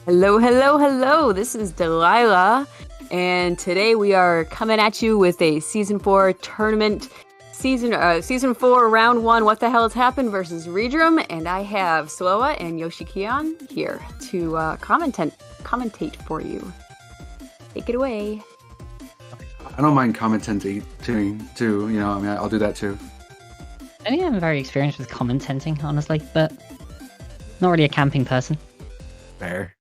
Hello, hello, hello. This is Delilah, and today we are coming at you with a season 4 tournament, season 4 round 1. What the hell has happened versus readrim, and I have Sloa and Yoshikion here to commentate for you. Take it away. I don't mind commentating too. I'll do that too. I think I'm very experienced with commentating, honestly, but not really a camping person. Fair.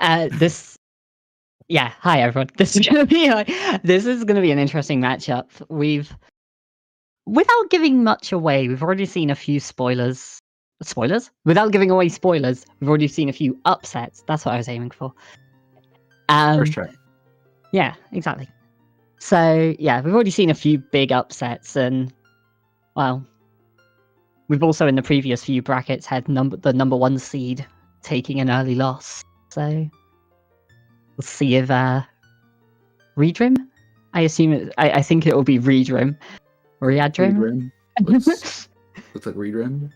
Hi everyone. This is gonna be an interesting matchup. Without giving much away, we've already seen a few spoilers. Spoilers? Without giving away spoilers, we've already seen a few upsets. That's what I was aiming for. First try. Yeah, exactly. So yeah, we've already seen a few big upsets, and well, we've also in the previous few brackets had the number 1 seed taking an early loss. So we'll see if readrim. I think it will be readrim. Readrim. Looks like readrim.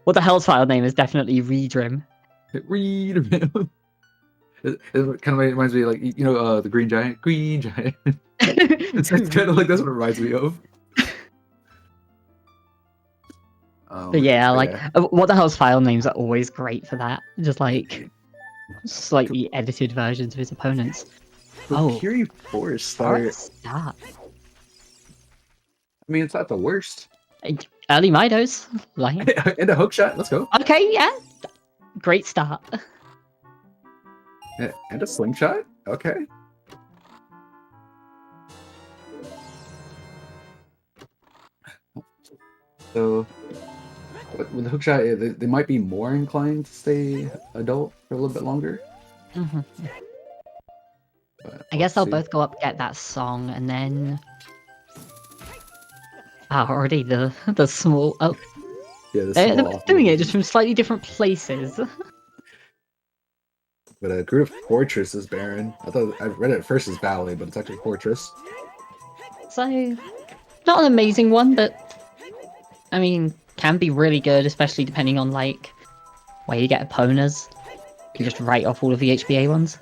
Well, the hell's file name is definitely readrim. Readrim. It kind of reminds me of the Green Giant. Green Giant. It's kind of like that's what it reminds me of. But yeah, what the hell's file names are always great for that. Just like slightly edited versions of his opponents. Fury Force start. Start. I mean, it's not the worst. Early Midos, like and a hookshot. Let's go. Okay, yeah, great start. And a slingshot. Okay. So with the hookshot, they might be more inclined to stay adult for a little bit longer. Mm-hmm. But I guess they'll both go up, get that song, and then already the small. Oh, yeah, they're both doing it just from slightly different places. But Group Fortress is Baron. I thought I read it first as Valley, but it's actually Fortress. So, not an amazing one, but I mean, can be really good, especially depending on like where you get opponents. You just write off all of the HBA ones.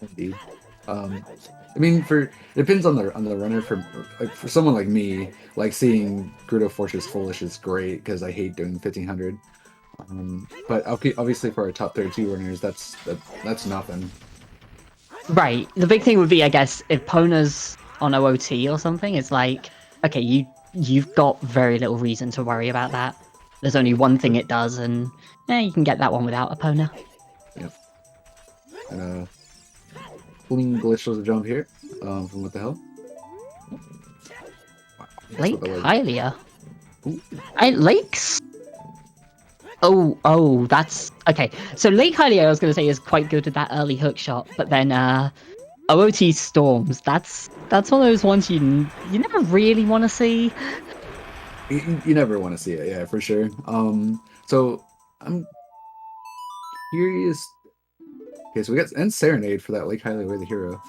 Indeed. I mean, it depends on the runner. For someone like me, like seeing Grudo Fortress Foolish is great because I hate doing 1500. But obviously for our top 32 runners, that's nothing. Right. The big thing would be, I guess, if Pona's on OoT or something, it's like, okay, you've got very little reason to worry about that. There's only one thing it does, and you can get that one without a Pona. Yep. And Bling Glitch was a jump here. From what the hell? Wow. Lake Hylia. Lakes. Oh, that's okay. So Lake Hylia, I was going to say, is quite good at that early hook shot, but then OoT Storms. That's one of those ones you never really want to see. You never want to see it, yeah, for sure. So I'm curious. Okay, so we got End Serenade for that Lake Hylia Way the Hero.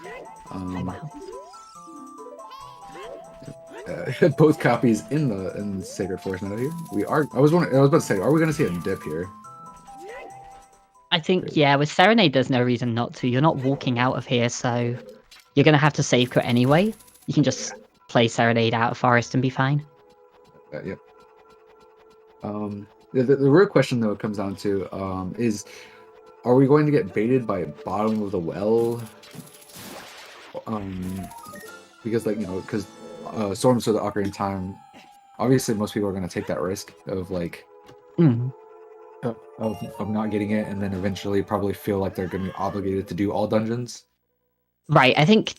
Both copies in the Sacred Forest now here. I was about to say, are we going to see a dip here? I think, yeah, with Serenade, there's no reason not to. You're not walking out of here, so you're going to have to save quit anyway. You can just play Serenade out of Forest and be fine. Yep. The real question, though, it comes down to is, are we going to get baited by bottom of the well? Because, because Storms for the Ocarina of Time, obviously most people are going to take that risk of, of not getting it, and then eventually probably feel like they're going to be obligated to do all dungeons. Right, I think...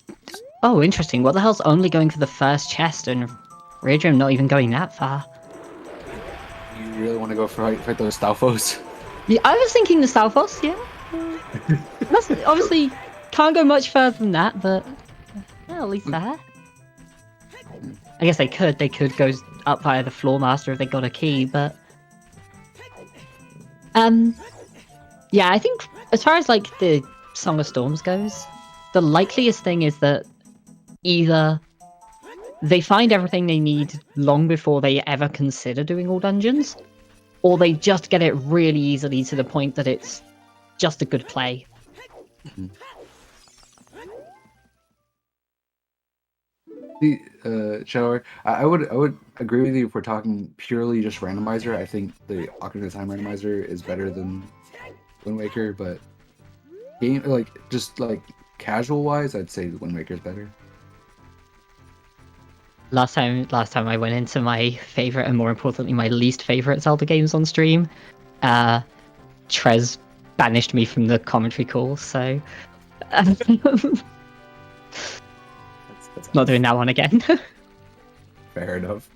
Oh, interesting. What the hell's only going for the first chest, and readrim not even going that far? You really want to go fight those Stalfos? Yeah, I was thinking the Stalfos, yeah. That's obviously can't go much further than that, but at least there. I guess they could go up via the Floor Master if they got a key, but yeah, I think as far as the Song of Storms goes, the likeliest thing is that either they find everything they need long before they ever consider doing all dungeons, or they just get it really easily to the point that it's just a good play. The Shower, I would agree with you if we're talking purely just randomizer. I think the Ocarina of Time randomizer is better than Wind Waker, but game just casual wise, I'd say Wind Waker is better. Last time I went into my favorite and more importantly my least favorite Zelda games on stream, Trez banished me from the commentary call, so not doing that one again. Fair enough.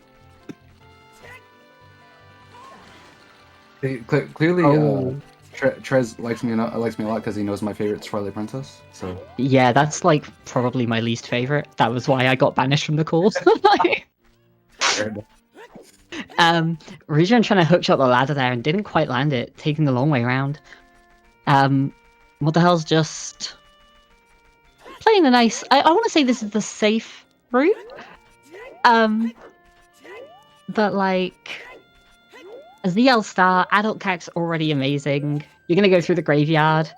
Clearly, Trez likes me a lot because he knows my favorite Twilight Princess. So yeah, that's like probably my least favorite. That was why I got banished from the calls. fair enough. Readrim trying to hookshot the ladder there and didn't quite land it, taking the long way around. What the hell's just playing a nice. I want to say this is the safe route. But like, as the L star, Adult Cac's already amazing. You're gonna go through the graveyard.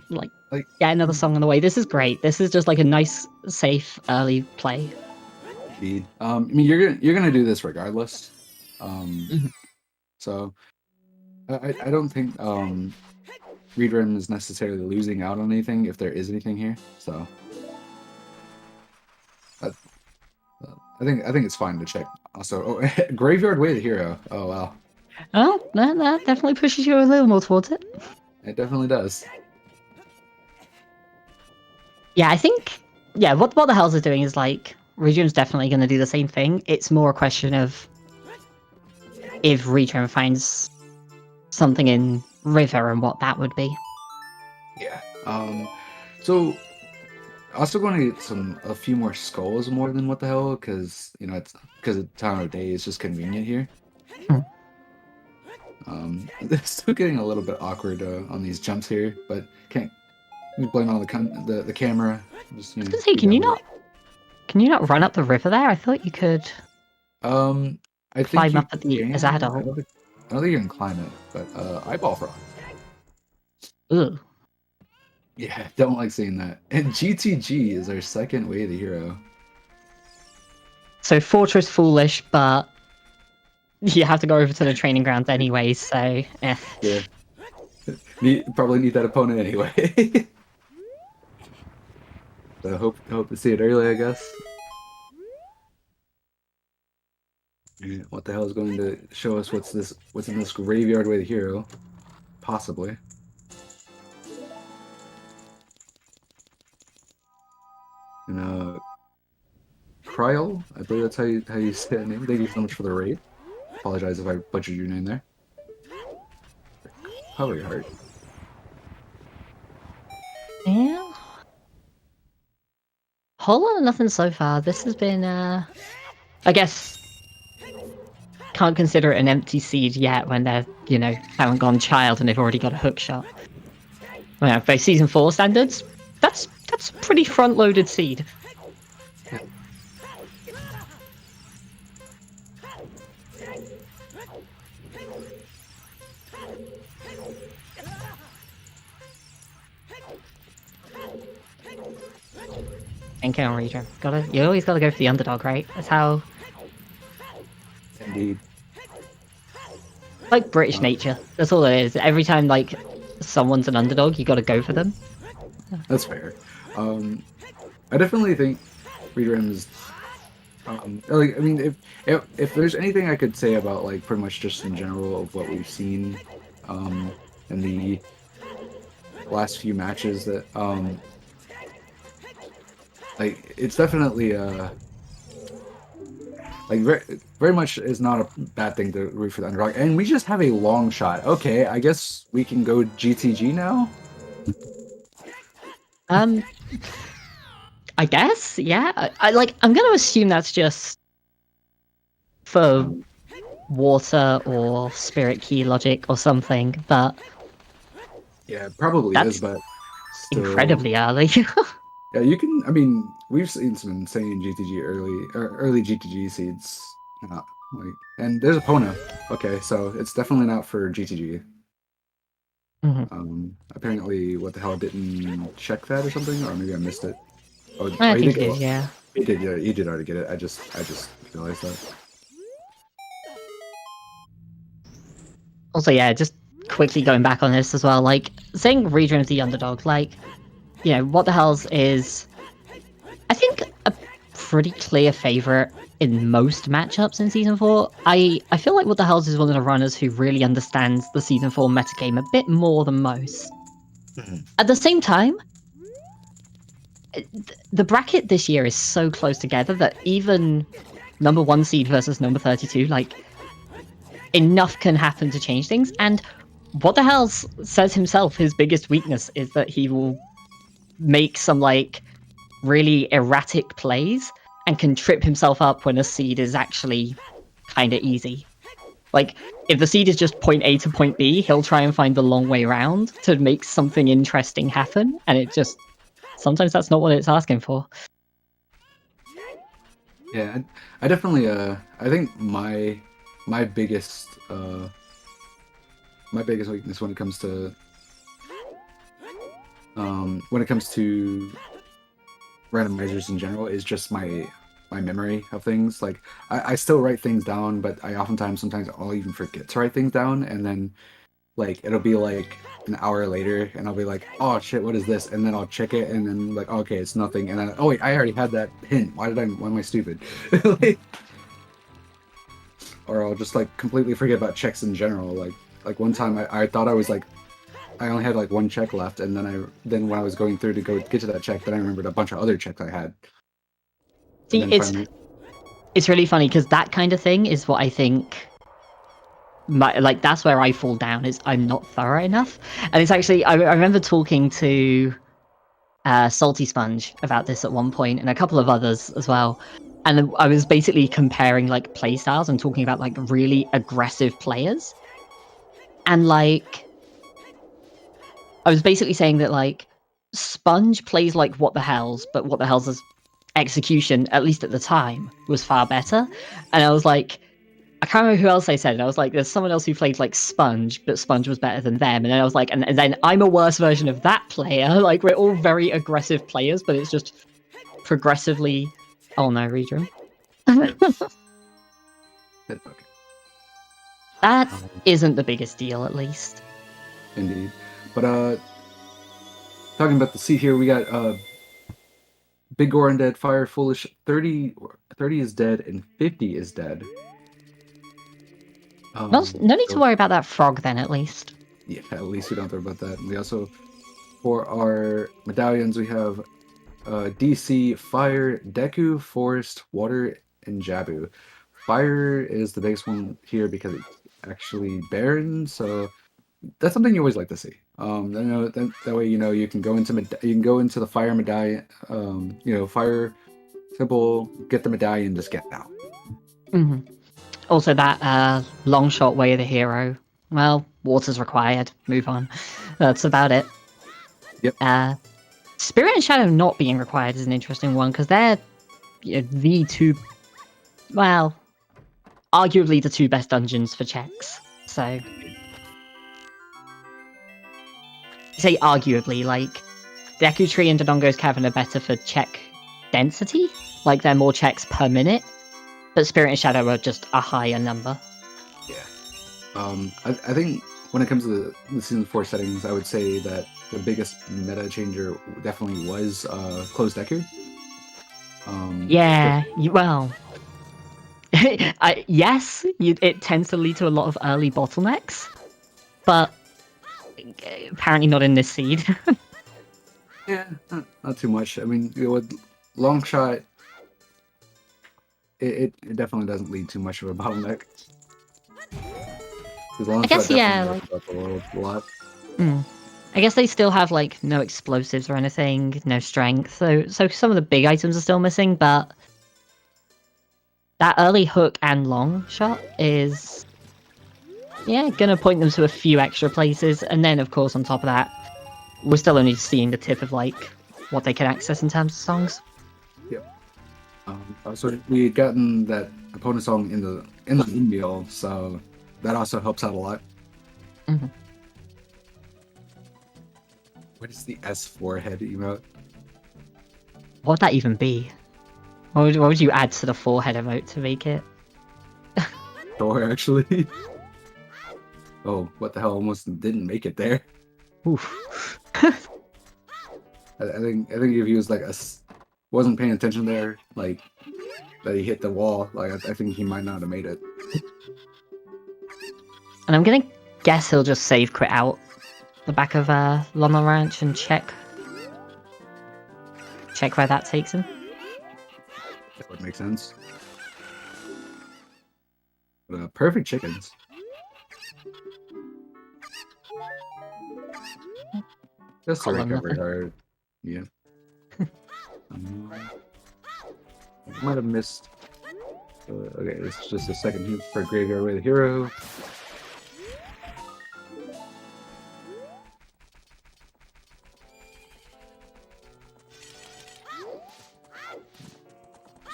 Like get another song on the way. This is great. This is just like a nice, safe early play. Indeed. I mean, you're gonna do this regardless. So I don't think readrim is necessarily losing out on anything if there is anything here. So I think it's fine to check. Also, Graveyard Way of the Hero. Oh wow. Oh, that definitely pushes you a little more towards it. It definitely does. Yeah, I think what the hells are doing is like Readrim's definitely going to do the same thing. It's more a question of if Readrim finds something in River and what that would be. Yeah. So also going to get a few more skulls more than what the hell, because it's because the time of day is just convenient here. It's still getting a little bit awkward on these jumps here, but can't blame it on the camera. Just, I was gonna say, can you not run up the river there? I thought you could. I think climb up at the as adult. I don't think you can climb it, but eyeball frog. Ooh. Yeah, don't like seeing that. And GTG is our second Way of the Hero. So Fortress foolish, but you have to go over to the training grounds anyway, so Yeah. Probably need that opponent anyway. So hope to see it early, I guess. What the hell is going to show us what's in this Graveyard Way of the Hero? Possibly. And Kryl, I believe that's how you say that name. Thank you so much for the raid. Apologize if I butchered your name there. Recovery heart. Yeah. Whole lot of nothing so far. This has been I guess can't consider it an empty seed yet when they're, haven't gone child and they've already got a hookshot. Well, by season 4 standards, that's a pretty front-loaded seed. Encounter Reader. You always gotta go for the underdog, right? That's how. Indeed. Like British nature. That's all it is. Every time like someone's an underdog, you gotta go for them. That's fair. I definitely think readrim is. I mean, if there's anything I could say about like pretty much just in general of what we've seen, in the last few matches that like it's definitely like very much is not a bad thing to root for the underdog, and we just have a long shot. Okay, I guess we can go GTG now. I guess, yeah. I'm gonna assume that's just for water or spirit key logic or something, but yeah, it probably that's is, but still incredibly early. Yeah, you can. I mean, we've seen some insane GTG early GTG seeds. And there's a Pona. Okay, so it's definitely not for GTG. Apparently, what the hell didn't check that or something, or maybe I missed it. I you think did it is, yeah. You did, yeah, you did already get it. I just realized that. Also, yeah, just quickly going back on this as well, like, saying readrim's the underdog, like, you know, What the Hells is, I think, a pretty clear favorite in most matchups in Season 4. I feel like What the Hells is one of the runners who really understands the Season 4 metagame a bit more than most. At the same time, the bracket this year is so close together that even number 1 seed versus number 32, like, enough can happen to change things. And What the Hell says himself his biggest weakness is that he will make some, like, really erratic plays and can trip himself up when a seed is actually kind of easy. Like, if the seed is just point A to point B, he'll try and find the long way around to make something interesting happen, and it just... sometimes that's not what it's asking for. Yeah, I definitely, I think my biggest weakness when it comes to randomizers in general is just my memory of things. Like, I still write things down, but I sometimes I'll even forget to write things down, and then like it'll be like an hour later and I'll be like, oh shit, what is this? And then I'll check it and then like, okay, it's nothing. And then, oh wait, I already had that hint. Why am I stupid? Like, or I'll just like completely forget about checks in general. Like one time I thought I was like, I only had like one check left, and then when I was going through to go get to that check, then I remembered a bunch of other checks I had. See, it's really funny because that kind of thing is what I think. Like, that's where I fall down, is I'm not thorough enough. And it's actually, I remember talking to Salty Sponge about this at one point, and a couple of others as well. And I was basically comparing like playstyles and talking about like really aggressive players. And like, I was basically saying that like Sponge plays like What the Hells, but What the Hells' execution, at least at the time, was far better. And I was like, I can't remember who else I said. And I was like, there's someone else who played like Sponge, but Sponge was better than them. And then I was like, and then I'm a worse version of that player. Like, we're all very aggressive players, but it's just progressively... Oh no, readrim. That isn't the biggest deal, at least. Indeed. But talking about the seed here, we got Big Gore Undead, Fire, Foolish, 30 is dead, and 50 is dead. No need to worry about that frog then, at least. Yeah, at least we don't worry about that. And we also, for our medallions, we have DC, Fire, Deku, Forest, Water, and Jabu. Fire is the biggest one here because it's actually barren, so that's something you always like to see. That way, you can go into the fire medallion, fire symbol, get the medallion, just get out. Mm-hmm. Also, that long shot way of the hero. Well, water's required. Move on. That's about it. Yep. Spirit and Shadow not being required is an interesting one because they're the two, well, arguably the two best dungeons for checks. So, say arguably, like Deku Tree and Dodongo's Cavern are better for check density. Like, they're more checks per minute. But Spirit and Shadow are just a higher number. Yeah. I think when it comes to the Season 4 settings, I would say that the biggest meta changer definitely was Closed Deku. Yes, it tends to lead to a lot of early bottlenecks, but apparently not in this seed. Yeah, not too much. I mean, with long shot, it definitely doesn't lead too much of a bottleneck. I guess, yeah. A lot. I guess they still have like no explosives or anything, no strength. So some of the big items are still missing, but that early hook and long shot is, gonna point them to a few extra places. And then, of course, on top of that, we're still only seeing the tip of like what they can access in terms of songs. Yep. So we had gotten that opponent song in the meal, so that also helps out a lot. Mm-hmm. What is the S4 head emote? What would that even be? What would you add to the forehead emote to make it? Sure, actually. Oh, what the hell? Almost didn't make it there. Oof. I think if he was like wasn't paying attention there, like that he hit the wall, like I think he might not have made it. And I'm gonna guess he'll just save quit out the back of Llama Ranch and check where that takes him. That would make sense. Perfect chickens. Just a Call them recovery nothing. heart. Yeah. Might have missed. Okay, it's just a second hit for Graveyard Way the Hero.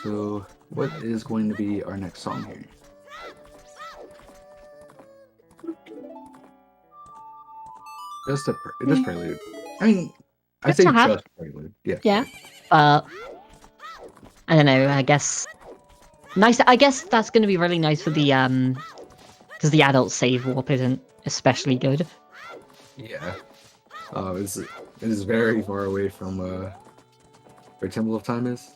So, what is going to be our next song here? Just prelude. I mean, I Good say to have. just prelude. Yeah. Yeah. I don't know. I guess nice. I guess that's going to be really nice for the because the adult save warp isn't especially good. Yeah. It is very far away from where Temple of Time is.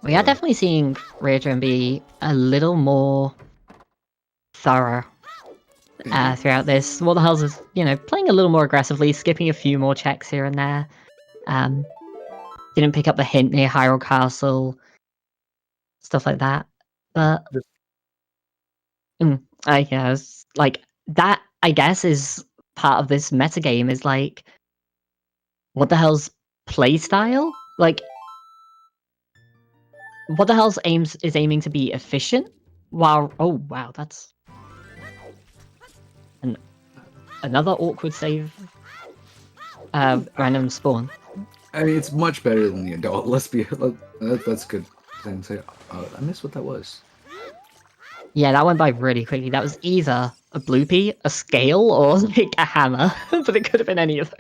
We are definitely seeing readrim be a little more thorough throughout this. What the hell's is, playing a little more aggressively, skipping a few more checks here and there. Didn't pick up the hint near Hyrule Castle, stuff like that. But I guess like that. I guess is part of this metagame. Is like, what the hell's playstyle? Like, what the hell's is aiming to be efficient? While wow, that's another awkward save. Random spawn. I mean, it's much better than the adult. That's a good thing to say. I missed what that was. Yeah, that went by really quickly. That was either a bloopy, a scale, or like a hammer, but it could have been any of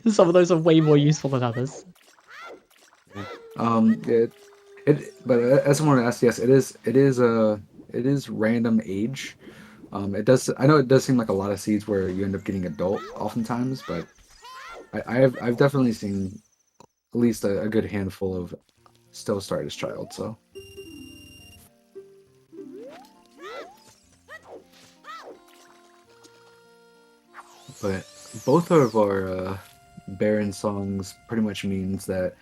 those. Some of those are way more useful than others. But as someone asked, yes, it is random age. It does. I know it does seem like a lot of seeds where you end up getting adult oftentimes, but I've definitely seen at least a good handful of still start as child. So. But both of our Baron songs pretty much means that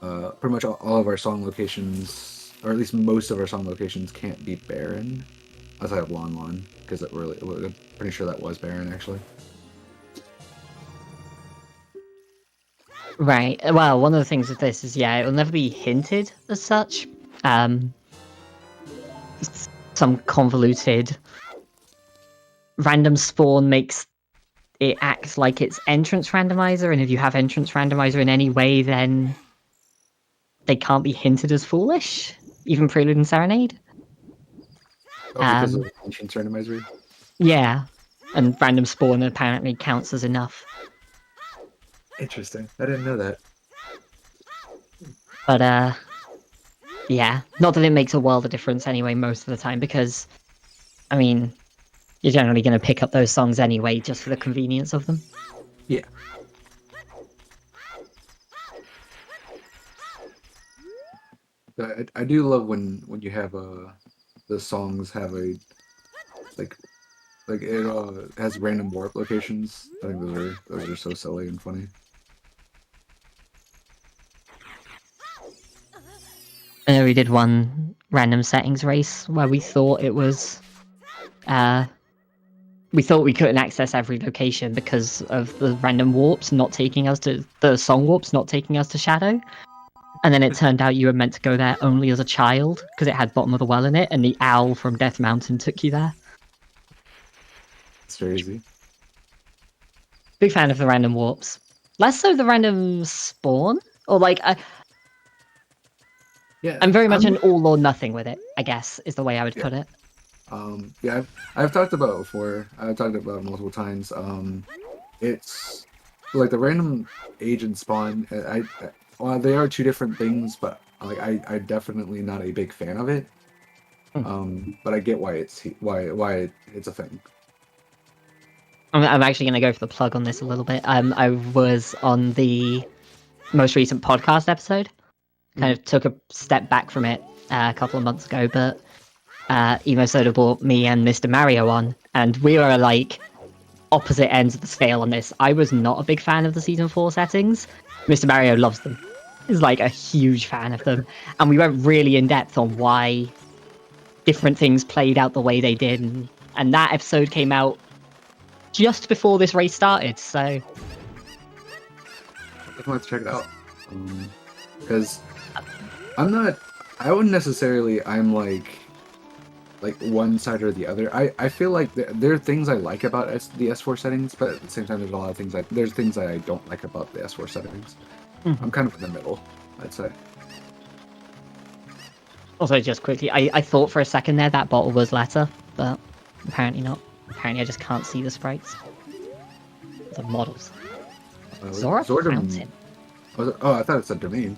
pretty much all of our song locations, or at least most of our song locations, can't be Baron. Outside of Lon Lon, because I'm pretty sure that was Baron actually. Right. Well, one of the things with this is, it will never be hinted as such. Some convoluted random spawn makes it act like it's entrance randomizer, and if you have entrance randomizer in any way, then they can't be hinted as foolish, even Prelude and Serenade. Oh, because of entrance randomizer? Yeah, and random spawn apparently counts as enough. Interesting. I didn't know that. But yeah, not that it makes a world of difference anyway most of the time, because I mean, you're generally going to pick up those songs anyway just for the convenience of them. Yeah. I do love when you have the songs have a like it has random warp locations. I think those are so silly and funny. I know we did one random settings race where we thought it was we thought we couldn't access every location because of the random warps not taking us to the song warps not taking us to Shadow. And then it turned out you were meant to go there only as a child because it had Bottom of the Well in it, and the owl from Death Mountain took you there. It's very easy. Big fan of the random warps. Less so the random spawn, or like Yeah, I'm very much an all or nothing with it, I guess, is the way I would put it. Yeah, I've talked about it before. I've talked about it multiple times. It's like the random agent spawn. Well, they are two different things, but like I'm definitely not a big fan of it. But I get why it's a thing. I'm actually going to go for the plug on this a little bit. I was on the most recent podcast episode. Kind of took a step back from it a couple of months ago, but Emo Soda brought me and Mr. Mario on, and we were like opposite ends of the scale on this. I was not a big fan of the season 4 settings. Mr. Mario loves them. He's like a huge fan of them, and we went really in depth on why different things played out the way they did, and that episode came out just before this race started, so I want to check it out because I wouldn't necessarily. I'm like one side or the other. I feel like there are things I like about the S4 settings, but at the same time, there's a lot of things there's things that I don't like about the S4 settings. I'm kind of in the middle, I'd say. Also, just quickly, I thought for a second there that bottle was letter, but apparently not. Apparently I just can't see the sprites. The models. Zora Fountain. Oh, I thought it said domain.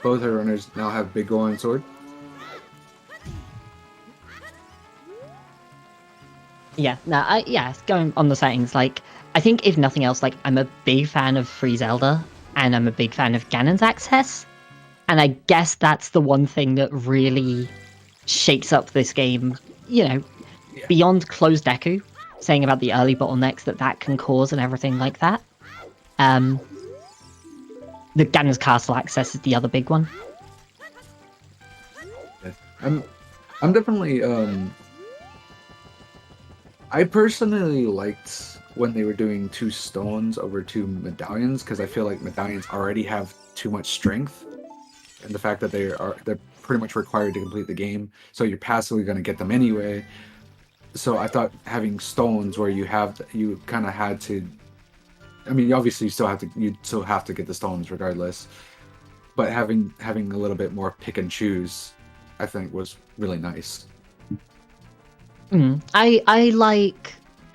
Both our runners now have big Goron sword. Yeah, going on the settings, like, I think if nothing else, like, I'm a big fan of Free Zelda, and I'm a big fan of Ganon's access, and I guess that's the one thing that really shakes up this game, beyond closed Deku, saying about the early bottlenecks that can cause and everything like that. The Ganon's castle access is the other big one. Yeah. I'm definitely I personally liked when they were doing 2 stones over 2 medallions, because I feel like medallions already have too much strength, and the fact that they're pretty much required to complete the game, so you're passively going to get them anyway. So I thought having stones where you kind of had to, I mean, obviously you still have to get the stones regardless, but having a little bit more pick and choose, I think, was really nice. I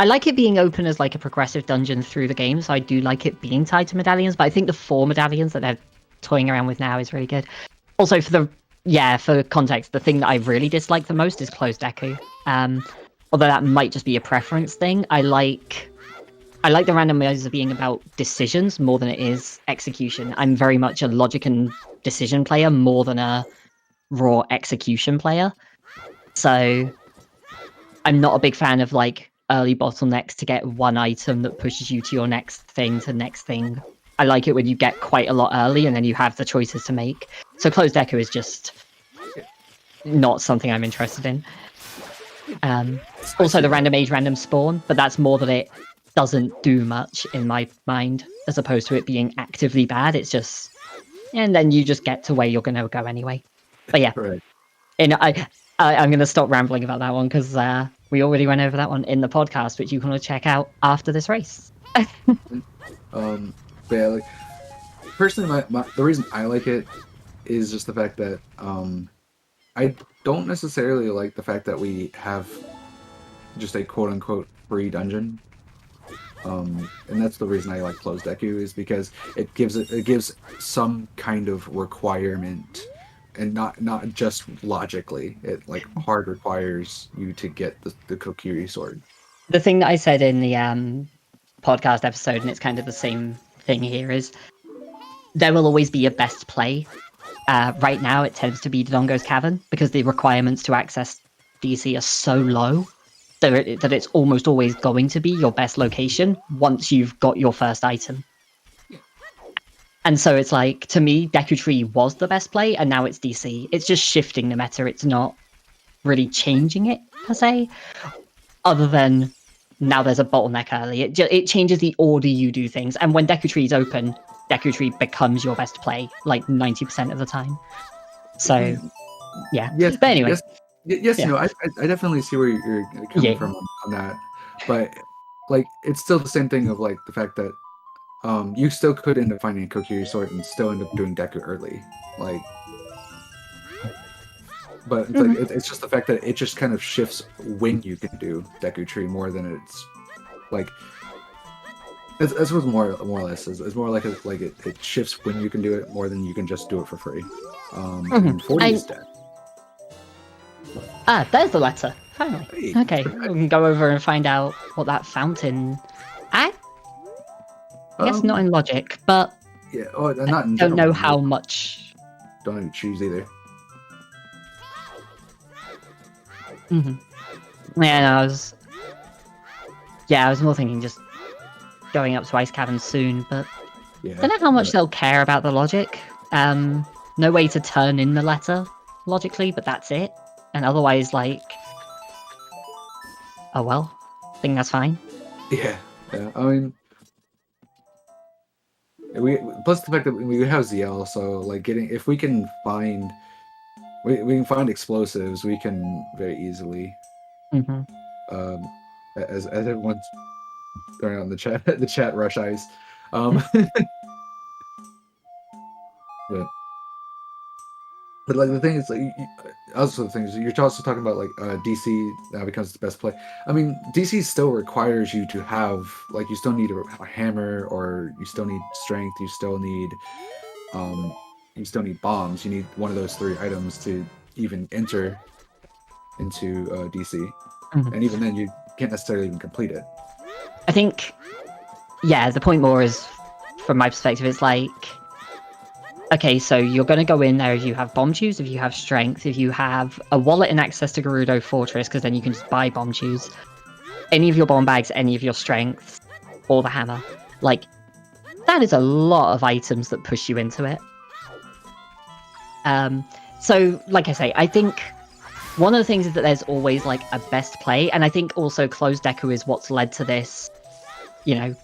like it being open as like a progressive dungeon through the game, so I do like it being tied to medallions, but I think the 4 medallions that they're toying around with now is really good. Also, for context, the thing that I really dislike the most is closed Deku. Although that might just be a preference thing. I like the randomizer being about decisions more than it is execution. I'm very much a logic and decision player more than a raw execution player. So I'm not a big fan of like early bottlenecks to get one item that pushes you to your next thing. I like it when you get quite a lot early and then you have the choices to make. So closed Deku is just not something I'm interested in. Also the random age, random spawn, but that's more that it doesn't do much in my mind, as opposed to it being actively bad. It's just, and then you just get to where you're going to go anyway. But yeah, Right. And I'm going to stop rambling about that one because we already went over that one in the podcast, which you can check out after this race. But yeah, like, personally, the reason I like it is just the fact that I don't necessarily like the fact that we have just a quote-unquote free dungeon. And that's the reason I like closed Deku, is because it gives some kind of requirement, and not just logically. It like hard requires you to get the Kokiri sword. The thing that I said in the podcast episode, and it's kind of the same thing here, is there will always be a best play. Right now, it tends to be Dodongo's Cavern, because the requirements to access DC are so low that it's almost always going to be your best location once you've got your first item. And so it's like, to me, Deku Tree was the best play, and now it's DC. It's just shifting the meta. It's not really changing it, per se, other than now there's a bottleneck early. It changes the order you do things, and when Deku Tree is open, Deku Tree becomes your best play, like 90% of the time. So, yeah. Yes, but anyway. Yes, Yeah. no, I definitely see where you're coming from on that, but like it's still the same thing of like the fact that you still could end up finding a Kokiri sword and still end up doing Deku early. Like but it's like it's just the fact that it just kind of shifts when you can do Deku Tree more than it's like. It's more or less. It's more like it shifts when you can do it more than you can just do it for free. And 40 is dead. There's the letter. Finally. Hey, Okay, we can go over and find out what that fountain. I guess not in logic, but yeah. Oh, not in I don't know general. how much. Don't even choose either. Yeah, no, I was more thinking just going up to Ice Cavern soon, but Yeah. I don't know how much they'll care about the logic. No way to turn in the letter logically, but that's it. And otherwise, like, oh well, I think that's fine. Yeah. I mean, we plus the fact that we have ZL, so like if we can find explosives, we can very easily. As everyone's throwing out in the chat rush ice. But like the thing is, like, also the thing is, you're also talking about like DC now becomes the best play. I mean, DC still requires you to have like you still need a hammer, or you still need strength. You still need bombs. You need one of those 3 items to even enter into DC, and even then you can't necessarily even complete it. I think, yeah, the point more is, from my perspective, it's like, okay, so you're going to go in there if you have bomb shoes, if you have strength, if you have a wallet and access to Gerudo Fortress, because then you can just buy bomb shoes, any of your bomb bags, any of your strengths, or the hammer. Like, that is a lot of items that push you into it. So, like I say, I think one of the things is that there's always, like, a best play, and I think also closed Deku is what's led to this, you know,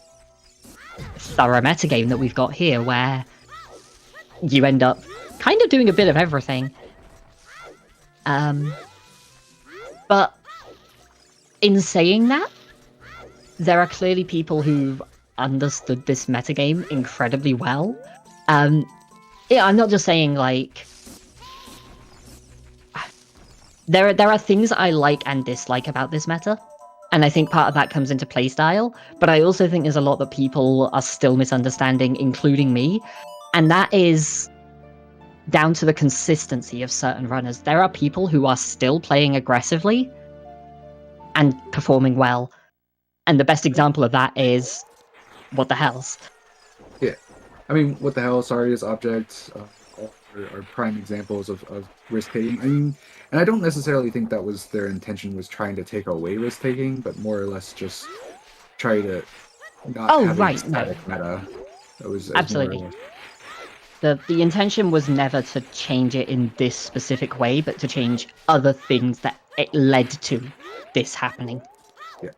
thorough metagame that we've got here, where you end up kind of doing a bit of everything. But in saying that, there are clearly people who've understood this metagame incredibly well. Yeah, I'm not just saying, like, there are things I like and dislike about this meta, and I think part of that comes into playstyle, but I also think there's a lot that people are still misunderstanding, including me, and that is down to the consistency of certain runners. There are people who are still playing aggressively and performing well, and the best example of that is What the Hells. Yeah, I mean, What the Hell, Saria's objects are prime examples of risk taking. I mean, and I don't necessarily think that was their intention, was trying to take away risk taking, but more or less just try to not have a static meta. It was absolutely. The intention was never to change it in this specific way, but to change other things that it led to this happening. Yeah.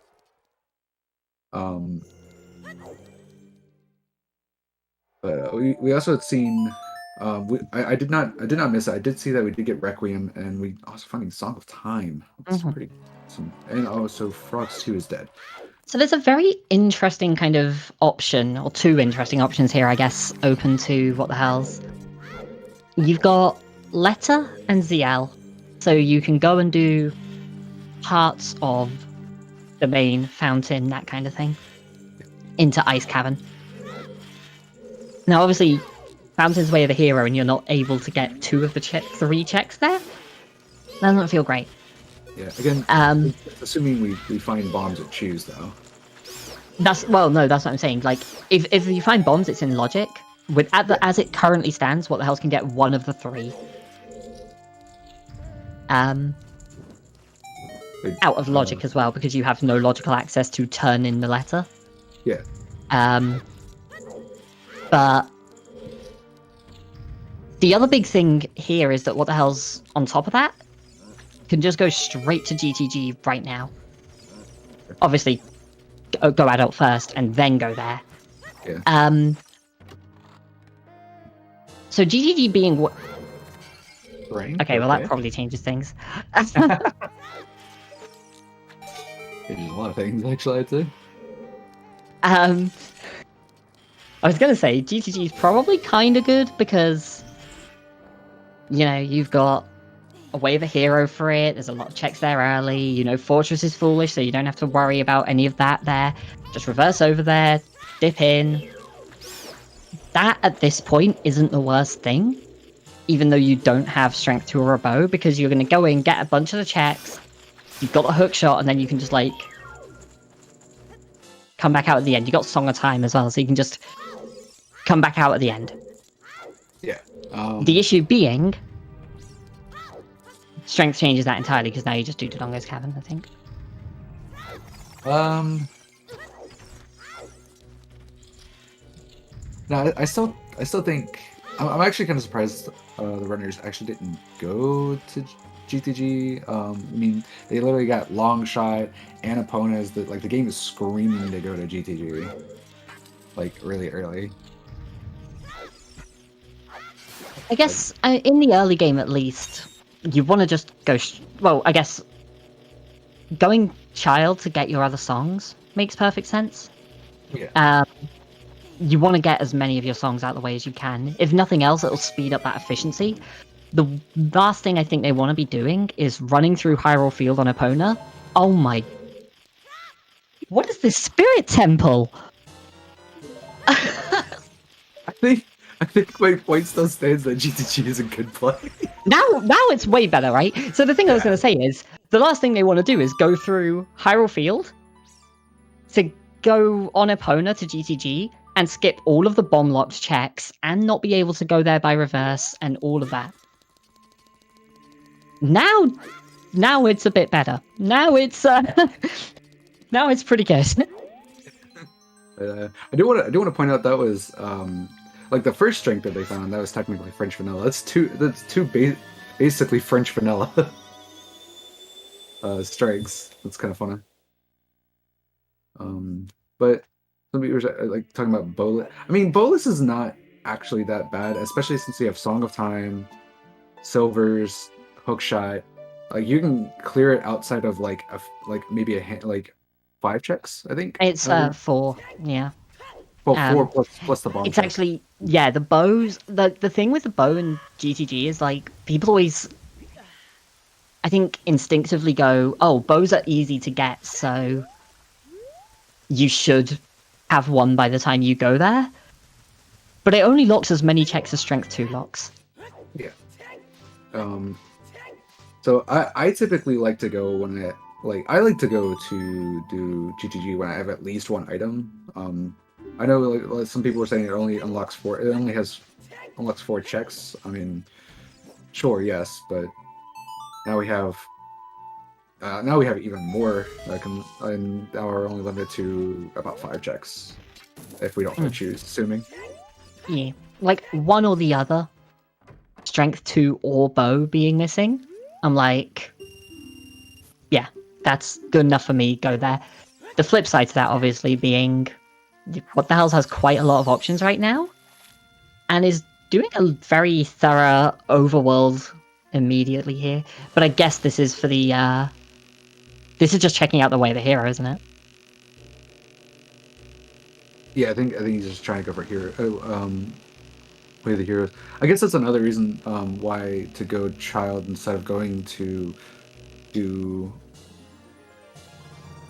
But we also had seen. I did not miss it. I did see that we did get Requiem, and we also finding Song of Time. It's pretty awesome. And also Frogs 2 is dead. So there's a very interesting kind of option, or 2 interesting options here, I guess, open to What the Hells. You've got Letter and ZL, so you can go and do parts of the main fountain, that kind of thing, into Ice Cavern. Now, obviously, Fountain's way of the hero, and you're not able to get 2 of the 3 checks there. That doesn't feel great. Yeah, again, assuming we find bombs at Choose, though. That's what I'm saying. Like, if you find bombs, it's in logic. As it currently stands, What the Hells can get 1 of the 3. Out of logic as well, because you have no logical access to turn in the letter. Yeah. But the other big thing here is that What the Hells, on top of that, can just go straight to GTG right now. Obviously, go adult first, and then go there. Yeah. So GTG being what? Rank? Okay, well that probably changes things. Changes a lot of things, actually, I'd say. I was gonna say GTG is probably kind of good because, you know, you've got away the hero for it. There's a lot of checks there early. You know, Fortress is foolish, so you don't have to worry about any of that there. Just reverse over there, dip in. That, at this point, isn't the worst thing, even though you don't have Strength 2 or a bow, because you're going to go in, get a bunch of the checks, you've got a hook shot, and then you can just, like, come back out at the end. You got Song of Time as well, so you can just come back out at the end. Yeah. The issue being, Strength changes that entirely, because now you just do Dodongo's Cavern, I think. No, I still think I'm actually kind of surprised the runners actually didn't go to GTG. I mean, they literally got long shot and Epona's. Like the game is screaming to go to GTG, like really early. I guess in the early game, at least, you want to just go. Well, I guess going child to get your other songs makes perfect sense. Yeah. You want to get as many of your songs out of the way as you can. If nothing else, it'll speed up that efficiency. The last thing I think they want to be doing is running through Hyrule Field on Epona. Oh my... What is this Spirit Temple? I think my point still stands that GTG is a good play. Now it's way better, right? So the thing I was going to say is, the last thing they want to do is go through Hyrule Field to go on Epona to GTG, and skip all of the bomb locked checks and not be able to go there by reverse and all of that. Now it's a bit better. Now it's now it's pretty good. I do want to point out that was like the first strength that they found. That was technically French vanilla. That's two basically French vanilla strengths. That's kind of funny. But some people are like talking about Bolus. I mean, Bolus is not actually that bad, especially since you have Song of Time, Silvers, Hookshot. Like you can clear it outside of like maybe like 5 checks. I think It's 4, yeah. Well, 4 plus the bomb. It's actually the bows. The thing with the bow and GTG is like people always, I think, instinctively go, oh, bows are easy to get, so you should have one by the time you go there. But it only locks as many checks as Strength 2 locks. Yeah. So I typically like to go when I like to go to do GTG when I have at least one item. I know like some people were saying it only unlocks 4. It only unlocks 4 checks. I mean, sure, yes, but now we have even more, and now we're only limited to about 5 checks, if we don't choose, assuming. Yeah, like one or the other, Strength 2 or bow being missing, I'm like, yeah, that's good enough for me, go there. The flip side to that, obviously, being, What the Hells has quite a lot of options right now, and is doing a very thorough overworld immediately here, but I guess this is for the, this is just checking out the way of the hero, isn't it? Yeah, I think he's just trying to go for hero. Way of the heroes. I guess that's another reason why to go child instead of going to do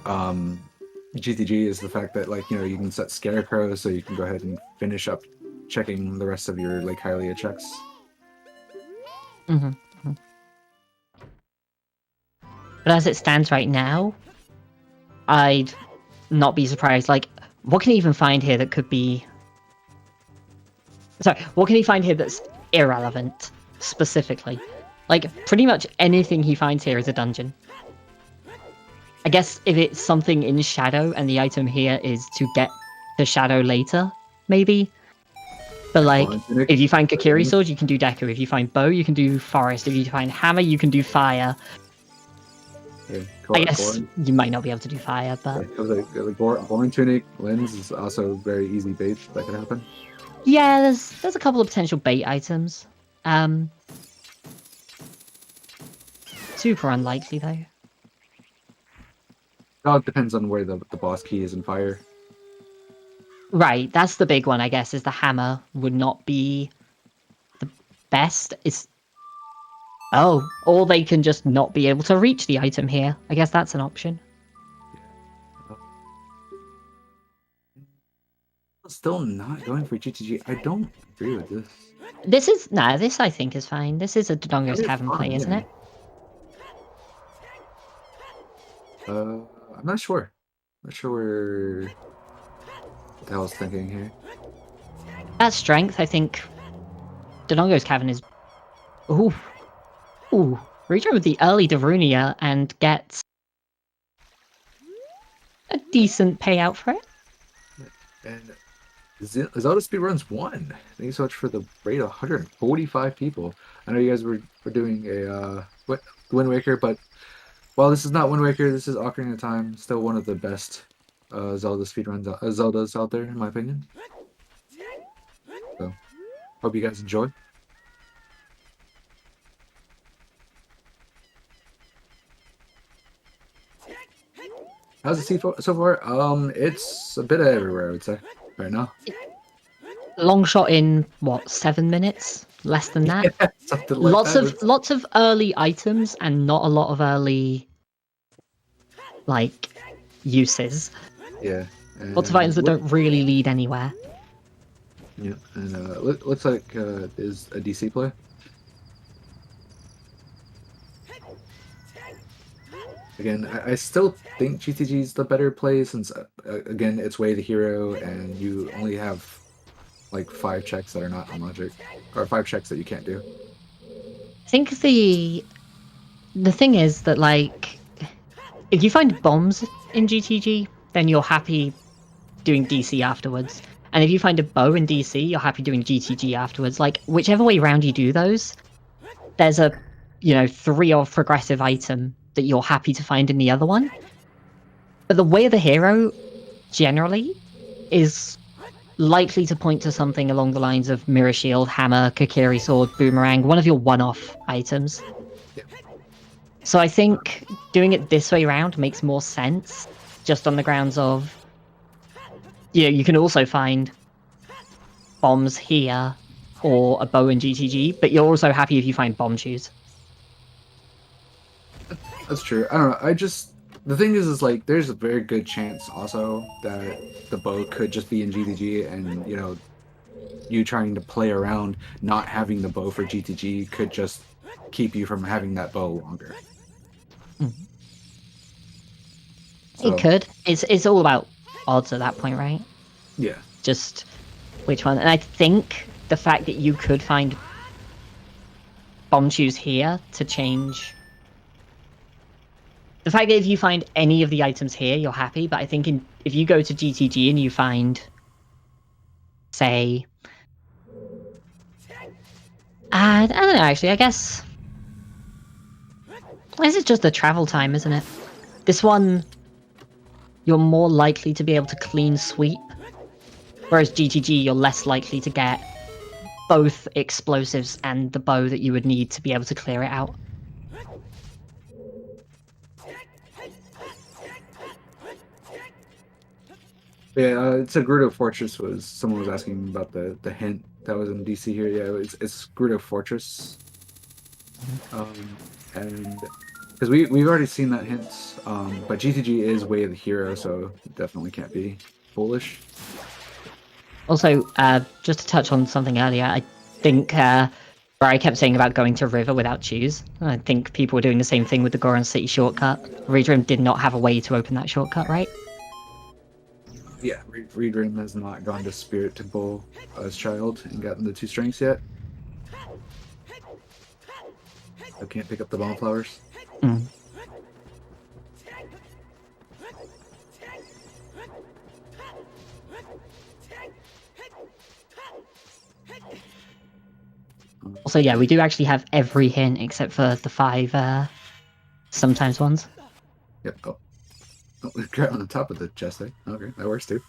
GTG is the fact that you can set Scarecrow, so you can go ahead and finish up checking the rest of your Lake Hylia checks. Mm-hmm. But as it stands right now, I'd not be surprised. Like, what can he even find here that could be... Sorry, what can he find here that's irrelevant, specifically? Like, pretty much anything he finds here is a dungeon. I guess if it's something in Shadow, and the item here is to get to Shadow later, maybe? But like, if you find Kokiri Sword, you can do Deku. If you find Bow, you can do Forest. If you find Hammer, you can do Fire. Yeah, I guess you might not be able to do Fire, but... Yeah, Boring Tunic, Lens is also very easy bait that can happen. Yeah, there's a couple of potential bait items. Super unlikely, though. Oh, it depends on where the boss key is in Fire. Right, that's the big one, I guess, is the Hammer would not be the best. Oh, or they can just not be able to reach the item here. I guess that's an option. Still not going for GTG. I don't agree with this. This I think is fine. This is a Dodongo's Cavern play, isn't it? I'm not sure. Not sure where what the hell I was thinking here. That strength, I think Dodongo's Cavern is... Ooh. Readrim with the early Darunia and gets a decent payout for it. And ZeldaSpeedRuns won. Thank you so much for the rate of 145 people. I know you guys were doing a Wind Waker, but while this is not Wind Waker, this is Ocarina of Time. Still one of the best Zelda speedruns, Zeldas out there, in my opinion. So, hope you guys enjoy. How's it so far? It's a bit of everywhere, I would say, right now. Long shot in what, 7 minutes? Less than that. Yeah, something like Lots of early items and not a lot of early uses. Yeah. Lots of items that don't really lead anywhere. Yeah, and looks like is a DC play. Again, I still think GTG is the better play since, again, it's way the hero, and you only have like 5 checks that are not on logic, or 5 checks that you can't do. I think the thing is that, if you find bombs in GTG, then you're happy doing DC afterwards. And if you find a bow in DC, you're happy doing GTG afterwards. Whichever way around you do those, there's a, 3 or progressive item that you're happy to find in the other one. But the way of the hero, generally, is likely to point to something along the lines of Mirror Shield, Hammer, Kokiri Sword, Boomerang, one of your one-off items. Yeah. So I think doing it this way around makes more sense, just on the grounds of, you can also find bombs here, or a bow in GTG, but you're also happy if you find bomb shoes. That's true. I don't know. The thing is there's a very good chance also that the bow could just be in GTG, and you trying to play around not having the bow for GTG could just keep you from having that bow longer. Mm-hmm. So, it could. It's all about odds at that point, right? Yeah. Just which one. And I think the fact that you could find bomb shoes here to change. The fact that if you find any of the items here, you're happy, but I think if you go to GTG and you find, say... I don't know, actually, I guess... This is just the travel time, isn't it? This one, you're more likely to be able to clean sweep, whereas GTG, you're less likely to get both explosives and the bow that you would need to be able to clear it out. Yeah, it's a Gerudo Fortress. Someone was asking about the hint that was in DC here. Yeah, it's Gerudo Fortress, and because we've already seen that hint, but GTG is Way of the Hero, so it definitely can't be foolish. Also, just to touch on something earlier, I think where I kept saying about going to River without shoes, I think people were doing the same thing with the Goron City shortcut. Readrim did not have a way to open that shortcut, right? Yeah, Readrim has not gone to Spirit Temple as child and gotten the 2 strengths yet. I can't pick up the bomb flowers. Mm. Also, yeah, we do actually have every hint except for the 5 sometimes ones. Yep. Oh, on the top of the chest, eh? Okay, that works too.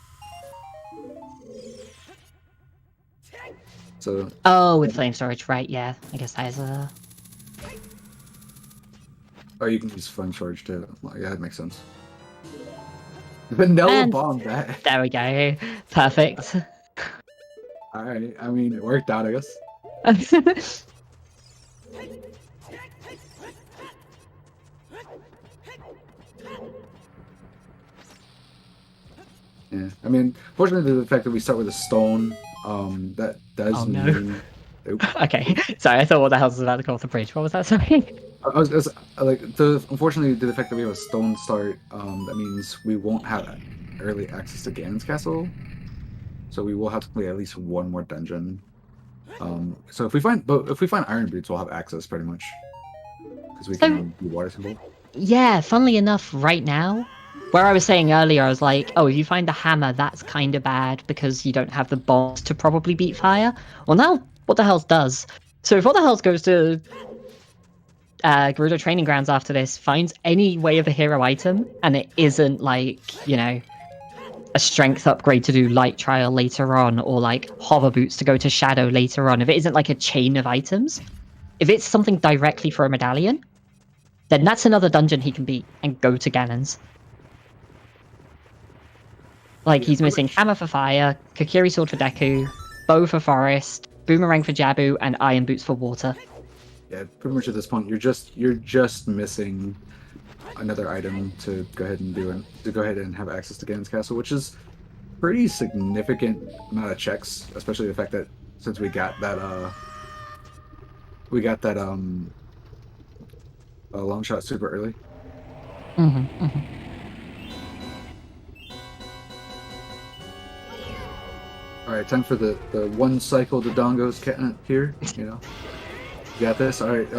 So. Oh, with flame storage, right? Yeah, I guess that is a. Oh, you can use flame storage too. Well, yeah, that makes sense. Vanilla bomb that. There we go. Perfect. All right. I mean, it worked out, I guess. Yeah, I mean, fortunately, the fact that we start with a stone, that does Oh, no. mean. Okay, sorry, I thought what the hell was about to go off the bridge. What was that, sorry? Unfortunately, the fact that we have a stone start, that means we won't have early access to Ganon's castle, so we will have to play at least one more dungeon. So if we find iron boots, we'll have access pretty much because we can do water symbol. Yeah, funnily enough, right now, where I was saying earlier, I was like, oh, if you find the hammer, that's kind of bad because you don't have the bombs to probably beat fire. Well, now, What the Hells does. So if What the Hells goes to Gerudo Training Grounds after this, finds any way of a hero item, and it isn't like, you know, a strength upgrade to do light trial later on, or like hover boots to go to shadow later on, if it isn't like a chain of items, if it's something directly for a medallion, then that's another dungeon he can beat and go to Ganon's. Like, he's missing Hammer for Fire, Kokiri Sword for Deku, Bow for Forest, Boomerang for Jabu, and Iron Boots for Water. Yeah, pretty much at this point, you're just missing another item to go ahead and have access to Ganon's castle, which is pretty significant amount of checks, especially the fact that since we got that long shot super early. All right, time for the one cycle Dodongo's cat here. You know, you got this. All right.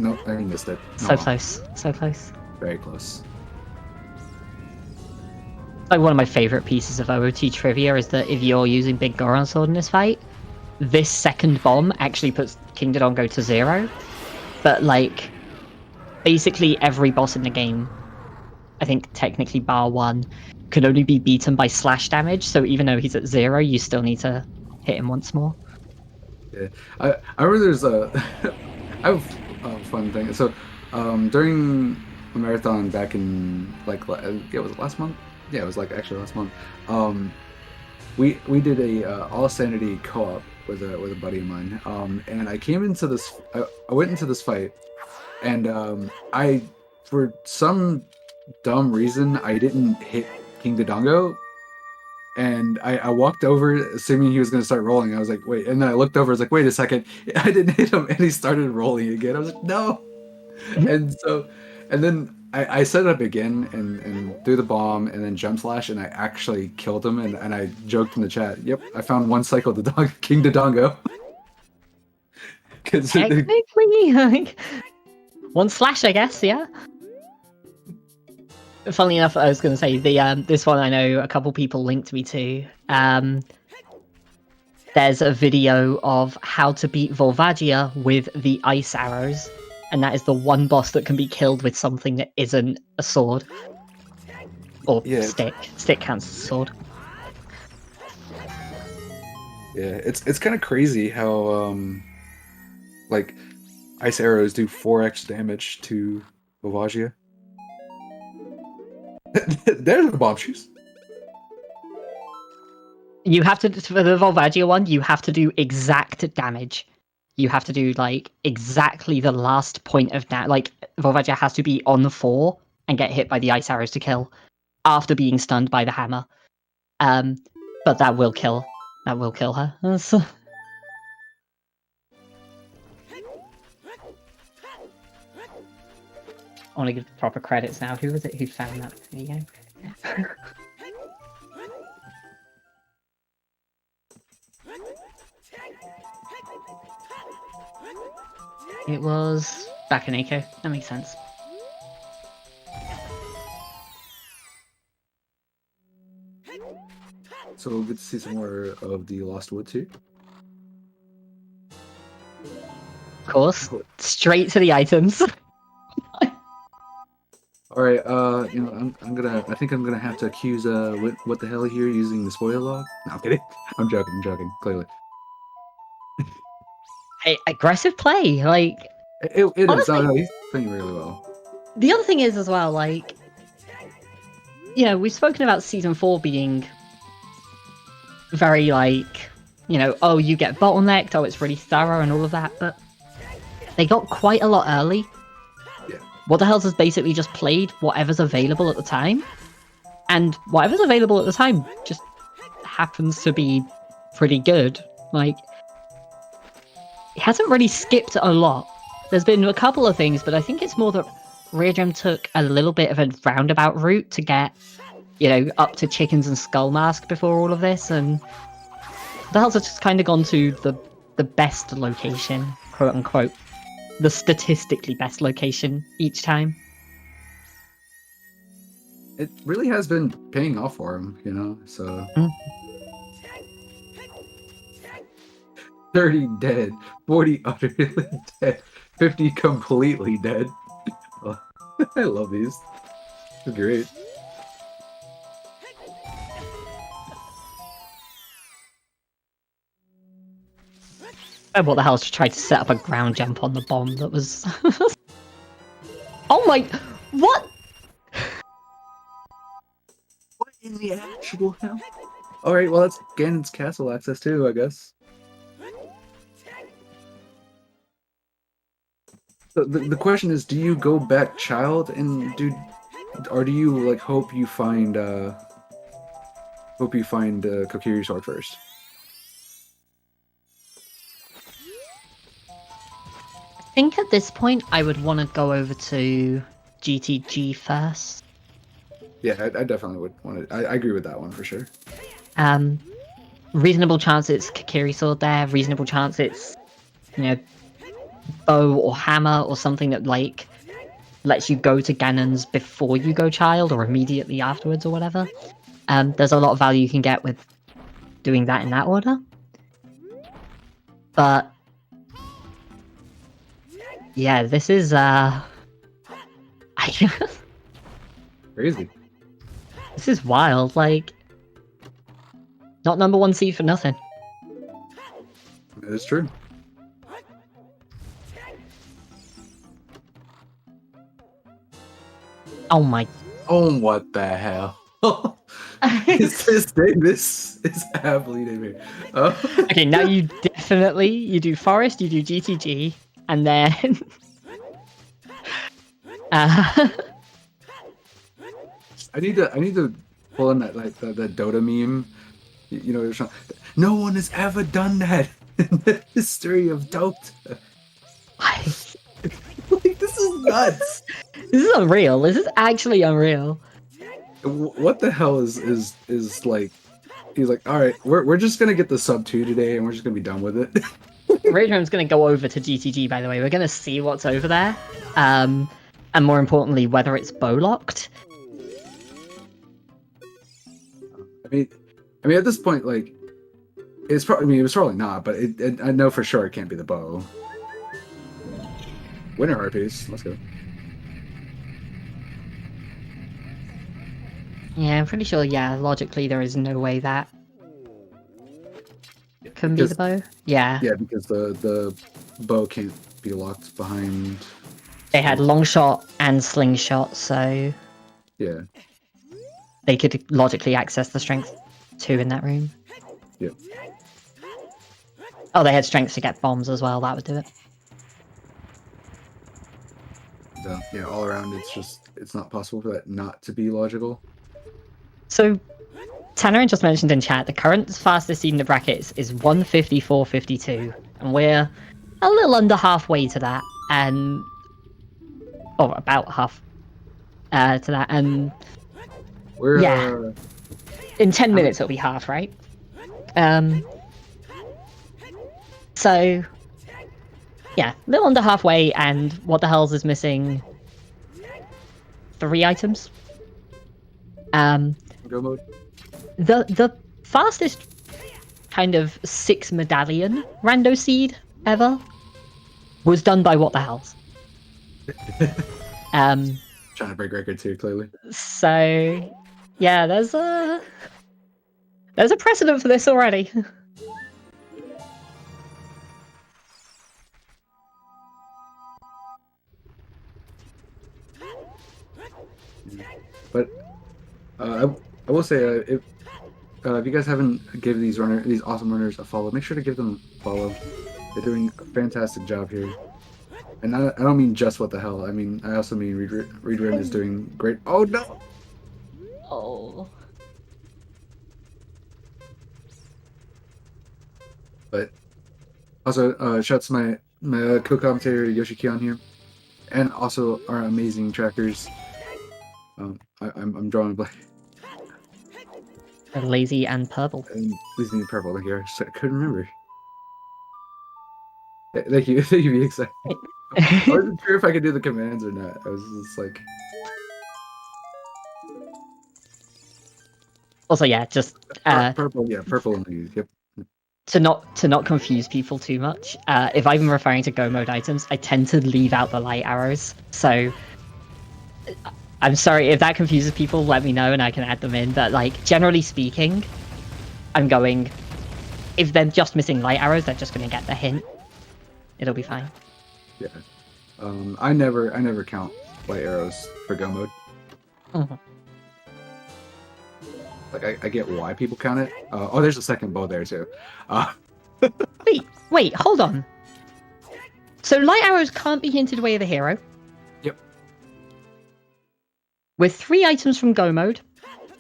No, I missed it. So close, so close. Very close. Like, one of my favorite pieces of OoT trivia is that if you're using Big Goron Sword in this fight, this second bomb actually puts King Dodongo to 0. But like, basically every boss in the game, I think technically bar 1, can only be beaten by slash damage. So even though he's at 0, you still need to hit him once more. Yeah, I remember there's I have a fun thing. So during the marathon back in like was it last month? Yeah, it was like actually last month. We did a All Sanity co-op with a buddy of mine. And I came into this. I went into this fight, and I, for some dumb reason, I didn't hit King Dodongo. And I walked over, assuming he was going to start rolling. I was like, wait. And then I looked over. I was like, wait a second. I didn't hit him. And he started rolling again. I was like, no. And then I set it up again and threw the bomb and then jump slash. And I actually killed him. And I joked in the chat, yep, I found one cycle King Dodongo. Technically, like, one slash, I guess, yeah. Funnily enough, I was going to say, this one I know a couple people linked me to. There's a video of how to beat Volvagia with the ice arrows, and that is the one boss that can be killed with something that isn't a sword. Or stick. Stick counts as a sword. Yeah, it's kind of crazy how, like, ice arrows do 4x damage to Volvagia. There's the bomb shoes. You have to, for the Volvagia one, you have to do exact damage. You have to do, like, exactly the last point of damage. Like, Volvagia has to be on 4 and get hit by the ice arrows to kill after being stunned by the hammer. But that will kill. That will kill her. I want to give the proper credits now. Who was it who found that video? It was Bakaneko. That makes sense. So we'll get to see some more of the Lost Wood too. Of course. Straight to the items. All right, you know, I think I'm gonna have to accuse what the hell here using the spoiler log. No, I'm kidding. I'm joking. Clearly, Hey, aggressive play, like it honestly, is. No, he's playing really well. The other thing is as well, like, you know, we've spoken about season 4 being very like, you know, oh, you get bottlenecked, oh, it's really thorough and all of that, but they got quite a lot early. Yeah. What the Hells has basically just played whatever's available at the time, and whatever's available at the time just happens to be pretty good. Like, it hasn't really skipped a lot. There's been a couple of things, but I think it's more that readrim took a little bit of a roundabout route to get, you know, up to Chickens and Skull Mask before all of this, and the Hells have just kind of gone to the best location, quote unquote, the statistically best location each time. It really has been paying off for him, you know, so... 30 dead, 40 utterly dead, 50 completely dead. I love these. They're great. What the hell? She tried to set up a ground jump on the bomb that was... Oh my... What? What in the actual hell? Alright, well that's Ganon's castle access too, I guess. So the question is, do you go back child and do... Or do you, like, hope you find Kokiri sword first? I think at this point I would want to go over to GTG first. Yeah, I definitely would want to. I agree with that one for sure. Reasonable chance it's Kokiri sword there. Reasonable chance it's, you know, bow or hammer or something that like lets you go to Ganon's before you go child or immediately afterwards or whatever. There's a lot of value you can get with doing that in that order. But yeah, this is Crazy. This is wild, like, not number one seed for nothing. That is true. Oh my... Oh, what the hell? This is absolutely me. Okay, now you definitely, you do Forest, you do GTG, and then... I need to pull in that, like, the Dota meme. You know, there's no one has ever done that in the history of Dota. Like, this is nuts. This is unreal. This is actually unreal. What the hell is like? He's like, all right, we're just gonna get the sub 2 today, and we're just gonna be done with it. Readrim's gonna go over to GTG. By the way, we're gonna see what's over there, and more importantly, whether it's bow locked. I mean, at this point, like, it's probably. I mean, it was probably not, but I know for sure it can't be the bow. Winner RPs. Let's go. Yeah, I'm pretty sure, yeah, logically there is no way that can be the bow. Yeah. Yeah, because the bow can't be locked behind... They had long shot and slingshot, so... Yeah. They could logically access the strength 2 in that room. Yep. Oh, they had strength to get bombs as well, that would do it. So, yeah, all around it's not possible for that not to be logical. So, Tannerin just mentioned in chat, the current fastest seed in the brackets is 154.52, and we're a little under halfway to that, and... or about half to that, and... We're, yeah. In 10 minutes it'll be half, right? So... yeah, a little under halfway, and what the hells is missing? 3 items. Go mode. The fastest kind of 6 medallion rando seed ever was done by what the hells. Trying to break records here, clearly. So yeah, there's a precedent for this already. But I will say, if you guys haven't given these awesome runners a follow, make sure to give them a follow. They're doing a fantastic job here. And I don't mean just what the hell. I mean, I also mean readrim is doing great. Oh no! Oh. But also, shouts to my co-commentator Yoshi Kion here, and also our amazing trackers. I'm drawing a blank. Lazy and purple. And losing the purple here. I couldn't remember. Thank you, thank you, VXI. I wasn't sure if I could do the commands or not. I was just like. Also, yeah, just purple. Yeah, purple and blue. Yep. to not confuse people too much. If I'm referring to go mode items, I tend to leave out the light arrows. So I'm sorry if that confuses people. Let me know and I can add them in. But like generally speaking, I'm going. If they're just missing light arrows, they're just going to get the hint. It'll be fine. Yeah. I never count light arrows for go mode. Mm-hmm. Like I get why people count it. Oh, there's a second bow there too. Wait, hold on. So light arrows can't be hinted away the hero. Yep. With 3 items from go mode,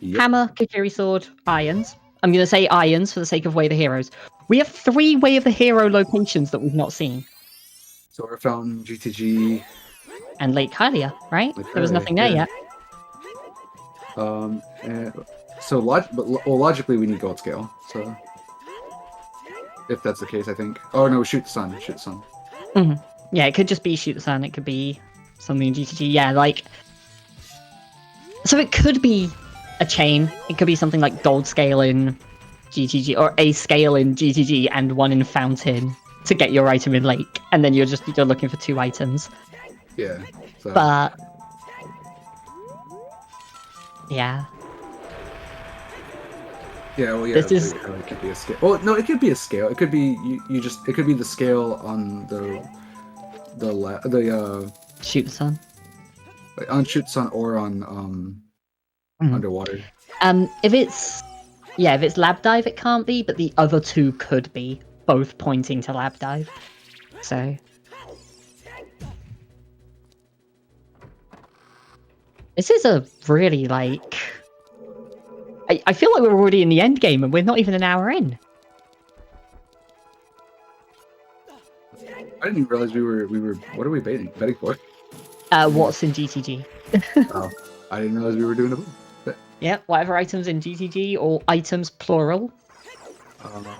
Yep. hammer, Kikiri sword, irons. I'm going to say irons for the sake of Way of the Heroes. We have 3 Way of the Hero locations that we've not seen. Solar Fountain, GTG, And Lake Hylia, right? Lake There was Hylia, nothing there yeah. yet. So logically we need gold scale. So if that's the case, I think. Oh no, shoot the sun. Shoot the sun. Mm-hmm. Yeah, it could just be Shoot the Sun. It could be something in GTG. Yeah, like... So it could be a chain. It could be something like gold scale in GTG, or a scale in GTG and 1 in Fountain to get your item in Lake. And then you're looking for 2 items. Yeah. So. But... Yeah. Yeah, well, yeah. This is... It could be a scale. Well, no, it could be a scale. It could be it could be the scale on the Shoot the Sun. on shoot sun or on underwater. If it's lab dive, it can't be, but the other 2 could be, both pointing to lab dive. So this is a really like. I feel like we're already in the end game and we're not even an hour in. I didn't even realize we were. What are we betting for? What's in GTG? Oh, I didn't realize we were doing it. Yeah, whatever items in GTG or items plural.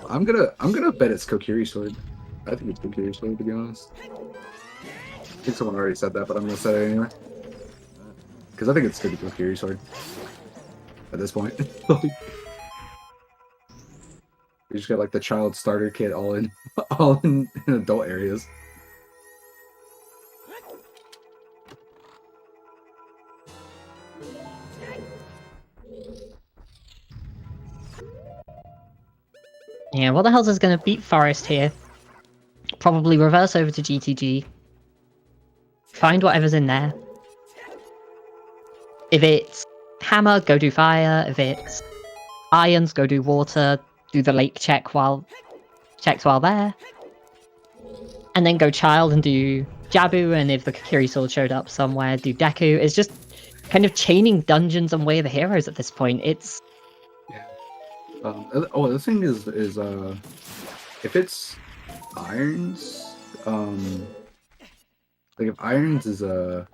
I'm gonna bet it's Kokiri sword. I think it's Kokiri sword, to be honest. I think someone already said that, but I'm gonna say it anyway. Because I think it's gonna be Kokiri sword. At this point. We just got like the child starter kit all in adult areas. Yeah, what the hell is going to beat Forest here? Probably reverse over to GTG. Find whatever's in there. If it's hammer, go do fire. If it's irons, go do water. Do the lake checks while there. And then go child and do Jabu, and if the Kikiri sword showed up somewhere, do Deku. It's just kind of chaining dungeons and Way of the Heroes at this point. It's... The thing is if it's irons, like if irons is in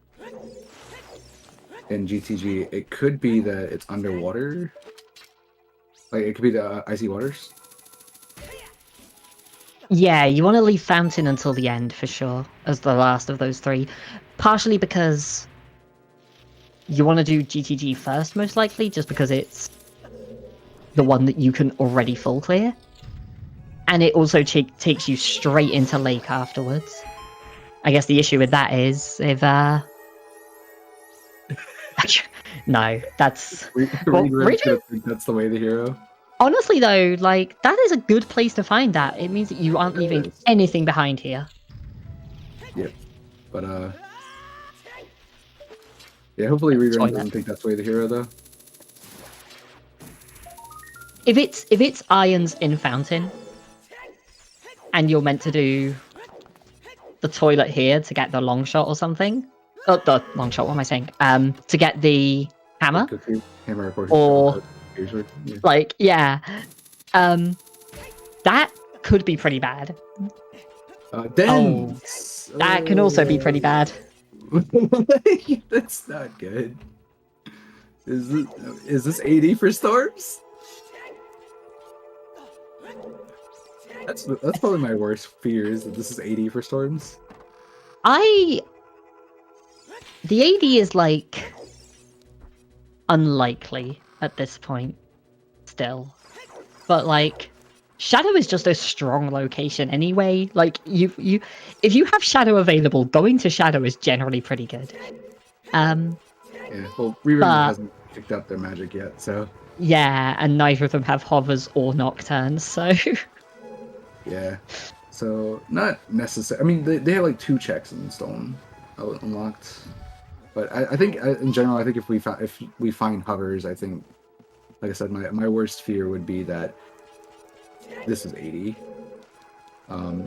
GTG, it could be that it's underwater. Like it could be the icy waters. Yeah, you want to leave Fountain until the end for sure, as the last of those 3. Partially because you want to do GTG first, most likely, just because it's the one that you can already full clear. And it also takes you straight into Lake afterwards. I guess the issue with that is if no, that's That's the Way of the Hero. Honestly though, like that is a good place to find that. It means that you aren't leaving anything behind here. Yep. But yeah, hopefully Readrim doesn't think that's Way of the Hero though. If it's irons in Fountain, and you're meant to do the toilet here to get the long shot or something. Oh, the long shot. What am I saying? To get the hammer, Hammer, of course. or Yeah. like that could be pretty bad. Dens. That can also be pretty bad. That's not good. Is this 80 for storms? That's probably my worst fear is that this is 80 for storms. The 80 is like unlikely at this point still. But like Shadow is just a strong location anyway. Like if you have Shadow available, going to Shadow is generally pretty good. Yeah, well, readrim hasn't picked up their magic yet, so yeah, and neither of them have hovers or nocturnes, so yeah. So not necessary. I mean, they have like 2 checks in stone unlocked, but I think in general, I think if we find hovers, I think, like I said, my worst fear would be that this is 80.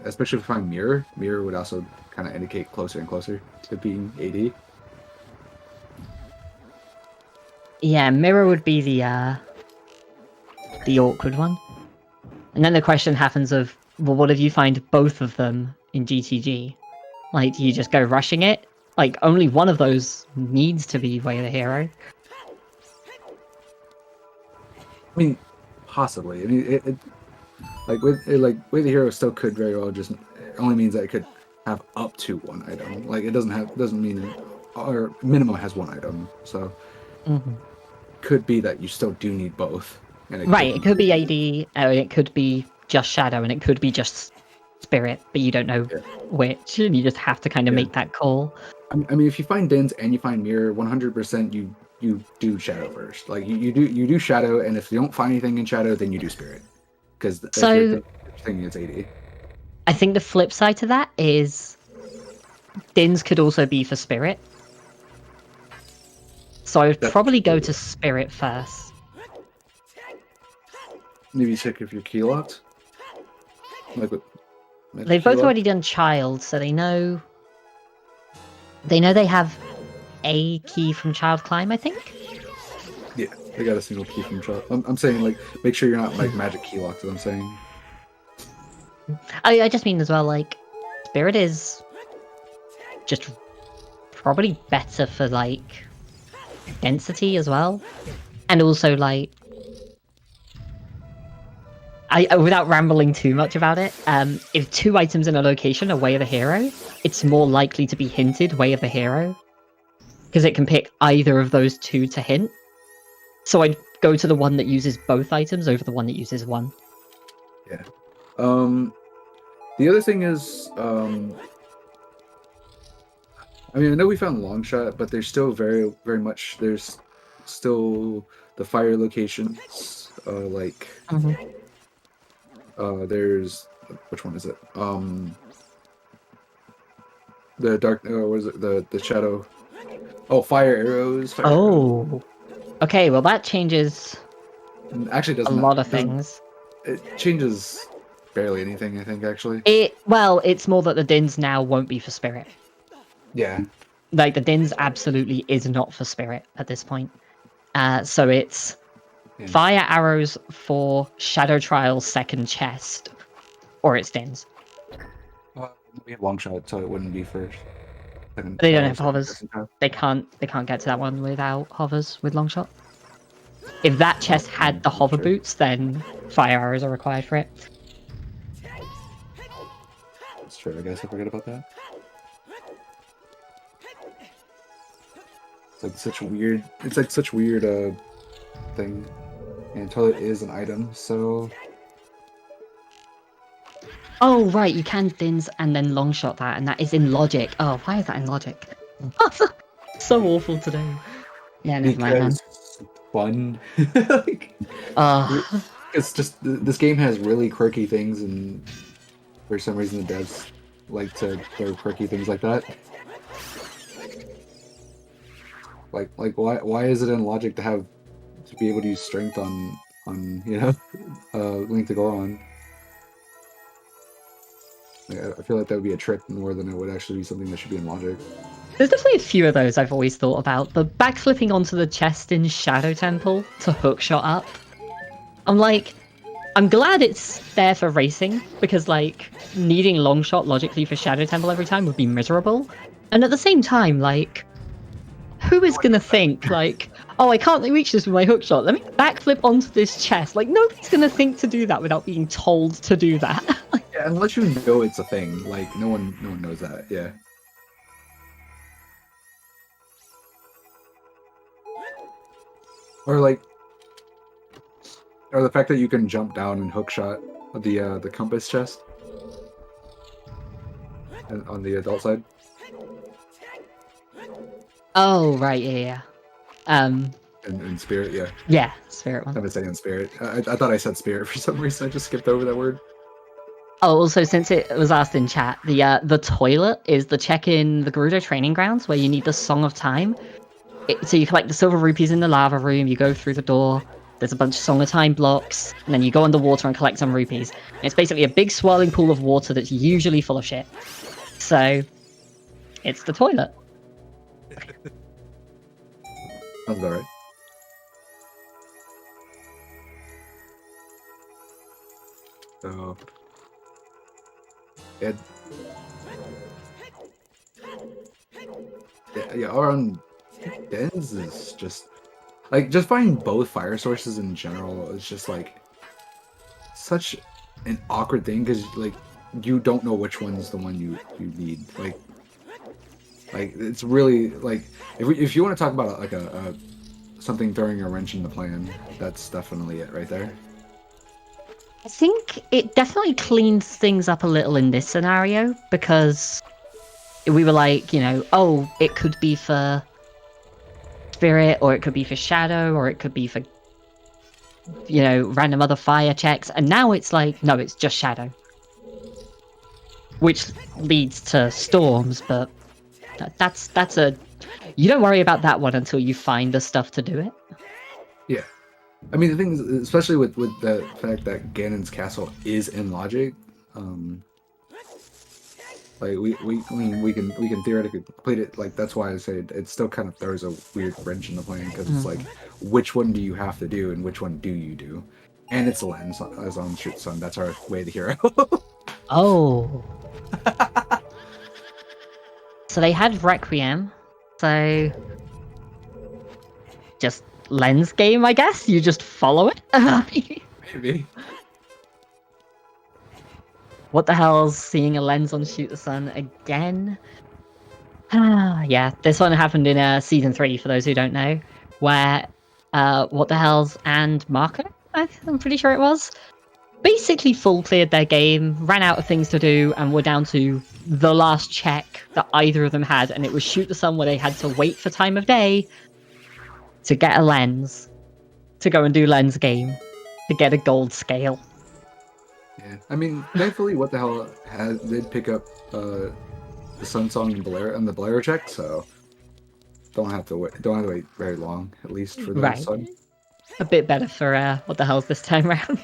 Especially if we find mirror. Mirror would also kind of indicate closer and closer to being 80. yeah, mirror would be the awkward one. And then the question happens of, well, what if you find both of them in GTG? Like, do you just go rushing it? Like, only one of those needs to be Way of the Hero. I mean, possibly. I mean, it Way of the Hero still could very well just. It only means that it could have up to 1 item. Like, it doesn't mean or minimum has 1 item. So could be that you still do need both. And It could be AD, it could be just Shadow, and it could be just Spirit, but you don't know which, and you just have to kind of make that call. I mean, if you find Dens and you find Mirror, 100% you do Shadow first. Like you do Shadow, and if you don't find anything in Shadow, then you do Spirit, because you're thinking it's 80. I think the flip side to that is Dins could also be for Spirit, so I would probably go to Spirit first. Maybe check if you're key locked. They've both already done Child, so they know they have a key from Child Climb, I think. Yeah, they got a single key from Child. I'm saying, like, make sure you're not like magic key locked. What I'm saying. I just mean as well, like, Spirit is just probably better for like density as well, and also like. Without rambling too much about it, if 2 items in a location are Way of the Hero, it's more likely to be hinted Way of the Hero, because it can pick either of those 2 to hint. So I'd go to the one that uses both items over the one that uses 1. Yeah. The other thing is, I mean, I know we found Longshot, but there's still very, very much, there's still the fire locations, like... there's which one is it? The dark. What is it? The shadow. Oh, fire arrows. Arrows. Okay. Well, that changes. Actually, doesn't a lot of things. It changes barely anything. I think actually. It's more that the Dins now won't be for Spirit. Yeah. Like the Dins absolutely is not for Spirit at this point. So it's. Yeah. Fire arrows for Shadow Trial's second chest, or it's Dins. We have Longshot, so it wouldn't be first. They don't have hovers. They can't get to that one without hovers with Longshot. If that chest had the hover boots, then fire arrows are required for it. That's true. I guess I forget about that. It's like such weird. It's like such weird thing. And toilet is an item, so... Oh, right, you can Dins and then Longshot that, and that is in Logic. Oh, why is that in Logic? So awful today. Yeah, never mind, man. Fun. It's just, this game has really quirky things, and for some reason the devs like to throw quirky things like that. Like why is it in Logic to be able to use strength on Link to Goron? I feel like that would be a trick more than it would actually be something that should be in Logic. There's definitely a few of those I've always thought about. The backflipping onto the chest in Shadow Temple to hookshot up. I'm like, I'm glad it's there for racing, because like needing long shot logically for Shadow Temple every time would be miserable. And at the same time, like, who is gonna think like, oh, I can't reach this with my hookshot, let me backflip onto this chest? Like, nobody's gonna think to do that without being told to do that. Yeah, unless you know it's a thing. Like no one knows that. Yeah. Or like, or the fact that you can jump down and hookshot the compass chest on the adult side. Oh right, yeah. In spirit, yeah. Yeah, spirit one. I've been saying in spirit. I thought I said spirit for some reason. I just skipped over that word. Oh, also, since it was asked in chat, the toilet is the check in the Gerudo training grounds where you need the Song of Time. So you collect the silver rupees in the lava room, you go through the door, there's a bunch of Song of Time blocks, and then you go underwater and collect some rupees. And it's basically a big swirling pool of water that's usually full of shit. So, it's the toilet. Sounds about right. So, yeah, around dens is just like finding both fire sources in general is just like such an awkward thing because like you don't know which one's the one you need. Like it's really like if you want to talk about like a something throwing a wrench in the plan, that's definitely it right there. I think it definitely cleans things up a little in this scenario because we were like, you know, oh, it could be for spirit, or it could be for shadow, or it could be for, you know, random other fire checks. And now it's like, no, it's just shadow. Which leads to storms, but that's a... You don't worry about that one until you find the stuff to do it. Yeah. I mean, the thing is, especially with the fact that Ganon's castle is in logic, like we can theoretically complete it. Like that's why I say it still kind of throws a weird wrench in the plan because it's like, which one do you have to do and which one do you do? And it's lens as on Shoot Sun. That's our way to hero. Oh. So they had Requiem. So just lens game, I guess. You just follow it. Maybe. What the hell's seeing a lens on Shoot the Sun again? Yeah, this one happened in season 3 for those who don't know, where What the Hell's and Marco, I'm pretty sure it was, basically full cleared their game, ran out of things to do, and were down to the last check that either of them had, and it was Shoot the Sun, where they had to wait for time of day to get a lens, to go and do lens game, to get a gold scale. Yeah, I mean, thankfully, What the Hell did pick up the Sun Song and the Bolero check, so don't have to wait very long, at least for the Right. Sun. A bit better for What the Hell's this time round.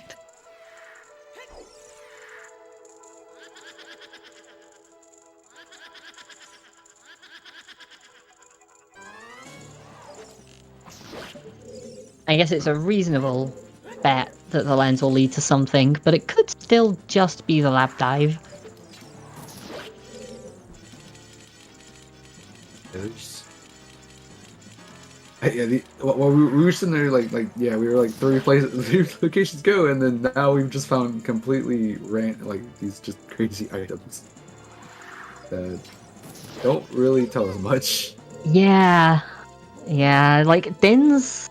I guess it's a reasonable bet that the lens will lead to something, but it could still just be the lab dive. Yeah, well, we were sitting there like yeah, we were like three locations go, and then now we've just found completely these just crazy items that don't really tell us much. Yeah, like Din's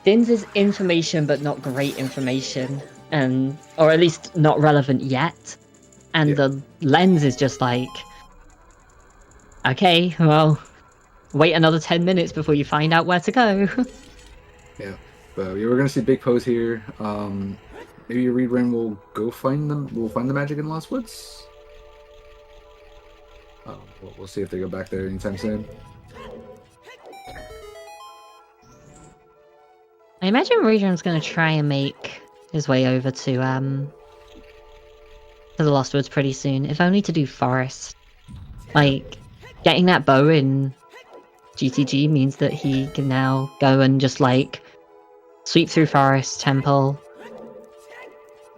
is information, but not great information, or at least not relevant yet. And the lens is just like, okay, well, wait another 10 minutes before you find out where to go. Yeah, but we were gonna see Big Pose here. Maybe readrim will go find them. We'll find the magic in Lost Woods. We'll see if they go back there anytime soon. I imagine readrim's gonna try and make his way over to the Lost Woods pretty soon, if only to do Forest. Like, getting that bow in GTG means that he can now go and just like sweep through Forest Temple,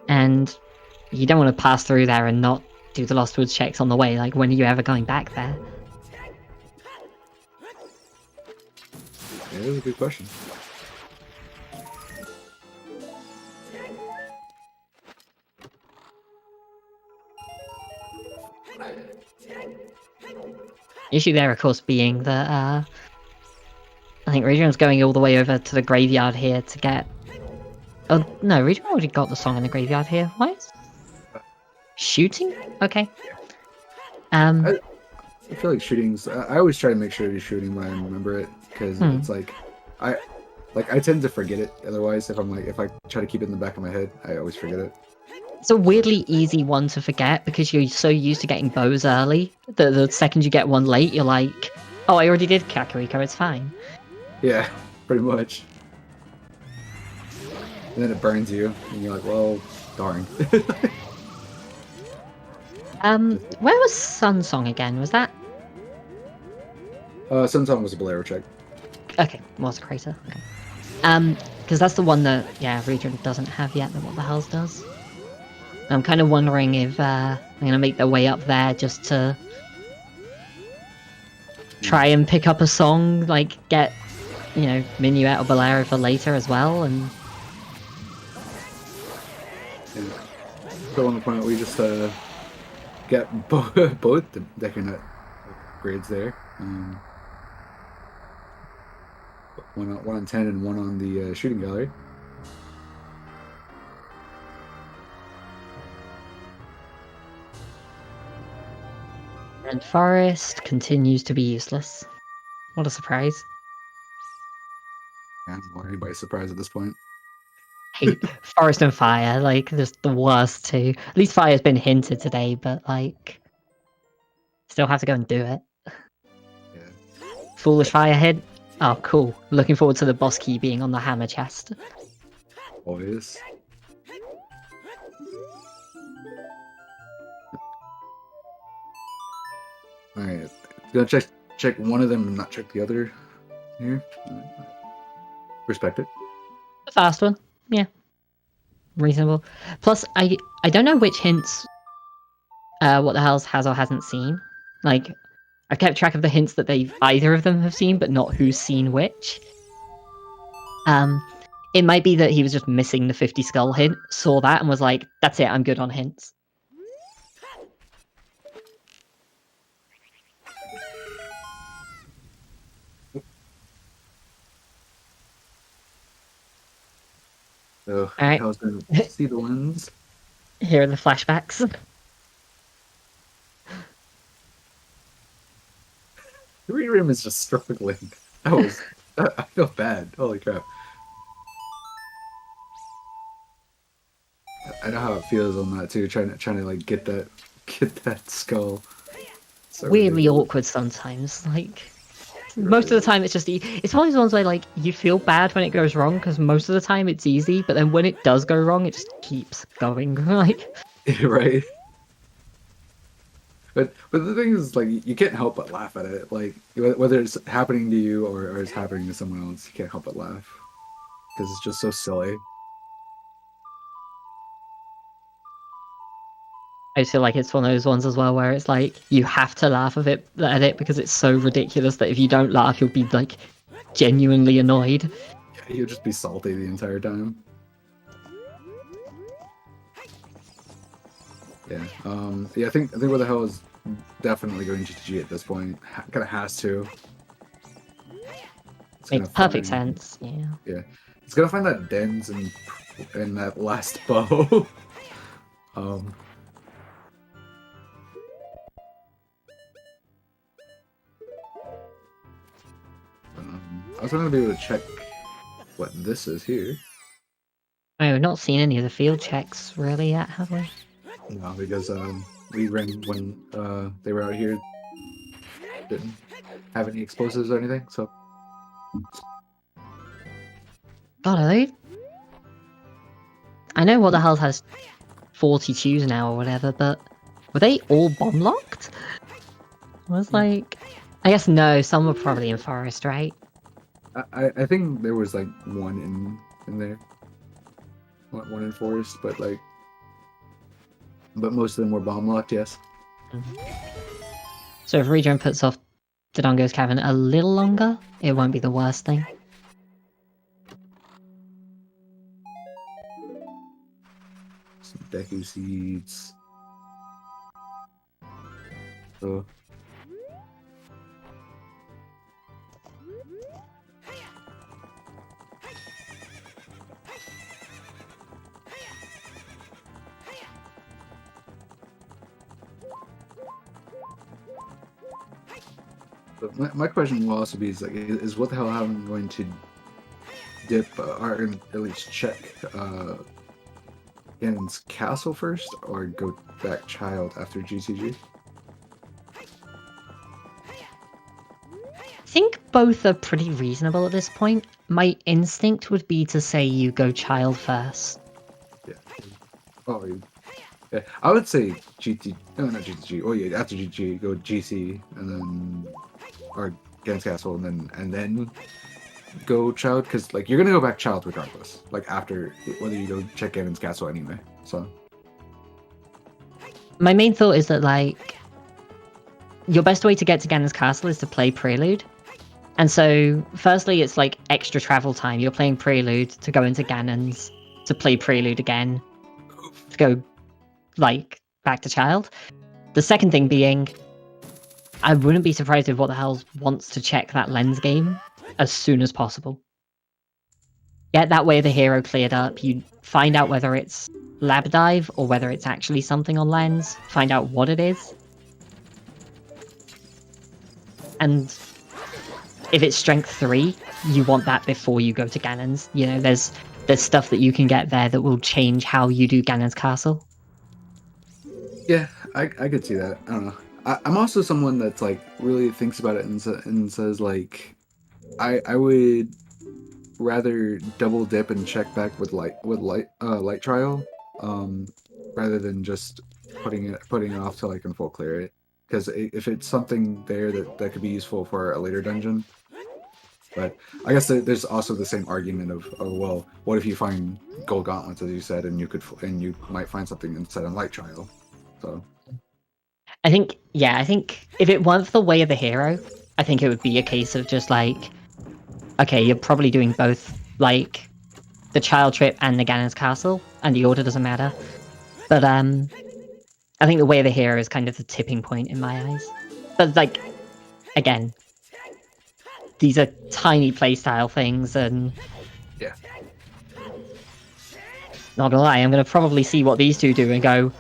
and you don't want to pass through there and not do the Lost Woods checks on the way. Like, when are you ever going back there? Yeah, that's a good question. Issue there, of course, being that I think Readrim's going all the way over to the graveyard here to get. Oh no, Readrim already got the song in the graveyard here. Why is shooting? Okay. I feel like shooting's. I always try to make sure to be shooting when I remember it, because it's like I tend to forget it otherwise. If I try to keep it in the back of my head, I always forget it. It's a weirdly easy one to forget because you're so used to getting bows early that the second you get one late, you're like, oh, I already did Kakariko, it's fine. Yeah, pretty much. And then it burns you, and you're like, well, darn. Where was Sun Song again? Was that? Sun Song was a Bolero check. Okay, was a crater. Okay. Because that's the one that, yeah, Readrim doesn't have yet, that What the Hells does. I'm kind of wondering if they're going to make their way up there just to try and pick up a song, like get, you know, Minuet or Bolero for later as well, and... Yeah. So on the point, we just get both the Deckernet grades there. One on 10 and one on the shooting gallery. And Forest continues to be useless. What a surprise. I don't know why anybody's surprised at this point. Hate Forest and Fire, like, just the worst two. At least Fire's been hinted today, but, like, still have to go and do it. Yeah. Foolish Fire hit. Oh, cool. Looking forward to the boss key being on the hammer chest. Always. Alright, gonna check one of them and not check the other here. Respect it. The fast one, yeah. Reasonable. Plus, I don't know which hints What the Hells has or hasn't seen. Like, I've kept track of the hints that either of them have seen, but not who's seen which. It might be that he was just missing the 50 skull hint, saw that, and was like, that's it, I'm good on hints. So, Alright. I was gonna see the ones. Here are the flashbacks. The readrim is just struggling. I feel bad. Holy crap. I know how it feels on that too, trying to like get that skull. So Weirdly ridiculous. awkward sometimes. Like, most of the time it's just it's one of those ones where like you feel bad when it goes wrong because most of the time it's easy, but then when it does go wrong, it just keeps going. Like, Right. But the thing is, like, you can't help but laugh at it. Like, whether it's happening to you or it's happening to someone else, you can't help but laugh because it's just so silly. I feel like it's one of those ones as well where it's like you have to laugh at it because it's so ridiculous that if you don't laugh, you'll be like genuinely annoyed. Yeah, you'll just be salty the entire time. Yeah. Yeah. I think What the Hell is definitely going GTG at this point. Kind of has to. It's Makes gonna perfect find- sense. Yeah. Yeah. It's gonna find that Dens in that last bow. I was gonna be able to check what this is here. Oh, we've not seen any of the field checks really yet, have we? No, because we ran when they were out here, didn't have any explosives or anything. So God, are they? I know What the Hell has 42s now or whatever, but were they all bomb locked? Was like, I guess no. Some were probably in forest, right? I think there was like one in there, one in forest, but most of them were bomb locked. Yes. So if Readrim puts off Dodongo's Cavern a little longer, it won't be the worst thing. Some Deku seeds. So. But my question will also be is what the hell I'm going to dip or at least check Ganon's castle first, or go back child after GCG? I think both are pretty reasonable at this point. My instinct would be to say you go child first. Yeah. Oh, yeah. I would say GT. No, not GTG. Oh yeah, after GG, go GC, and then or Ganon's castle, and then go child, because like you're gonna go back child regardless. Like after whether you go check Ganon's castle anyway. So my main thought is that like your best way to get to Ganon's castle is to play Prelude. And so firstly it's like extra travel time. You're playing Prelude to go into Ganon's, to play Prelude again, to go like back to child. The second thing being, I wouldn't be surprised if What the Hell wants to check that lens game as soon as possible. Get that way the hero cleared up, you find out whether it's lab dive or whether it's actually something on lens, find out what it is. And if it's strength 3, you want that before you go to Ganon's. You know, there's stuff that you can get there that will change how you do Ganon's castle. yeah, I could see that. I don't know. I'm also someone that's like really thinks about it and says like, I would rather double dip and check back with light trial, rather than just putting it off till I can full clear it. Because if it's something there that could be useful for a later dungeon. But I guess there's also the same argument of, oh well, what if you find gold gauntlets, as you said, and you might find something instead in light trial. So I think if it weren't for the way of the hero, I think it would be a case of just like, okay, you're probably doing both, like the child trip and the Ganon's castle, and the order doesn't matter. But I think the way of the hero is kind of the tipping point in my eyes. But like, again, these are tiny playstyle things, and yeah, not gonna lie, I'm gonna probably see what these two do and go,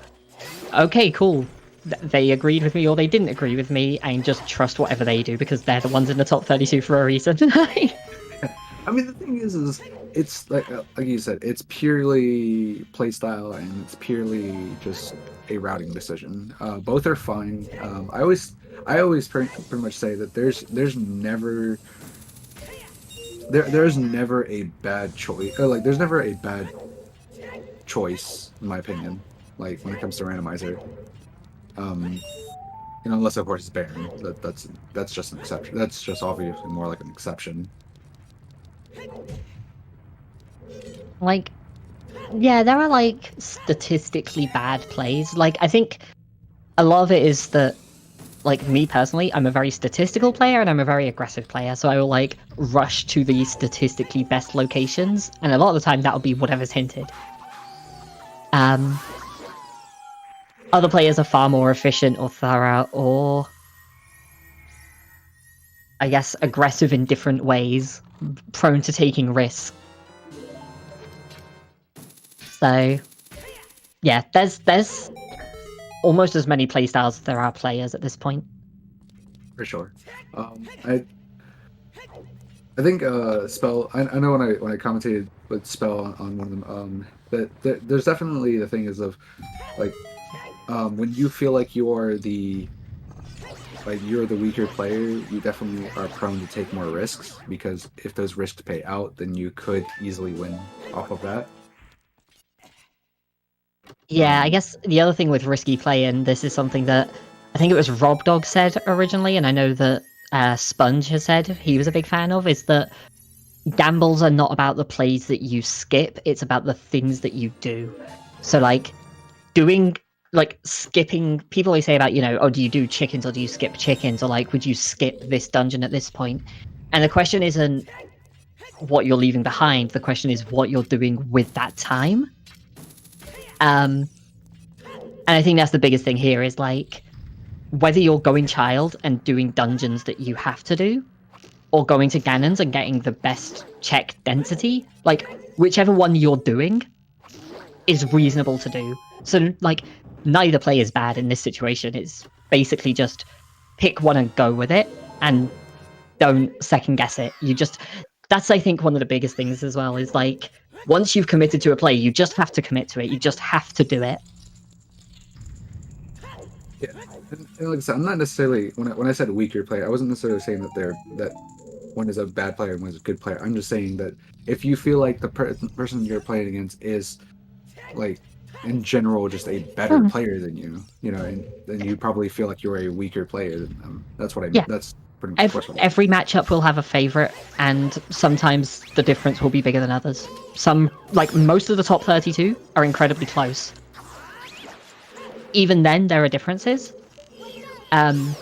okay, cool. They agreed with me or they didn't agree with me, and just trust whatever they do because they're the ones in the top 32 for a reason. I mean, the thing is it's like you said, it's purely playstyle and it's purely just a routing decision. Both are fine. I always pretty much say that there's never a bad choice. Like there's never a bad choice, in my opinion. Like when it comes to randomizer, unless of course it's Baron. That's just an exception. That's just obviously more like an exception. Like, yeah, there are like statistically bad plays. Like, I think a lot of it is that, like, me personally, I'm a very statistical player and I'm a very aggressive player, so I will like rush to the statistically best locations, and a lot of the time that'll be whatever's hinted. Other players are far more efficient or thorough or, I guess, aggressive in different ways, prone to taking risks. So, yeah, there's almost as many playstyles as there are players at this point. For sure. I think Spell. I know when I commentated with Spell on one of them, that there's definitely the thing is of like when you feel like you're the weaker player, you definitely are prone to take more risks, because if those risks pay out, then you could easily win off of that. Yeah, I guess the other thing with risky play, and this is something that I think it was Rob Dog said originally, and I know that Sponge has said he was a big fan of, is that gambles are not about the plays that you skip, it's about the things that you do. So like skipping, people always say about, oh, do you do chickens or do you skip chickens, or like, would you skip this dungeon at this point? And the question isn't what you're leaving behind, the question is what you're doing with that time. And I think that's the biggest thing here, is like, whether you're going child and doing dungeons that you have to do, or going to Ganon's and getting the best check density, like, whichever one you're doing is reasonable to do. So, like, neither play is bad in this situation. It's basically just pick one and go with it, and don't second guess it. That's, I think, one of the biggest things as well, is like, once you've committed to a play, you just have to commit to it. You just have to do it. Yeah, and like I said, I'm not necessarily, when I said weaker player, I wasn't necessarily saying that one is a bad player and one is a good player. I'm just saying that if you feel like the person you're playing against is, like, in general, just a better player than you, and then you probably feel like you're a weaker player than them. That's what I mean. Yeah. That's pretty much every matchup will have a favorite, and sometimes the difference will be bigger than others. Most of the top 32 are incredibly close. Even then, there are differences. I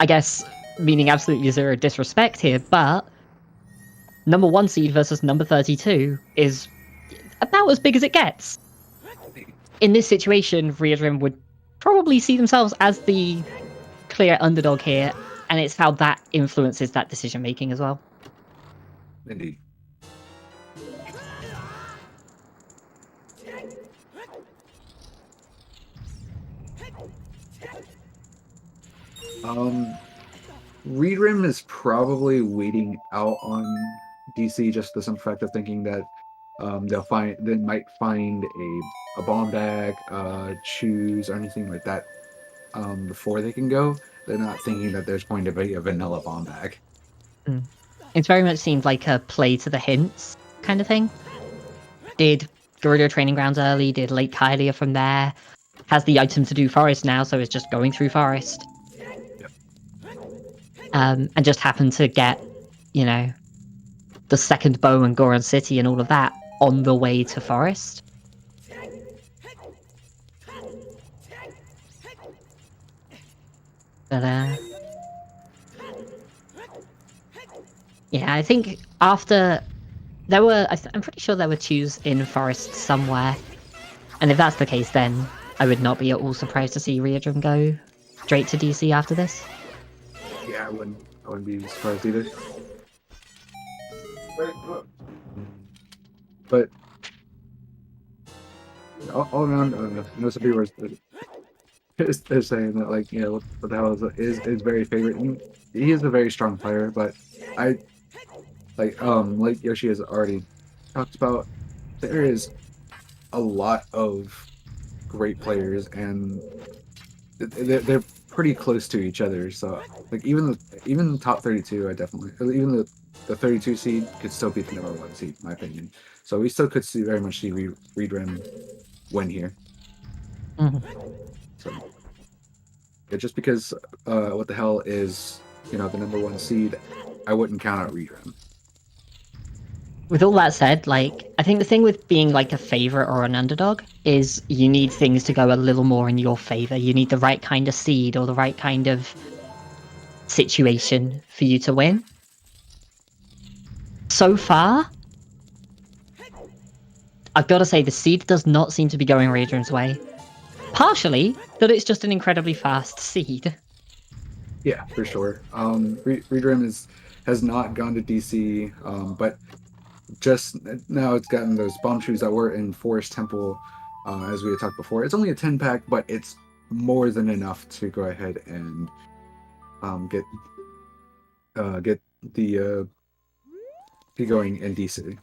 guess meaning absolutely zero disrespect here, but number 1 seed versus number 32 is about as big as it gets. In this situation, readrim would probably see themselves as the clear underdog here, and it's how that influences that decision making as well. Indeed. Readrim is probably waiting out on DC, just the simple fact of thinking that they might find a bomb bag, shoes, or anything like that before they can go. They're not thinking that there's going to be a vanilla bomb bag. It very much seemed like a play to the hints kind of thing. Did Gerudo Training Grounds early, did Lake Hylia from there, has the item to do Forest now, so it's just going through Forest. Yep. And just happened to get, the second bow and Goron City and all of that on the way to Forest. But, yeah, I think after there were, I'm pretty sure there were twos in Forest somewhere, and if that's the case, then I would not be at all surprised to see readrim go straight to DC after this. Yeah, I wouldn't be surprised either. But all around, some people are saying that, like, what the hell is very favorite. And he is a very strong player, but like Yoshi has already talked about, there is a lot of great players, and they're pretty close to each other. So, like, even the top 32, even the 32 seed could still beat the number 1 seed, in my opinion. So we still could very much see readrim win here. So, yeah, just because what the hell is the number 1 seed, I wouldn't count out readrim. With all that said, like, I think the thing with being like a favorite or an underdog is you need things to go a little more in your favor. You need the right kind of seed or the right kind of situation for you to win. So far, I've got to say the seed does not seem to be going readrim's way. Partially that it's just an incredibly fast seed. Yeah, for sure. Readrim has not gone to DC, but just now it's gotten those bomb shoes that were in Forest Temple, as we had talked before. It's only a 10-pack, but it's more than enough to go ahead and get the going in DC.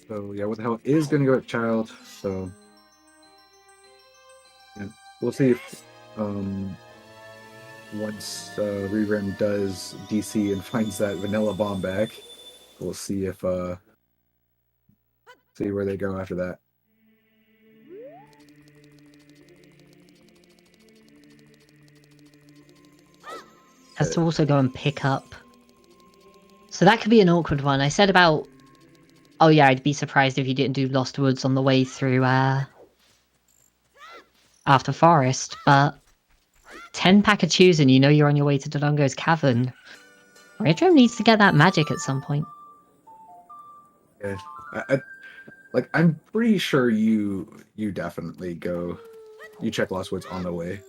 So yeah, what the hell is going to go at Child? So yeah, we'll see if once readrim does DC and finds that vanilla bomb bag, we'll see if See where they go after that. Has to also go and pick up. So that could be an awkward one. I said about, oh yeah, I'd be surprised if you didn't do Lost Woods on the way through after Forest, but 10 pack of chews and you know you're on your way to Dodongo's Cavern. Readrim needs to get that magic at some point. Yeah, I'm pretty sure you definitely go. You check Lost Woods on the way.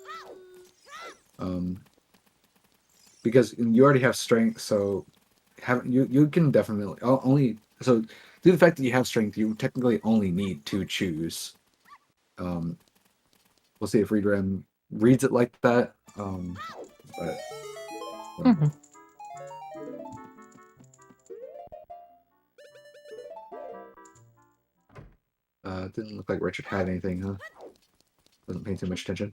Because you already have strength, so you can definitely only so due to the fact that you have strength, you technically only need 2 chews. We'll see if readrim reads it like that. But didn't look like Richard had anything, huh? Wasn't paying too much attention.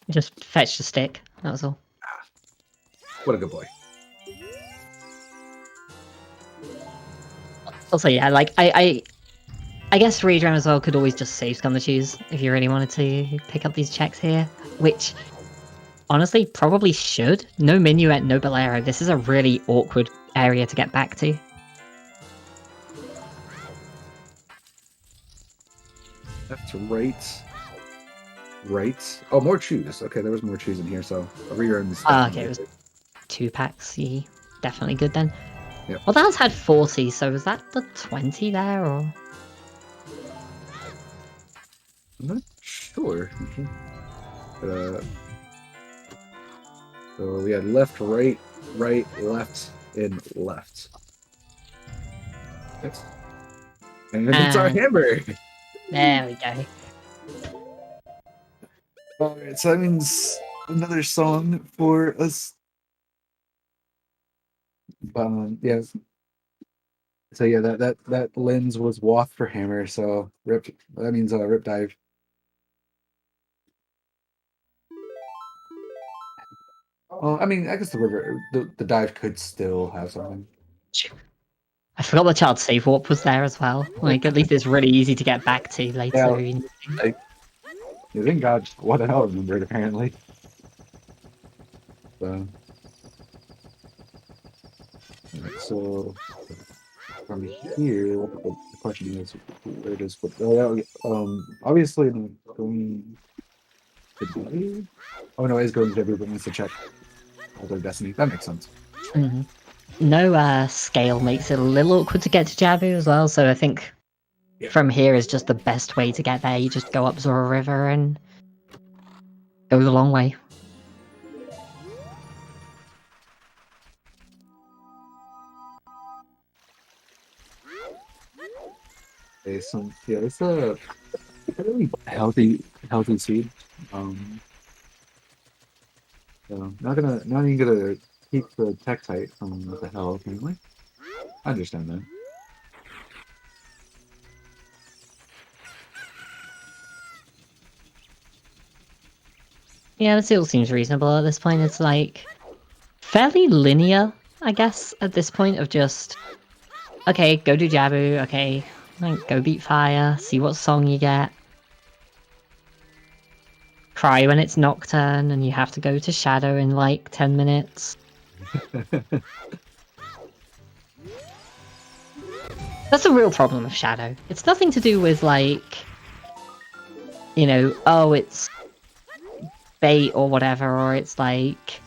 Just fetched a stick, that was all. What a good boy. Also, yeah, like, I guess Readrim as well could always just save scum the chews if you really wanted to pick up these checks here, which, honestly, probably should. No Minuet, no Bolero. This is a really awkward area to get back to. Left to right. Right. Oh, more chews. Okay, there was more chews in here, so a rerun is Okay, it was 2 packs. Yeah, definitely good then. Yep. Well, that's had 40, so was that the 20 there, or? I'm not sure. So we had left, right, right, left, and left. Yes. And it's our hamburger. There we go. Alright, so that means another song for us. Yeah. So yeah, that lens was waft for hammer, so rip. That means rip dive. Well, I mean, I guess the dive could still have something. I forgot the child save warp was there as well. Like, at least it's really easy to get back to later. Yeah, thank God. What the hell remembered apparently. So, alright, so from here, what the question is, where does obviously going to be. Oh no, it's going to everyone wants to check all their destiny. That makes sense. Mm-hmm. No scale makes it a little awkward to get to Jabu as well, so I think from here is just the best way to get there. You just go up Zora River and go the long way. Okay, so yeah, it's a really healthy seed. So not even gonna keep the Tektite from the hell apparently. I understand that. Yeah, this all seems reasonable at this point. It's like fairly linear, I guess, at this point of just okay, go do Jabu, okay, like, go beat fire, see what song you get. Cry when it's Nocturne and you have to go to Shadow in like 10 minutes. That's a real problem of Shadow. It's nothing to do with like, you know, oh, it's bait or whatever, or it's like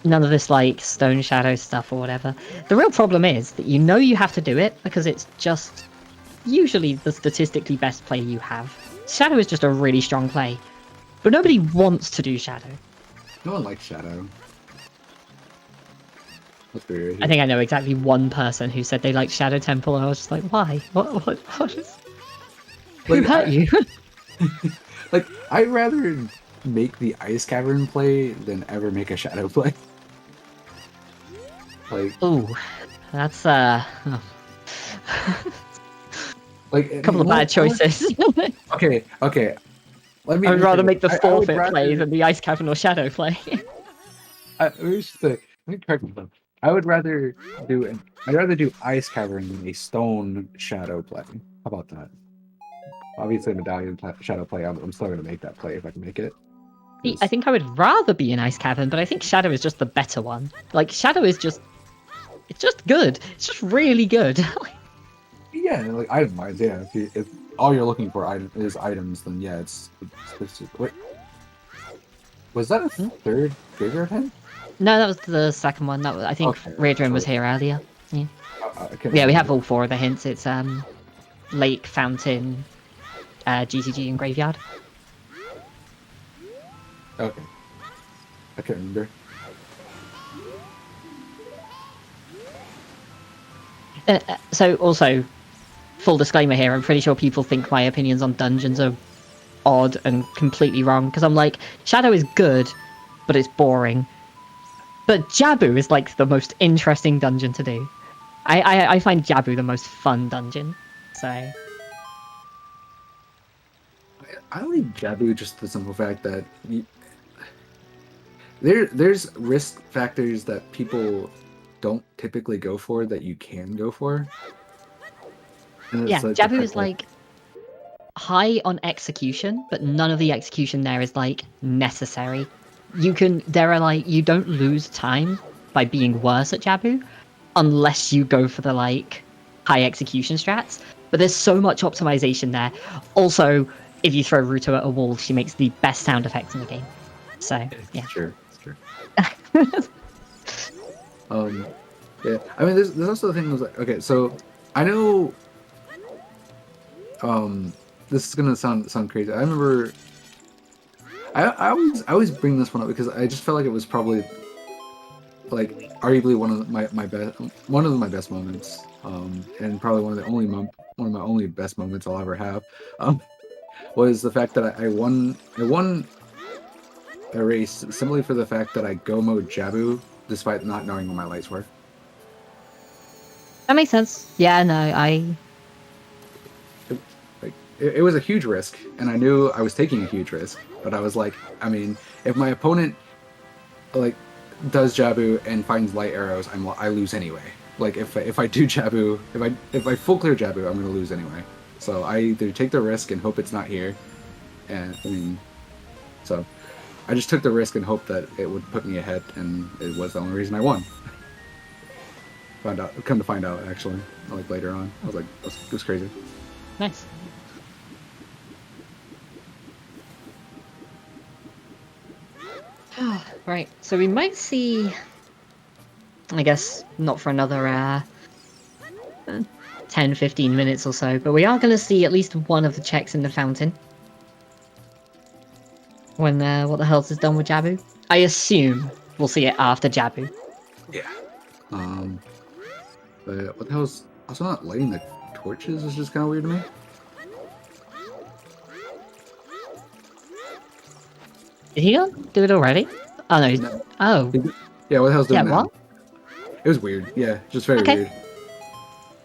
none of this like Stone Shadow stuff or whatever. The real problem is that you know you have to do it because it's just usually the statistically best play you have. Shadow is just a really strong play, but nobody wants to do Shadow. No one likes Shadow. That's weird. I think I know exactly one person who said they liked Shadow Temple, and I was just like, why? What is... Who hurt you? Like, I'd rather make the Ice Cavern play than ever make a Shadow play. Like, ooh, that's like a couple of bad choices. Okay. Let I'd rather make the I would forfeit rather- play than the Ice Cavern or Shadow play. let me correct myself. I would rather I'd rather do Ice Cavern than a Stone Shadow play. How about that? Obviously, Medallion Shadow play. I'm still gonna make that play if I can make it. See, I think I would rather be an Ice Cavern, but I think Shadow is just the better one. Like, Shadow is just... It's just good. It's just really good. Yeah, like item-wise, yeah. If all you're looking for is items, then yeah, it's wait, was that a third graveyard hit? No, that was the second one. That was, I think Okay, Readrim was here earlier. Yeah, I can't yeah, we remember. have all 4 of the hints. It's Lake, Fountain, GCG, and Graveyard. Okay, I can't remember. So also, full disclaimer here, I'm pretty sure people think my opinions on dungeons are odd and completely wrong, because I'm like, Shadow is good, but it's boring. But Jabu is like the most interesting dungeon to do. I find Jabu the most fun dungeon. So I like Jabu just the simple fact that there's risk factors that people don't typically go for that you can go for. And yeah, it's like Jabu is like high on execution, but none of the execution there is like necessary. You don't lose time by being worse at Jabu unless you go for the like high execution strats. But there's so much optimization there. Also, if you throw Ruto at a wall, she makes the best sound effects in the game. So yeah. It's true. Yeah. I mean, there's also the thing was like, okay, so I know, this is gonna sound crazy. I remember, I always bring this one up because I just felt like it was probably like arguably one of my best moments, and probably one of my only best moments I'll ever have, was the fact that I won a race simply for the fact that I go mode Jabu despite not knowing what my lights were. That makes sense. Yeah, no, It was a huge risk, and I knew I was taking a huge risk. But I was like, I mean, if my opponent like does Jabu and finds light arrows, I lose anyway. Like if I do Jabu, if I full clear Jabu, I'm gonna lose anyway. So I either take the risk and hope it's not here, and I mean, so I just took the risk and hoped that it would put me ahead, and it was the only reason I won. Come to find out, actually, like later on, I was like, it was crazy. nice. Right, so we might see, I guess, not for another 10-15 minutes or so, but we are going to see at least one of the checks in the fountain when what the hell's is done with Jabu. I assume we'll see it after Jabu. Yeah. But what the hell's also not lighting the torches is just kind of weird to me. Did he not do it already? Oh no. No. Oh. Yeah, what the hell's doing Yeah, that? what? It was weird. Yeah, just very Okay. weird.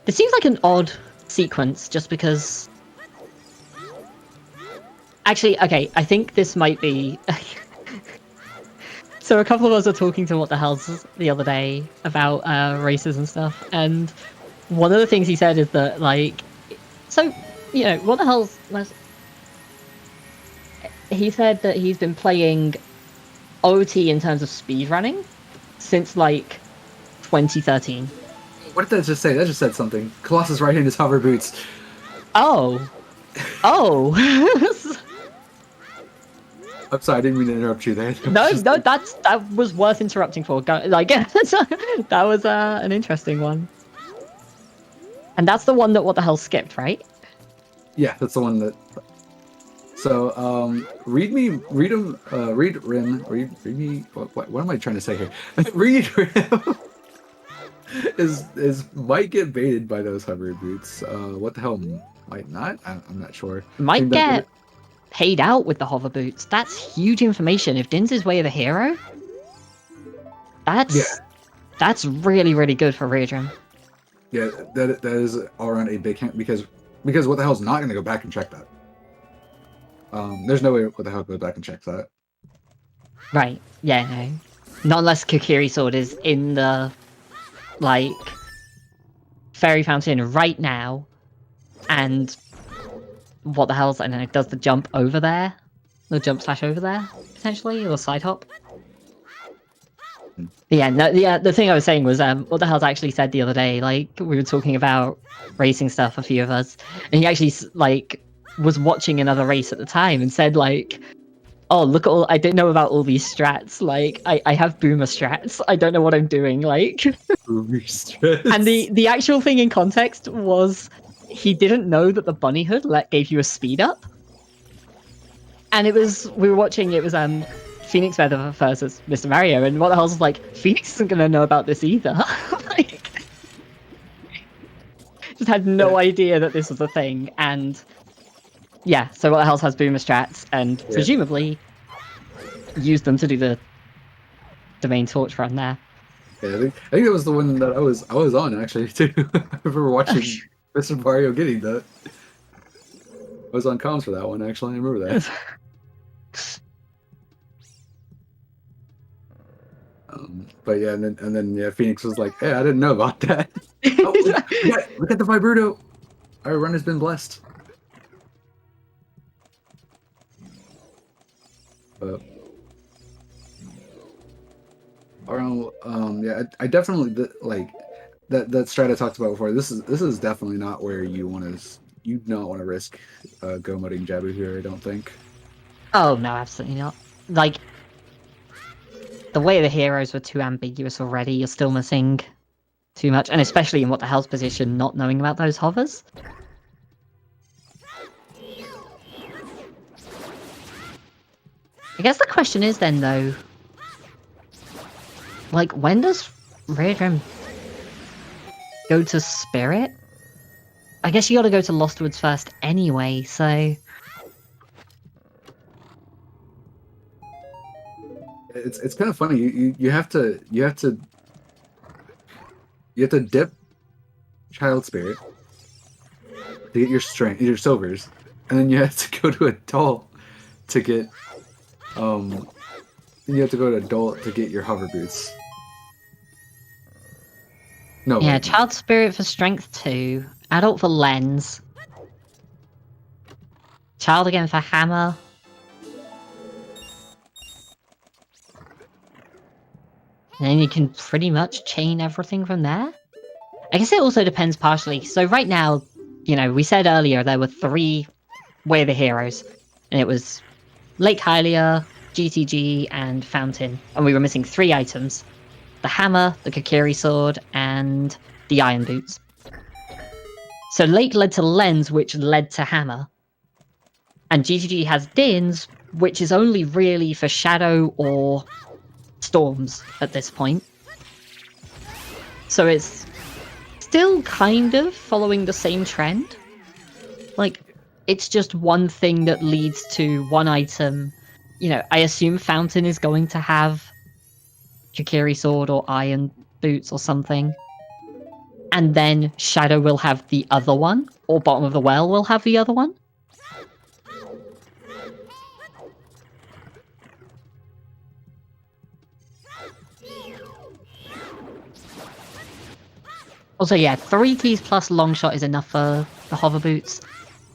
It seems like an odd sequence, just because... Actually, okay, I think this might be... So a couple of us were talking to What the Hells the other day about races and stuff, and one of the things he said is that, like... So, you know, What the Hells... He said that he's been playing OoT in terms of speedrunning since, like, 2013. What did that just say? That just said something. Colossus right in his hover boots. Oh. Oh. I'm sorry, I didn't mean to interrupt you there. No, that was worth interrupting for. Like, that was an interesting one. And that's the one that What the Hell skipped, right? Yeah, that's the one that. So, read me. What am I trying to say here? Readrim is might get baited by those hover boots. What the hell might not? I'm not sure. Might get paid out with the hover boots. That's huge information. If Din's his way of the hero, that's really, really good for Readrim. Yeah, that is all around a big hint because What the Hell's not going to go back and check that. There's no way What the Hell goes back and checks that. Right. Yeah, no. Not unless Kokiri Sword is in the like Fairy Fountain right now, and what the hell's, I don't know, does the jump over there? The jump slash over there, potentially, or side hop? Yeah, no, the thing I was saying was, what the hell's actually said the other day, like, we were talking about racing stuff, a few of us, and he actually, like, was watching another race at the time and said, like, oh, look at all, I didn't know about all these strats, like, I have boomer strats, I don't know what I'm doing, like. Boomer strats. And the actual thing in context was, he didn't know that the bunny hood gave you a speed up. And it was, we were watching, it was, Phoenix Feather versus Mr. Mario, and what the hell's like, Phoenix isn't gonna know about this either. Like, just had no idea that this was a thing, and yeah, so what the hell's has boomer strats, and presumably used them to do the main torch run there. Yeah, I think that was the one that I was on actually too. I remember watching Mr. Mario getting that. I was on comms for that one actually. I remember that. But yeah, and then Phoenix was like, "Hey, I didn't know about that." Oh, look at the Vibruto. Our run has been blessed. Yeah, I definitely like that strat I talked about before. This is definitely not where you don't want to risk go mudding Jabu here. I don't think. Oh no, absolutely not. Like, the way the heroes were too ambiguous already, you're still missing too much, and especially in what the hell's position, not knowing about those hovers. I guess the question is then, though, like, when does readrim go to Spirit? I guess you gotta go to Lost Woods first anyway, so... It's kind of funny. You have to dip Child Spirit to get your strength, your silvers, and then you have to go to Adult to get your hover boots. No. Yeah, Child Spirit for strength 2, Adult for lens, Child again for hammer. And then you can pretty much chain everything from there. I guess it also depends partially. So right now, you know, we said earlier there were 3 Way of the Heroes. And it was Lake Hylia, GTG, and Fountain. And we were missing 3 items. The hammer, the Kokiri sword, and the iron boots. So Lake led to lens, which led to hammer. And GTG has Dins, which is only really for shadow or storms at this point. So it's still kind of following the same trend. Like, it's just one thing that leads to one item. You know, I assume Fountain is going to have Kokiri sword or iron boots or something. And then Shadow will have the other one, or Bottom of the Well will have the other one. Also, yeah, 3 keys plus long shot is enough for the hover boots,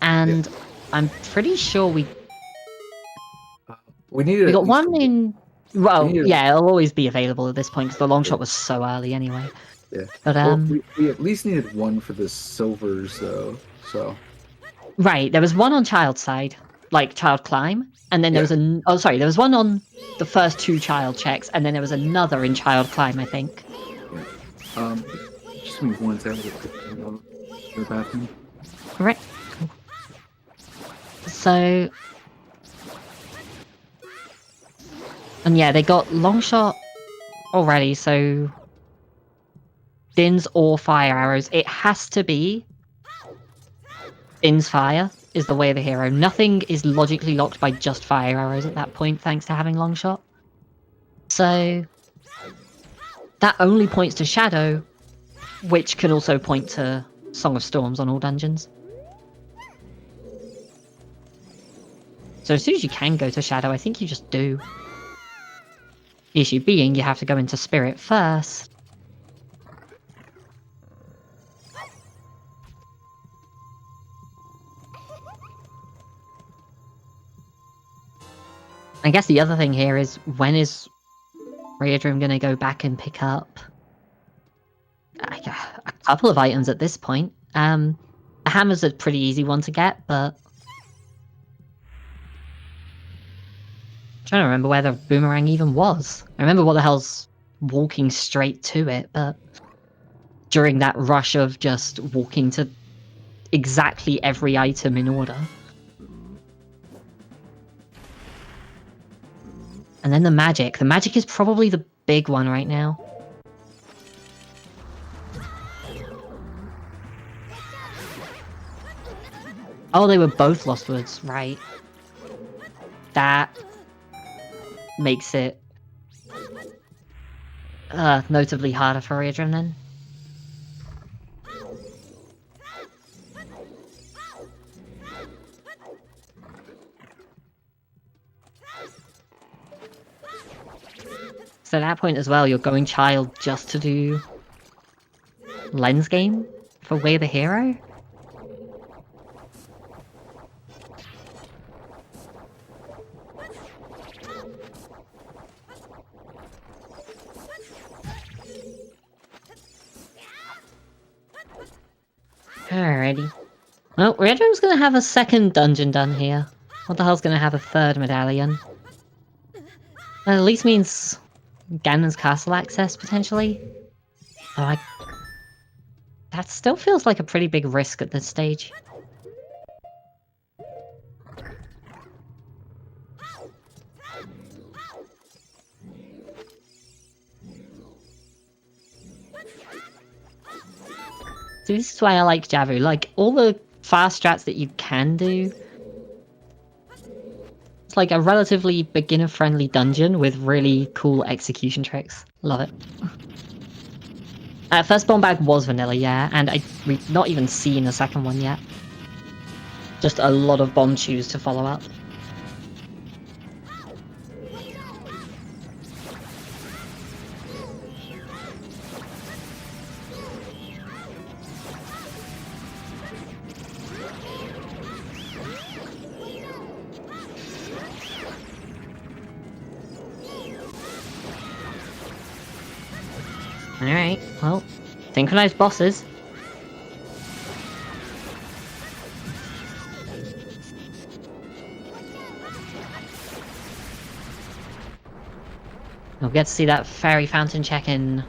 and I'm pretty sure we got one in. Well, yeah, it'll always be available at this point because the long shot was so early anyway. Yeah, but we at least needed one for the silvers though. So right, there was one on Child side, like Child climb, and then there was there was one on the first 2 Child checks, and then there was another in Child climb, I think. Yeah. Just move one to the bathroom. Right. Cool. So, and yeah, they got long shot already. So, Dins or fire arrows. It has to be Dins fire is the way of the hero. Nothing is logically locked by just fire arrows at that point, thanks to having long shot. So that only points to Shadow, which can also point to Song of Storms on all dungeons. So as soon as you can go to Shadow, I think you just do. The issue being, you have to go into Spirit first. I guess the other thing here is, when is readrim gonna go back and pick up a couple of items at this point? A hammer's a pretty easy one to get, but I'm trying to remember where the boomerang even was. I remember what the hell's walking straight to it, but during that rush of just walking to exactly every item in order. And then the magic. The magic is probably the big one right now. Oh, they were both Lost Woods, right. That makes it notably harder for readrim then. So at that point as well, you're going child just to do lens game for Way the Hero? Alrighty. Well, Redrim's gonna have a second dungeon done here. What the hell's gonna have a third medallion? That at least means Ganon's castle access, potentially. Oh, that still feels like a pretty big risk at this stage. So this is why I like Javu. Like, all the fast strats that you can do, it's like a relatively beginner-friendly dungeon with really cool execution tricks. Love it. First bomb bag was vanilla, yeah, and we've not even seen a second one yet. Just a lot of bomb chews to follow up. Alright, well, synchronized bosses. We'll get to see that fairy fountain check in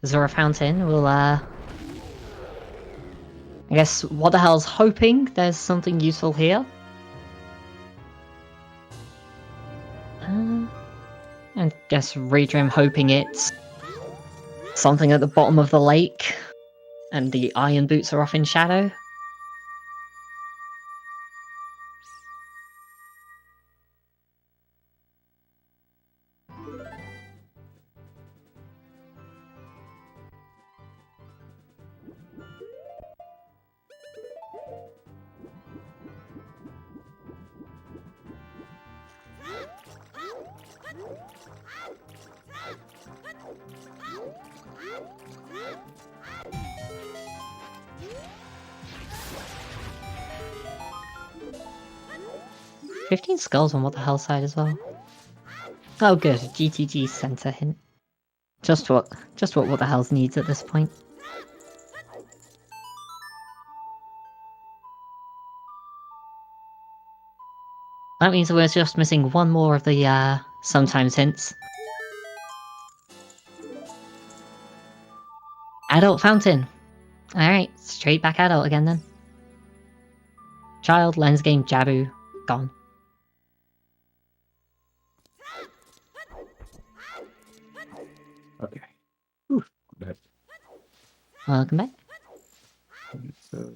Zora Fountain. We'll, I guess, what the hell's hoping there's something useful here? I guess readrim hoping it's something at the bottom of the lake, and the iron boots are off in shadow. "15 skulls on what the hell side as well." Oh good, GTG center hint. Just what what the hell's needs at this point. That means we're just missing one more of the sometimes hints. Adult fountain. Alright, straight back adult again then. Child, lens game, Jabu, gone. Okay. Ooh, bad. Welcome back. So,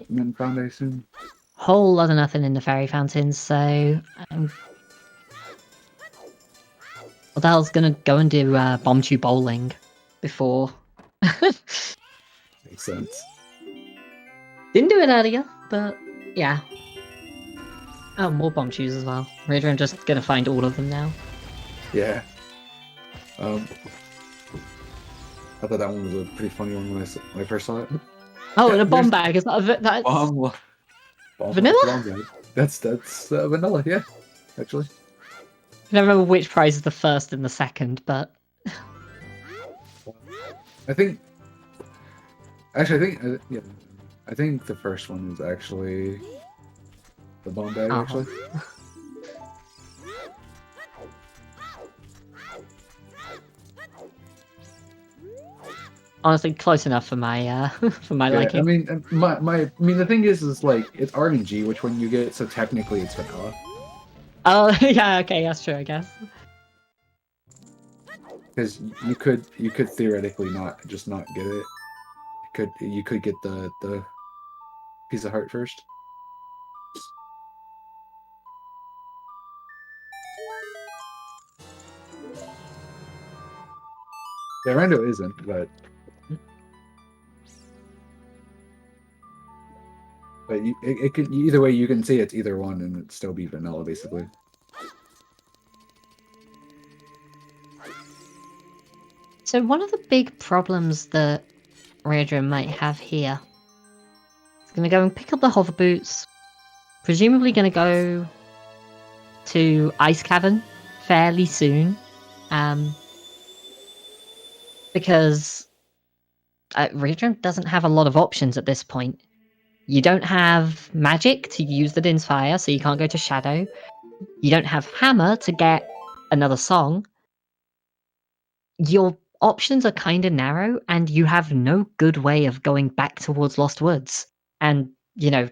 men found, I assume. Whole lot of nothing in the fairy fountains, so what the hell's gonna go and do bomb tube bowling before? Makes sense. Didn't do it earlier, but yeah. Oh, more bomb tubes as well. I'm just gonna find all of them now. Yeah. I thought that one was a pretty funny one when I first saw it. Oh, and a bomb bag, is that that's Bomb vanilla? Bomb bag. That's vanilla, yeah. actually. I don't remember which prize is the first and the second, but I think. Actually, yeah. I think the first one is actually the bomb bag. Actually. Honestly, close enough for my for my liking. I mean, the thing is like it's RNG, which one you get, so technically it's vanilla. Oh yeah, okay, that's true, I guess. Because you could theoretically not get it. You could get the piece of heart first. Yeah, Rando isn't, but it could either way. You can say it's either one, and it'd still be vanilla, basically. So one of the big problems that readrim might have here is going to go and pick up the hover boots. Presumably going to go to Ice Cavern fairly soon, because readrim doesn't have a lot of options at this point. You don't have magic to use the Din's Fire, so you can't go to Shadow. You don't have Hammer to get another song. Your options are kind of narrow, and you have no good way of going back towards Lost Woods. And, you know,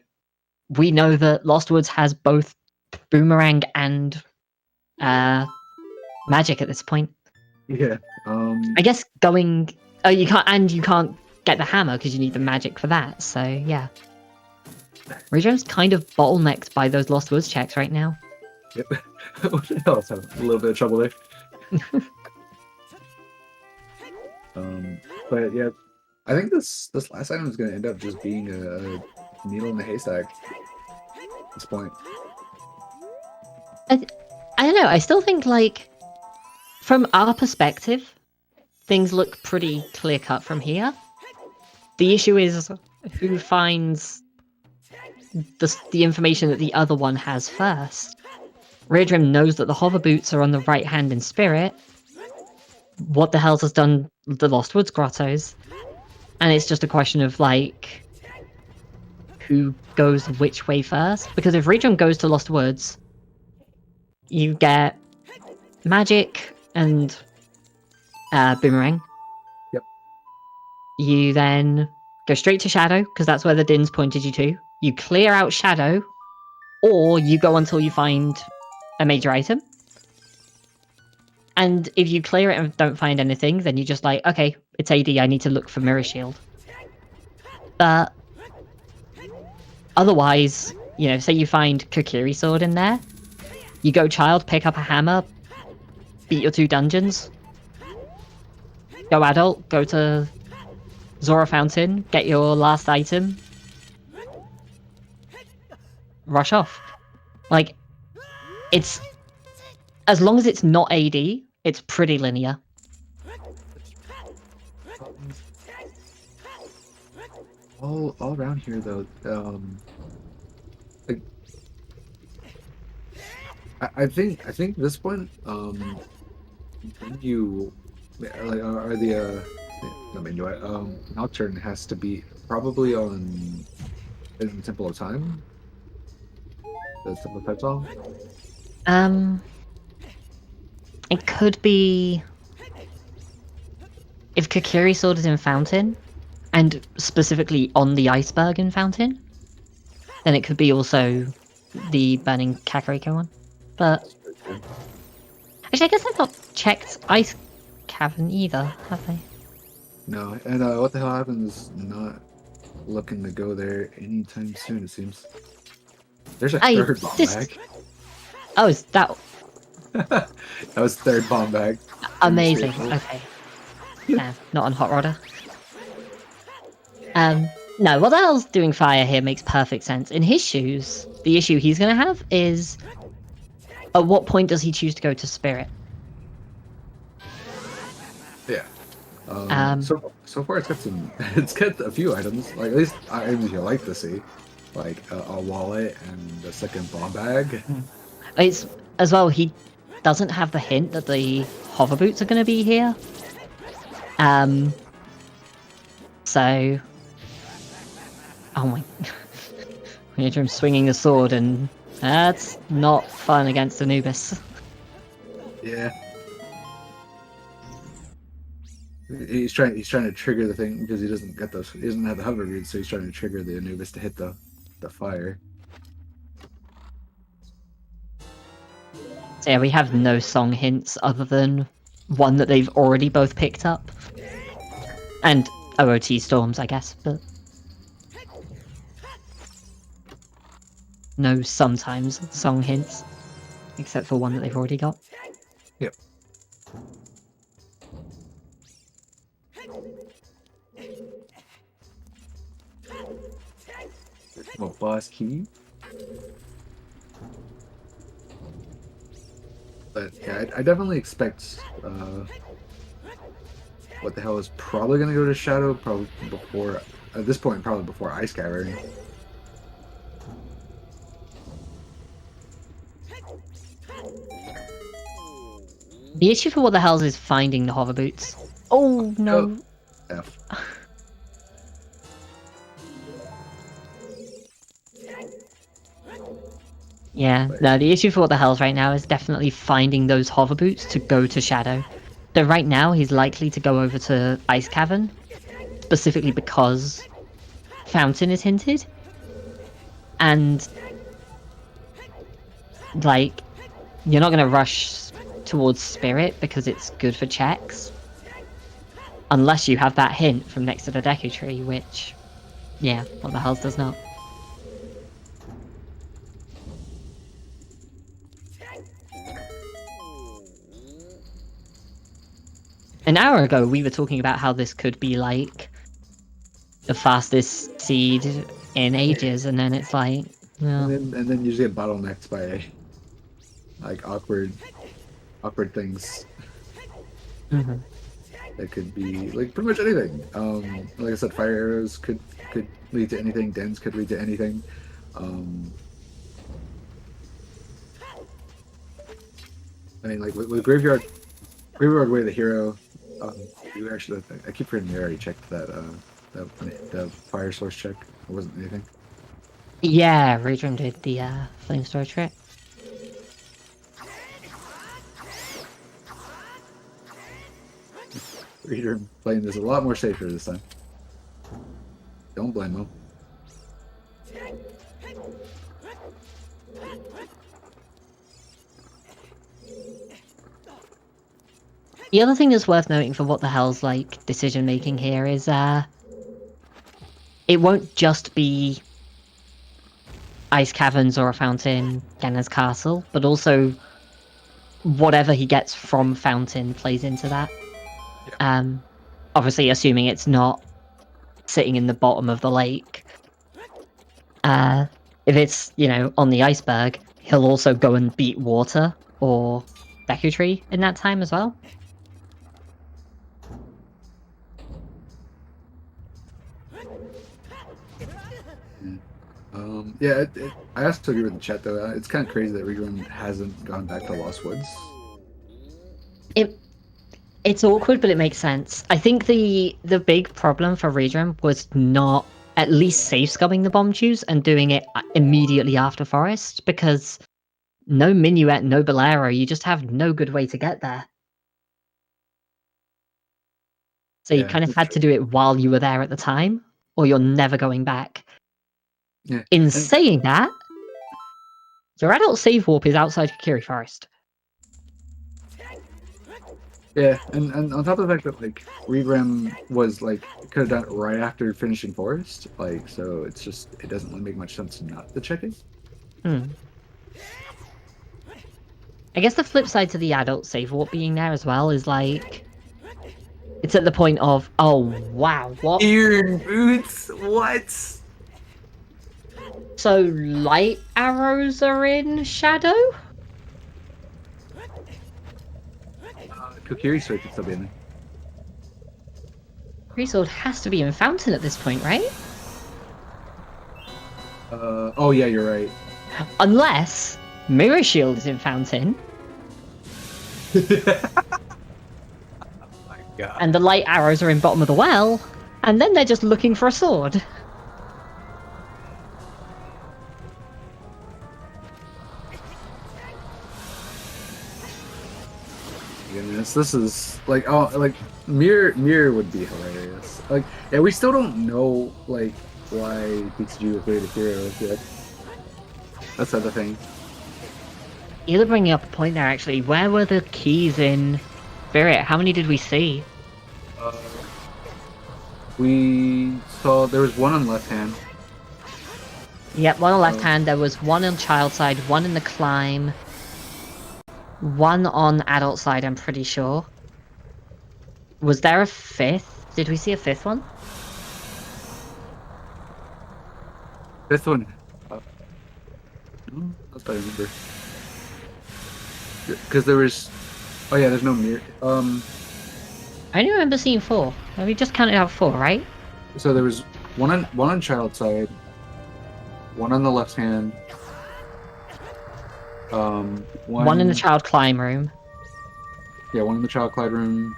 we know that Lost Woods has both Boomerang and magic at this point. Yeah. I guess going... Oh, you can't get the hammer because you need the magic for that, so yeah. Readrim's kind of bottlenecked by those Lost Woods checks right now. Yep. What the hell? I was having a little bit of trouble there. But yeah, I think this last item is going to end up just being a needle in the haystack at this point. I don't know. I still think, like, from our perspective, things look pretty clear-cut from here. The issue is who finds the information that the other one has first. Readrim knows that the hover boots are on the right hand in spirit. What the hell has done the Lost Woods grottos? And it's just a question of, like, who goes which way first? Because if Readrim goes to Lost Woods, you get magic and Boomerang. Yep. You then go straight to Shadow, because that's where the Din's pointed you to. You clear out Shadow, or you go until you find a major item. And if you clear it and don't find anything, then you're just like, okay, it's AD, I need to look for Mirror Shield. But otherwise, you know, say you find Kokiri Sword in there, you go Child, pick up a hammer, beat your 2 dungeons, go Adult, go to Zora Fountain, get your last item, rush off. Like, it's... As long as it's not AD, it's pretty linear. All around here, though, like, I think at this point, you like are the Nocturne has to be probably on in the Temple of Time. The Temple of Petal. It could be if Kokiri Sword is in Fountain, and specifically on the iceberg in Fountain, then it could be also the Burning Kakariko one. But actually, I guess I've not checked Ice Cavern either, have they? No, and what the hell happens? Not looking to go there anytime soon. It seems. There's a third bomb bag. Oh, is that? That was third bomb bag. Amazing. Okay. No, not on Hot Rodder. No, what the hell's doing fire here makes perfect sense. In his shoes, the issue he's going to have is, at what point does he choose to go to Spirit? Yeah. So far it's got a few items, like at least items you like to see, like a wallet and the second bomb bag. It's as well, he doesn't have the hint that the hover boots are going to be here. So... Oh my... Readrim swinging a sword, and that's not fun against Anubis. Yeah. He's trying to trigger the thing because he doesn't have the hover boots, so he's trying to trigger the Anubis to hit the fire. So yeah, we have no song hints other than one that they've already both picked up. And OOT storms, I guess, but... No sometimes song hints. Except for one that they've already got. Yep. Well, boss key. But yeah, I definitely expect what the hell is probably going to go to Shadow, probably before, at this point, probably before Ice Cavern. The issue for what the hells is finding the hover boots. Oh no. Oh, F. Yeah, no, the issue for what the hells right now is definitely finding those hover boots to go to Shadow. So right now he's likely to go over to Ice Cavern, specifically because Fountain is hinted. And like, you're not going to rush towards Spirit because it's good for checks. Unless you have that hint from next to the Deku Tree, which, yeah, what the hells does not. An hour ago, we were talking about how this could be, like, the fastest seed in ages, and then it's like... Well... And then you just get bottlenecked by, like, awkward things. Mm-hmm. That could be, like, pretty much anything. Like I said, fire arrows could lead to anything. Dens could lead to anything. I mean, like, with Graveyard Way of the Hero, you actually, I keep forgetting we already checked that, the fire source check. It wasn't anything. Yeah, Readrim did the flame store trick. Reader playing this a lot more safer this time. Don't blame him. The other thing that's worth noting for what the hell's like decision making here is it won't just be Ice Caverns or a Fountain, Ganna's Castle, but also whatever he gets from Fountain plays into that. Yeah. Obviously assuming it's not sitting in the bottom of the lake. If it's, you know, on the iceberg, he'll also go and beat water or Deku Tree in that time as well. Yeah, I also agree with the chat though. It's kind of crazy that Readrim hasn't gone back to Lost Woods. It's awkward, but it makes sense. I think the big problem for Readrim was not at least safe scumming the bomb juice and doing it immediately after Forest, because no Minuet, no Bolero, you just have no good way to get there. So you kind of had to do it while you were there at the time, or you're never going back. Yeah. In saying that, your adult save warp is outside Kakiri Forest. Yeah, and on top of the fact that like Readrim was like could have done it right after finishing Forest, like so it doesn't really make much sense not to check it. I guess the flip side to the adult save warp being there as well is like it's at the point of oh wow what Iron boots what? So light arrows are in Shadow? Kokiri Sword could still be in there. Greasewood has to be in Fountain at this point, right? Oh yeah, you're right. Unless Mirror Shield is in Fountain, My God. and the light arrows are in bottom of the well, and then they're just looking for a sword. Goodness, this is like mirror would be hilarious. Like, yeah, we still don't know like why DCG was rated hero yet. That's the other thing. You're bringing up a point there, actually. Where were the keys in Spirit? How many did we see? We saw there was one on left hand. Yep, one on left hand. There was one on child side, one in the climb, one on adult side, I'm pretty sure. Was there a fifth? Did we see a fifth one? This one. That's what I remember. Because there was. Oh yeah, there's no mirror. I only remember seeing 4. We just counted out 4, right? So there was one on child side, one on the left hand. One in the child climb room. Yeah, one in the child climb room.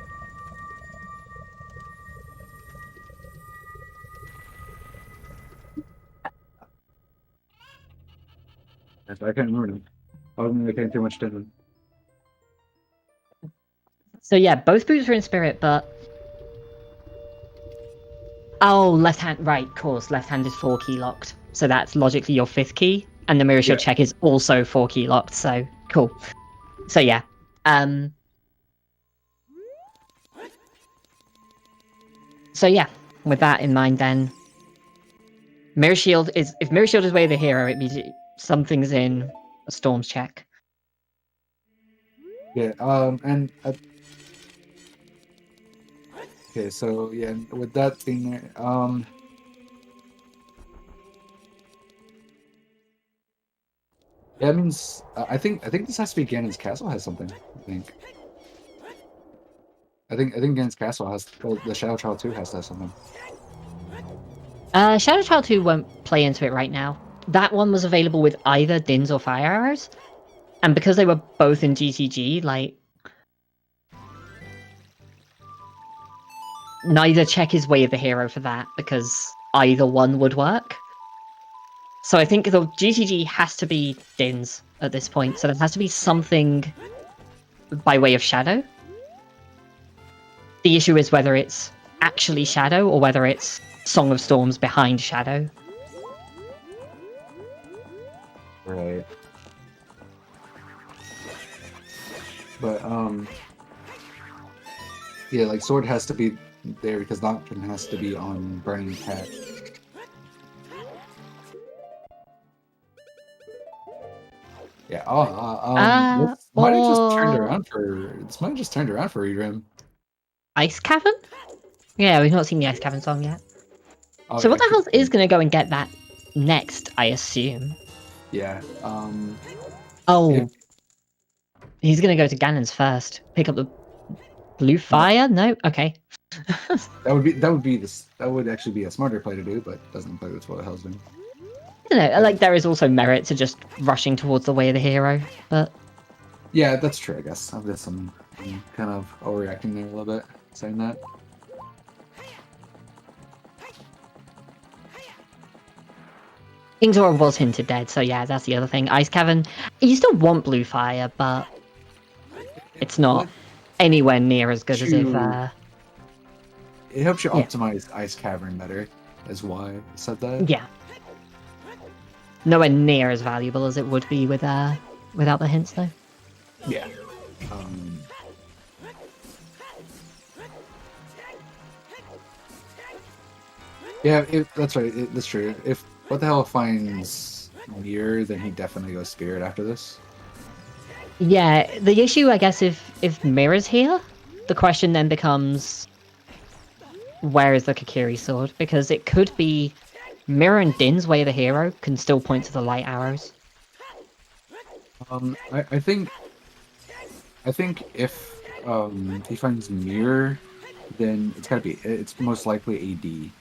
I can't remember them. I wasn't really paying too much attention. So yeah, both boots are in Spirit, but... Oh, left hand, right, of course, left hand is 4 key locked. So that's logically your 5th key, and the Mirror Shield check is also 4 key locked, so cool. So yeah. So yeah, with that in mind then, Mirror Shield is, if Mirror Shield is way of the hero, it means something's in a Storm's check. Yeah, and okay, so yeah, with that thing there, yeah, that means I think this has to be Ganon's Castle has something. I think Ganon's Castle has, well, the Shadow Child 2 has to have something. Shadow Child 2 won't play into it right now. That one was available with either Dins or Fire Arrows, and because they were both in GTG, like, neither check is way of the hero for that, because either one would work. So I think the GTG has to be Dins at this point, so there has to be something by way of Shadow. The issue is whether it's actually Shadow, or whether it's Song of Storms behind Shadow. Right. But, yeah, like, Sword has to be there because Nocturne has to be on Burning Cat. Yeah, might have just turned around for, this might have just turned around for readrim. Ice Cavern? Yeah, we've not seen the Ice Cavern song yet. Oh, So yeah, what the hell is going to go and get that next, I assume? Yeah, Oh. He's going to go to Ganon's first. Pick up the blue fire? No? Okay. that would actually be a smarter play to do, but doesn't play with what the hell's doing. I don't know, like, there is also merit to just rushing towards the way of the hero, but... Yeah, that's true, I guess. I'm kind of overreacting there a little bit, saying that. King's Aura was hinted dead, so yeah, that's the other thing. Ice Cavern, you still want blue fire, but it's not anywhere near as good as if... It helps you optimize Ice Cavern better, is why I said that. Yeah. Nowhere near as valuable as it would be with without the hints, though. Yeah. Yeah, that's right. That's true. If What the Hell finds Mirror, then he definitely goes Spirit after this. Yeah, the issue, I guess, if Mirror's here, the question then becomes, where is the Kakiri sword? Because it could be Mirror and Din's Way of the Hero can still point to the light arrows. I think if he finds Mirror, then it's most likely AD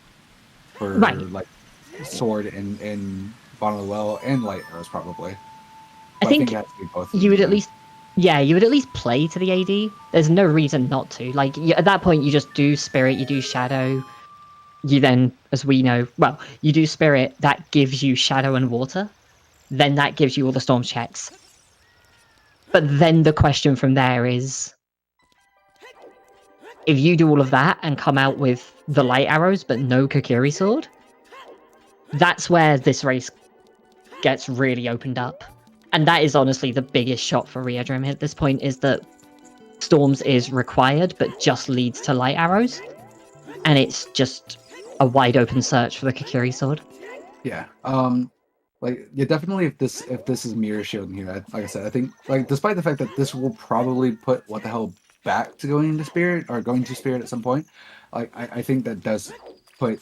for like sword and bottom of the well and light arrows probably. I think it has to be both of you would them, at least, yeah, you would at least play to the AD. There's no reason not to. Like at that point, you just do spirit, you do shadow. You then, as we know, well, you do spirit. That gives you shadow and water. Then that gives you all the storm checks. But then the question from there is, if you do all of that and come out with the light arrows but no Kokiri sword, that's where this race gets really opened up. And that is honestly the biggest shot for readrim at this point, is that Storms is required but just leads to light arrows. And it's just a wide open search for the Kokiri sword. Yeah. Like, yeah, definitely if this is mirror shielding here, like I said, I think, like, despite the fact that this will probably put what the hell back to going into spirit, or going to spirit at some point, like I think that does put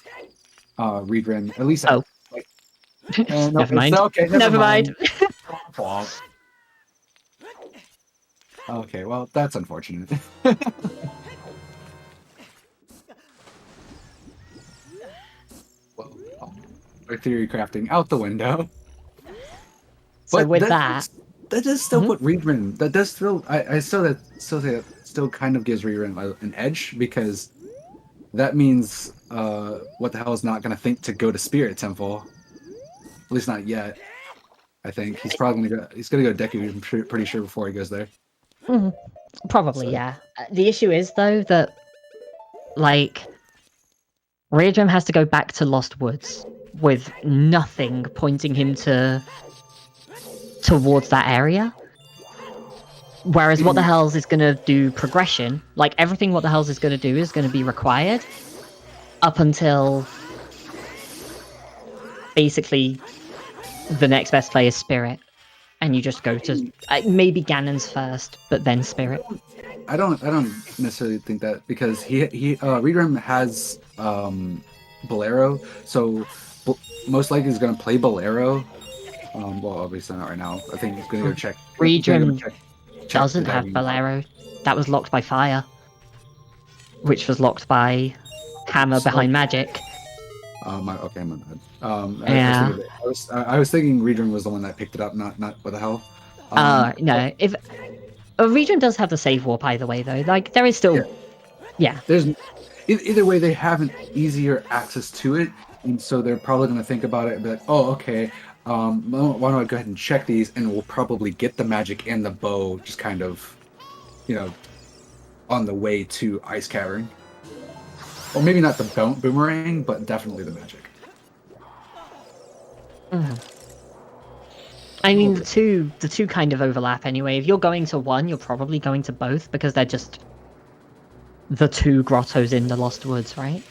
readrim at least Oh. like, no, Never mind. Okay, Never mind. Okay, well, that's unfortunate. Well, our theory crafting out the window. So But with that does still put readrim. That does still. I still say that still kind of gives readrim an edge, because that means what the hell is not going to think to go to Spirit Temple. At least not yet. I think he's probably gonna go Deku. I'm pretty sure before he goes there. Probably, So. yeah. The issue is though that, like, readrim has to go back to Lost Woods with nothing pointing him towards that area. Whereas What the Hells is going to do progression, like everything What the Hells is going to do is going to be required up until basically the next best play is Spirit, and you just go to maybe Ganon's first, but then Spirit. I don't necessarily think that, because he readrim has Bolero, so most likely he's going to play Bolero. Well, obviously not right now. I think he's going to go check. Readrim check doesn't have Bolero. That was locked by Fire, which was locked by Hammer behind Magic. Okay, my bad. Yeah. I was thinking Readrim was the one that picked it up, not what the hell. No. If Readrim does have the save warp either way, though. Like there is still, yeah. There's either way, they have an easier access to it, and so they're probably going to think about it and be like, oh, okay. Why don't I go ahead and check these, and we'll probably get the magic and the bow just kind of, on the way to Ice Cavern. Or maybe not the boomerang, but definitely the magic. I mean, the two kind of overlap anyway. If you're going to one, you're probably going to both, because they're just the two grottos in the Lost Woods, right?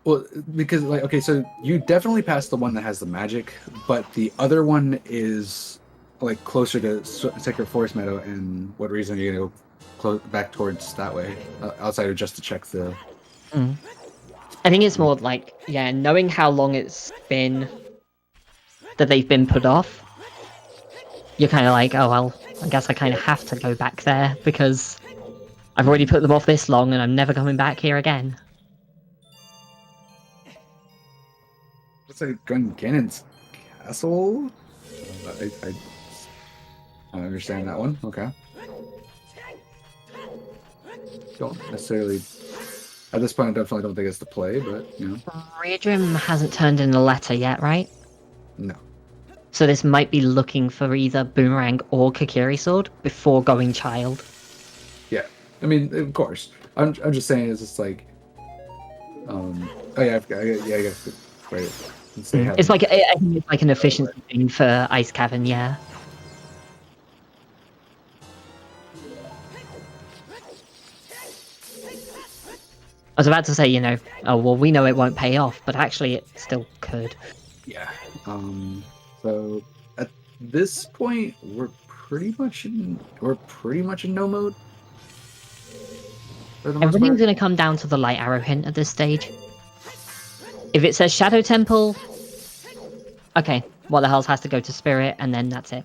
Well, because, like, okay, so you definitely passed the one that has the magic, but the other one is, like, closer to Sacred Forest Meadow, and what reason are you going to go back towards that way, outside of just to check the... I think it's more like, yeah, knowing how long it's been that they've been put off, you're kind of like, oh, well, I guess I kind of have to go back there, because I've already put them off this long, and I'm never coming back here again. It's like going Ganon's castle? I understand that one. Okay. Don't necessarily... At this point, I definitely don't think it's the play, but, Readrim hasn't turned in a letter yet, right? No. So this might be looking for either Boomerang or Kokiri Sword before going Child. Yeah. I mean, of course. I'm just saying, it's just like... Oh, yeah, I guess... Right. It's like I think it's like an efficiency thing for Ice Cavern, yeah. I was about to say, oh well, we know it won't pay off, but actually, it still could. Yeah. So at this point, we're pretty much in no mode. Everything's going to come down to the light arrow hint at this stage. If it says Shadow Temple, okay, What the Hells has to go to Spirit, and then that's it.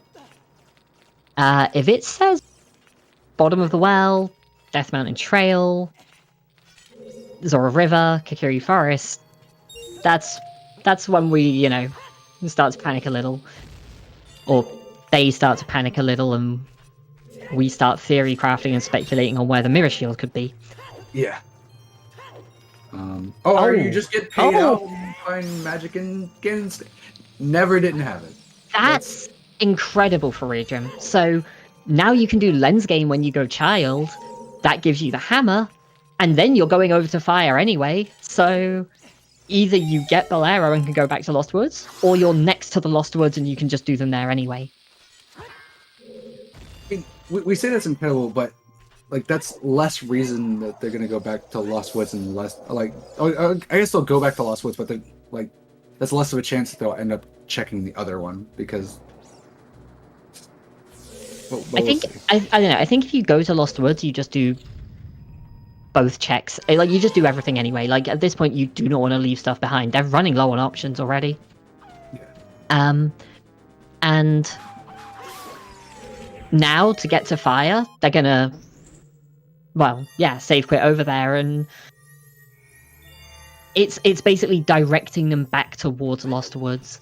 If it says Bottom of the Well, Death Mountain Trail, Zora River, Kokiri Forest, that's when we, start to panic a little. or they start to panic a little, and we start theory crafting and speculating on where the mirror shield could be. Yeah. Or you just get paid out and find magic in Ganon. Never didn't have it. That's incredible for readrim. So now you can do lens game when you go child. That gives you the hammer, and then you're going over to fire anyway. So either you get Bolero and can go back to Lost Woods, or you're next to the Lost Woods and you can just do them there anyway. I mean, we say that's incredible, but like that's less reason that they're gonna go back to Lost Woods and less like I guess they'll go back to Lost Woods, but like that's less of a chance that they'll end up checking the other one because. I think I don't know. I think if you go to Lost Woods, you just do both checks. Like you just do everything anyway. Like at this point, you do not want to leave stuff behind. They're running low on options already. Yeah. And now to get to fire, they're gonna, well, yeah, save quit over there, and it's basically directing them back towards Lost Woods.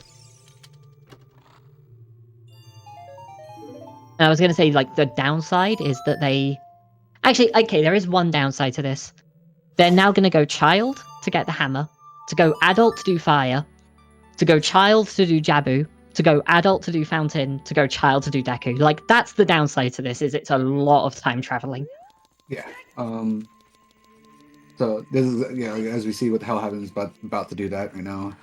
And I was gonna say, like, the downside is that they actually, okay, there is one downside to this. They're now gonna go child to get the hammer, to go adult to do fire, to go child to do Jabu, to go adult to do fountain, to go child to do Deku. Like, that's the downside to this, is it's a lot of time traveling. Yeah. So this is as we see what the hell happens, but about to do that right now.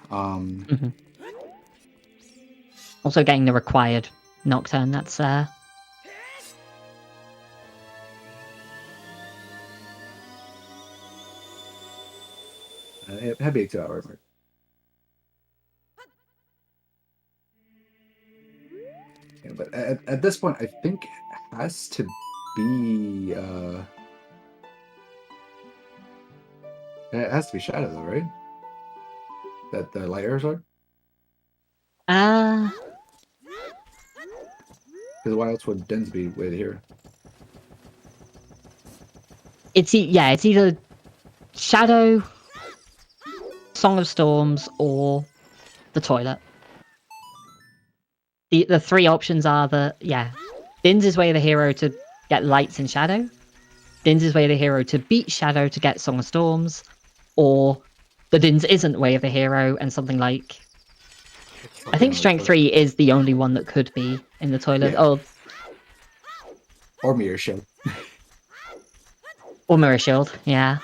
Also getting the required Nocturne. That's It had to be a 2-hour mark. Yeah, but at this point, I think it has to be. It has to be Shadow, though, right? That the light arrows are. Because why else would Dens be way here? It's either Shadow, Song of Storms, or the toilet. The three options are Din's is way of the hero to get lights in Shadow, Din's is way of the hero to beat Shadow to get Song of Storms, or the Din's isn't way of the hero and something like, I think Strength 3 is the only one that could be in the toilet. Yeah. Or Mirror Shield. Or Mirror Shield, yeah.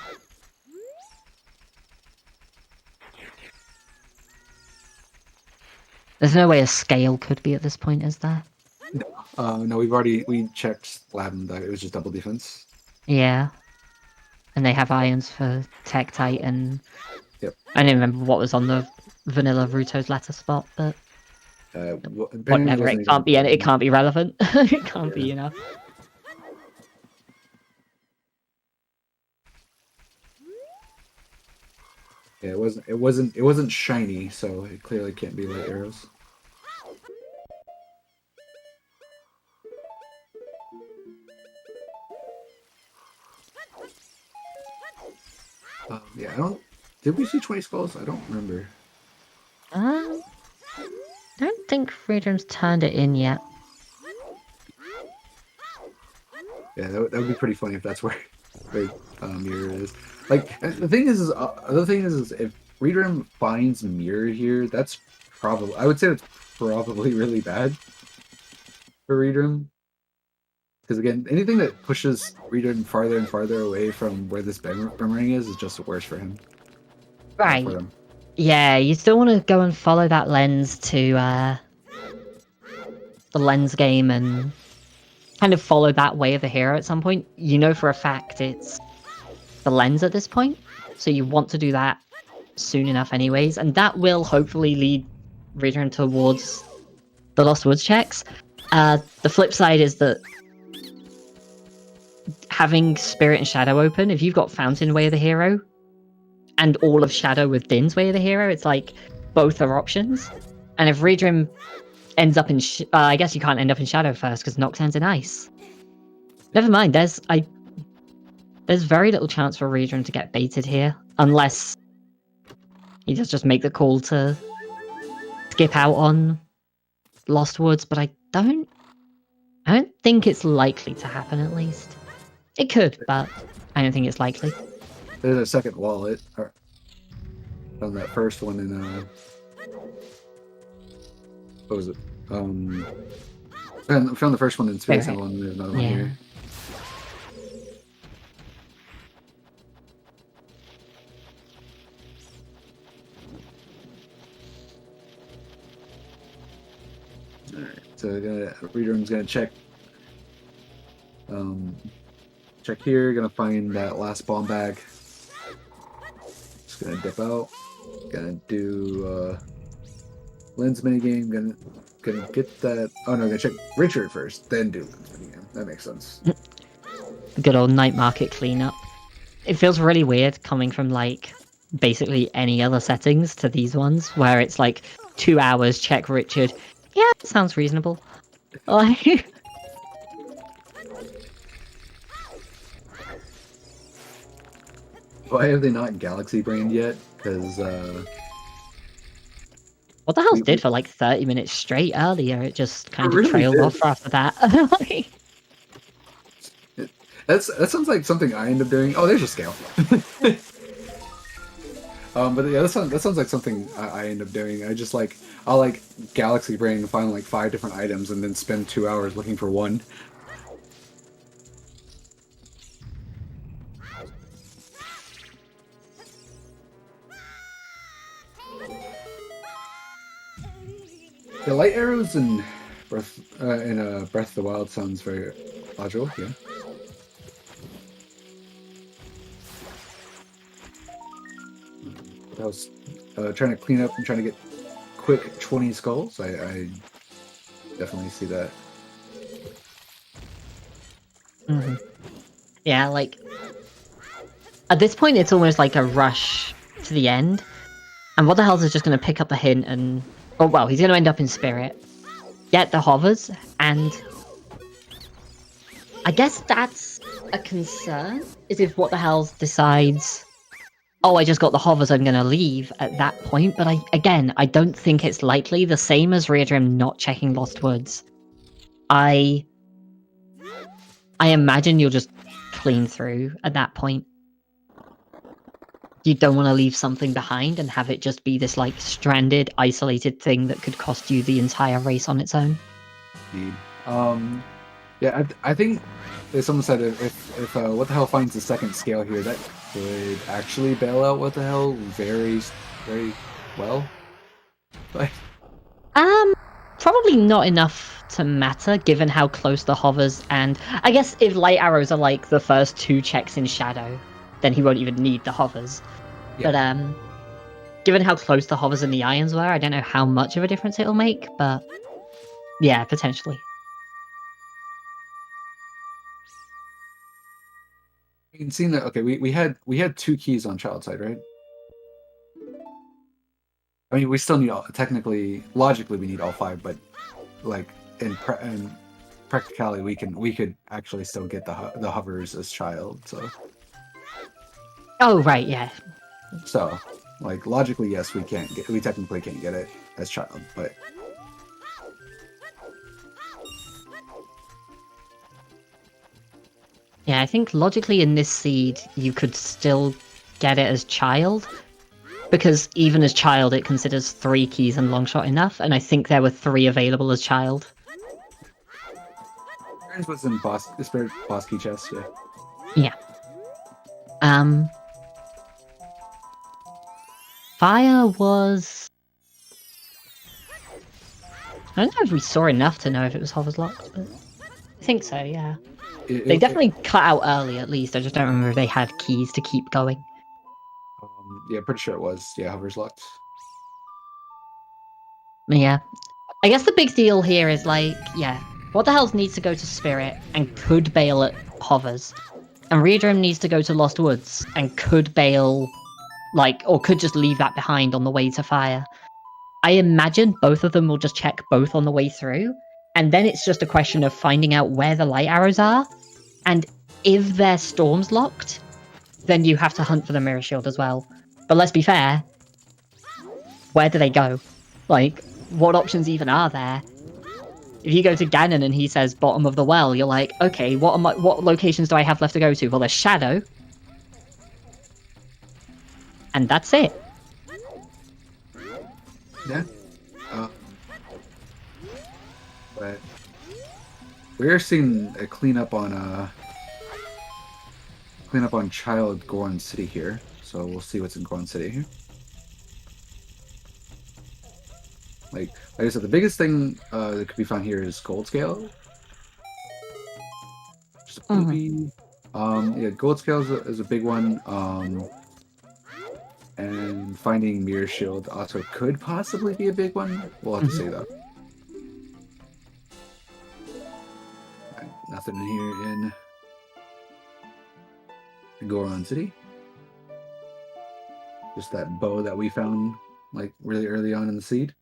There's no way a scale could be at this point, is there? No, we checked lab and it was just double defense. Yeah. And they have irons for Tech Titan. Yep. I don't remember what was on the vanilla Ruto's letter spot, but whatever, it can't be relevant. It can't be enough. Yeah, it wasn't shiny, so it clearly can't be light arrows. Did we see 20 skulls? I don't remember. I don't think Freedom's turned it in yet. Yeah, that would be pretty funny if that's where Mirror is. Like, the thing is if readrim finds Mirror here, that's probably, I would say it's probably really bad for readrim. Because again, anything that pushes readrim farther and farther away from where this boomerang is just worse for him. Right. Yeah, you still want to go and follow that lens to the lens game and kind of follow that way of the hero at some point. You know for a fact it's the lens at this point, so you want to do that soon enough anyways, and that will hopefully lead readrim towards the Lost Woods checks. The flip side is that having Spirit and Shadow open, if you've got Fountain way of the hero and all of Shadow with Din's way of the hero, it's like both are options. And if readrim ends up in I guess you can't end up in Shadow first because Nocturne's in Ice. Never mind, there's very little chance for readrim to get baited here, unless he does just make the call to skip out on Lost Woods, but I don't think it's likely to happen. At least it could, but I don't think it's likely. There's a second wallet on that first one in what was it? I found the first one in Space Right. and there's another one here. Alright, so readrim's gonna check check here, gonna find that last bomb bag. Just gonna dip out. Gonna do lens minigame, gonna get that. Oh no, gonna check Richard first, then do lens minigame. That makes sense. Good old night market cleanup. It feels really weird coming from like basically any other settings to these ones where it's like 2 hours, check Richard. Yeah, sounds reasonable. Like Why have they not Galaxy Brained yet? Because what the hell did for like 30 minutes straight earlier? It just kind of really trailed did. off after that. that sounds like something I end up doing. Oh, there's a scale. But yeah, that sounds like something I end up doing. I'll like Galaxy Brain and find like 5 different items and then spend 2 hours looking for one. The light arrows in Breath of the Wild sounds very logical. Yeah. I was trying to clean up and trying to get quick 20 skulls. I definitely see that. Mhm. Yeah, like at this point, it's almost like a rush to the end. And what the hell is just going to pick up the hint and oh well, he's going to end up in Spirit, get the hovers, and I guess that's a concern. Is if what the hell decides, oh, I just got the hovers, I'm going to leave at that point. But I don't think it's likely. The same as readrim not checking Lost Woods. I imagine you'll just clean through at that point. You don't want to leave something behind and have it just be this like stranded, isolated thing that could cost you the entire race on its own. Indeed. Yeah, I think someone said if What the Hell finds the second scale here, that could actually bail out What the Hell very, very well. But Probably not enough to matter given how close the hovers, and I guess if light arrows are like the first 2 checks in Shadow, then he won't even need the hovers. Yeah. But given how close the hovers and the irons were, I don't know how much of a difference it'll make, but yeah, potentially. you can see that. Okay, we had 2 keys on child side, right? I mean, we still need technically, logically, we need all 5, but like in practicality, we could actually still get the hovers as child. Oh right, yeah. So, like logically, yes, we technically can't get it as child, but Yeah, I think logically in this seed, you could still get it as child, because even as child, it considers 3 keys and longshot enough, and I think there were 3 available as child. Burns was in Spirit boss key chest, yeah. Yeah. Fire was... I don't know if we saw enough to know if it was hovers locked, but I think so, yeah. They definitely cut out early, at least. I just don't remember if they had keys to keep going. Yeah, pretty sure it was. Yeah, hovers locked. Yeah. I guess the big deal here is, like, yeah, What the Hell needs to go to Spirit and could bail at hovers. And readrim needs to go to Lost Woods and could bail, like, or could just leave that behind on the way to Fire. I imagine both of them will just check both on the way through, and then it's just a question of finding out where the light arrows are, and if their storm's locked, then you have to hunt for the mirror shield as well. But let's be fair, where do they go? Like, what options even are there? if you go to Ganon and he says bottom of the well, you're like, okay, what locations do I have left to go to? Well, there's Shadow. And that's it. Yeah. But we're seeing a cleanup on Child Goron City here. So we'll see what's in Goron City here. Like I said, the biggest thing that could be found here is Gold Scale. Just a movie. Yeah, Gold Scale is a big one. And finding Mirror Shield also could possibly be a big one. We'll have to see though. Right, nothing in here in Goron City. Just that bow that we found like really early on in the seed.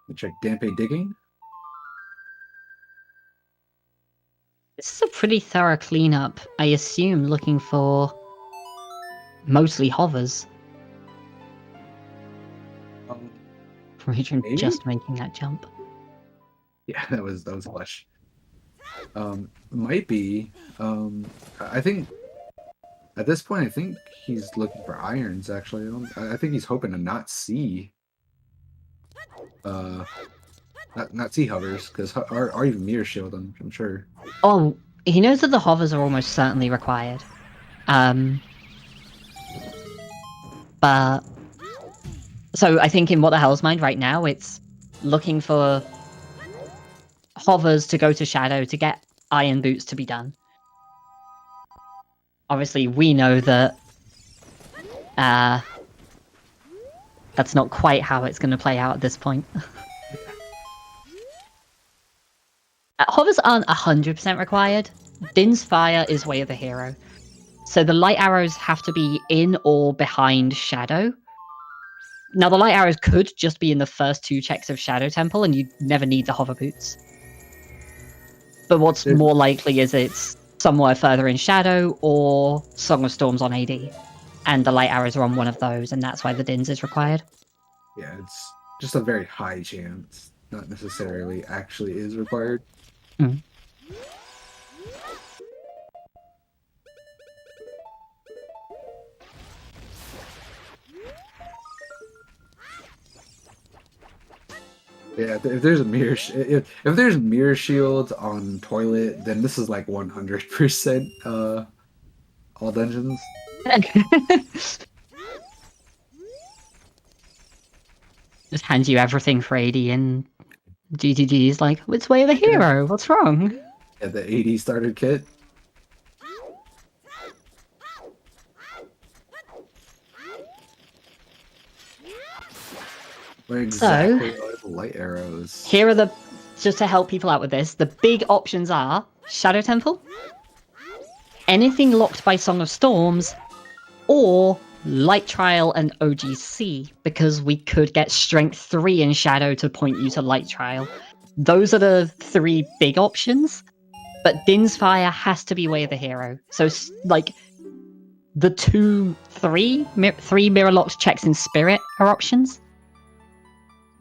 We check Dampe Digging. This is a pretty thorough cleanup, I assume, looking for mostly hovers. Readrim Maybe? just making that jump. Yeah, that was flush. Might be. I think at this point, I think he's looking for irons. Actually, I think he's hoping to not see. Not see hovers, because or even Mirror Shield, I'm sure. Oh, he knows that the hovers are almost certainly required. But so I think in What the Hell's Mind right now, it's looking for hovers to go to Shadow to get Iron Boots to be done. Obviously, we know that that's not quite how it's going to play out at this point. Hovers aren't 100% required. Din's Fire is Way of the Hero. So the light arrows have to be in or behind Shadow. Now the light arrows could just be in the first 2 checks of Shadow Temple and you never need the hover boots. But what's more likely is it's somewhere further in Shadow or Song of Storms on AD. And the light arrows are on one of those, and that's why the Dins is required. Yeah, it's just a very high chance, not necessarily actually is required. Mm. Yeah, if there's a if there's mirror shields on toilet, then this is like 100% all dungeons. Just hands you everything for AD and GGG is like, it's Way of the Hero, what's wrong? Yeah, the AD starter kit. Where exactly are the light arrows? Here are just to help people out with this, the big options are Shadow Temple, anything locked by Song of Storms, or Light Trial and OGC, because we could get Strength 3 in Shadow to point you to Light Trial. Those are the 3 big options, but Din's Fire has to be Way of the Hero. So, like, the 3 Mirror Locked checks in Spirit are options.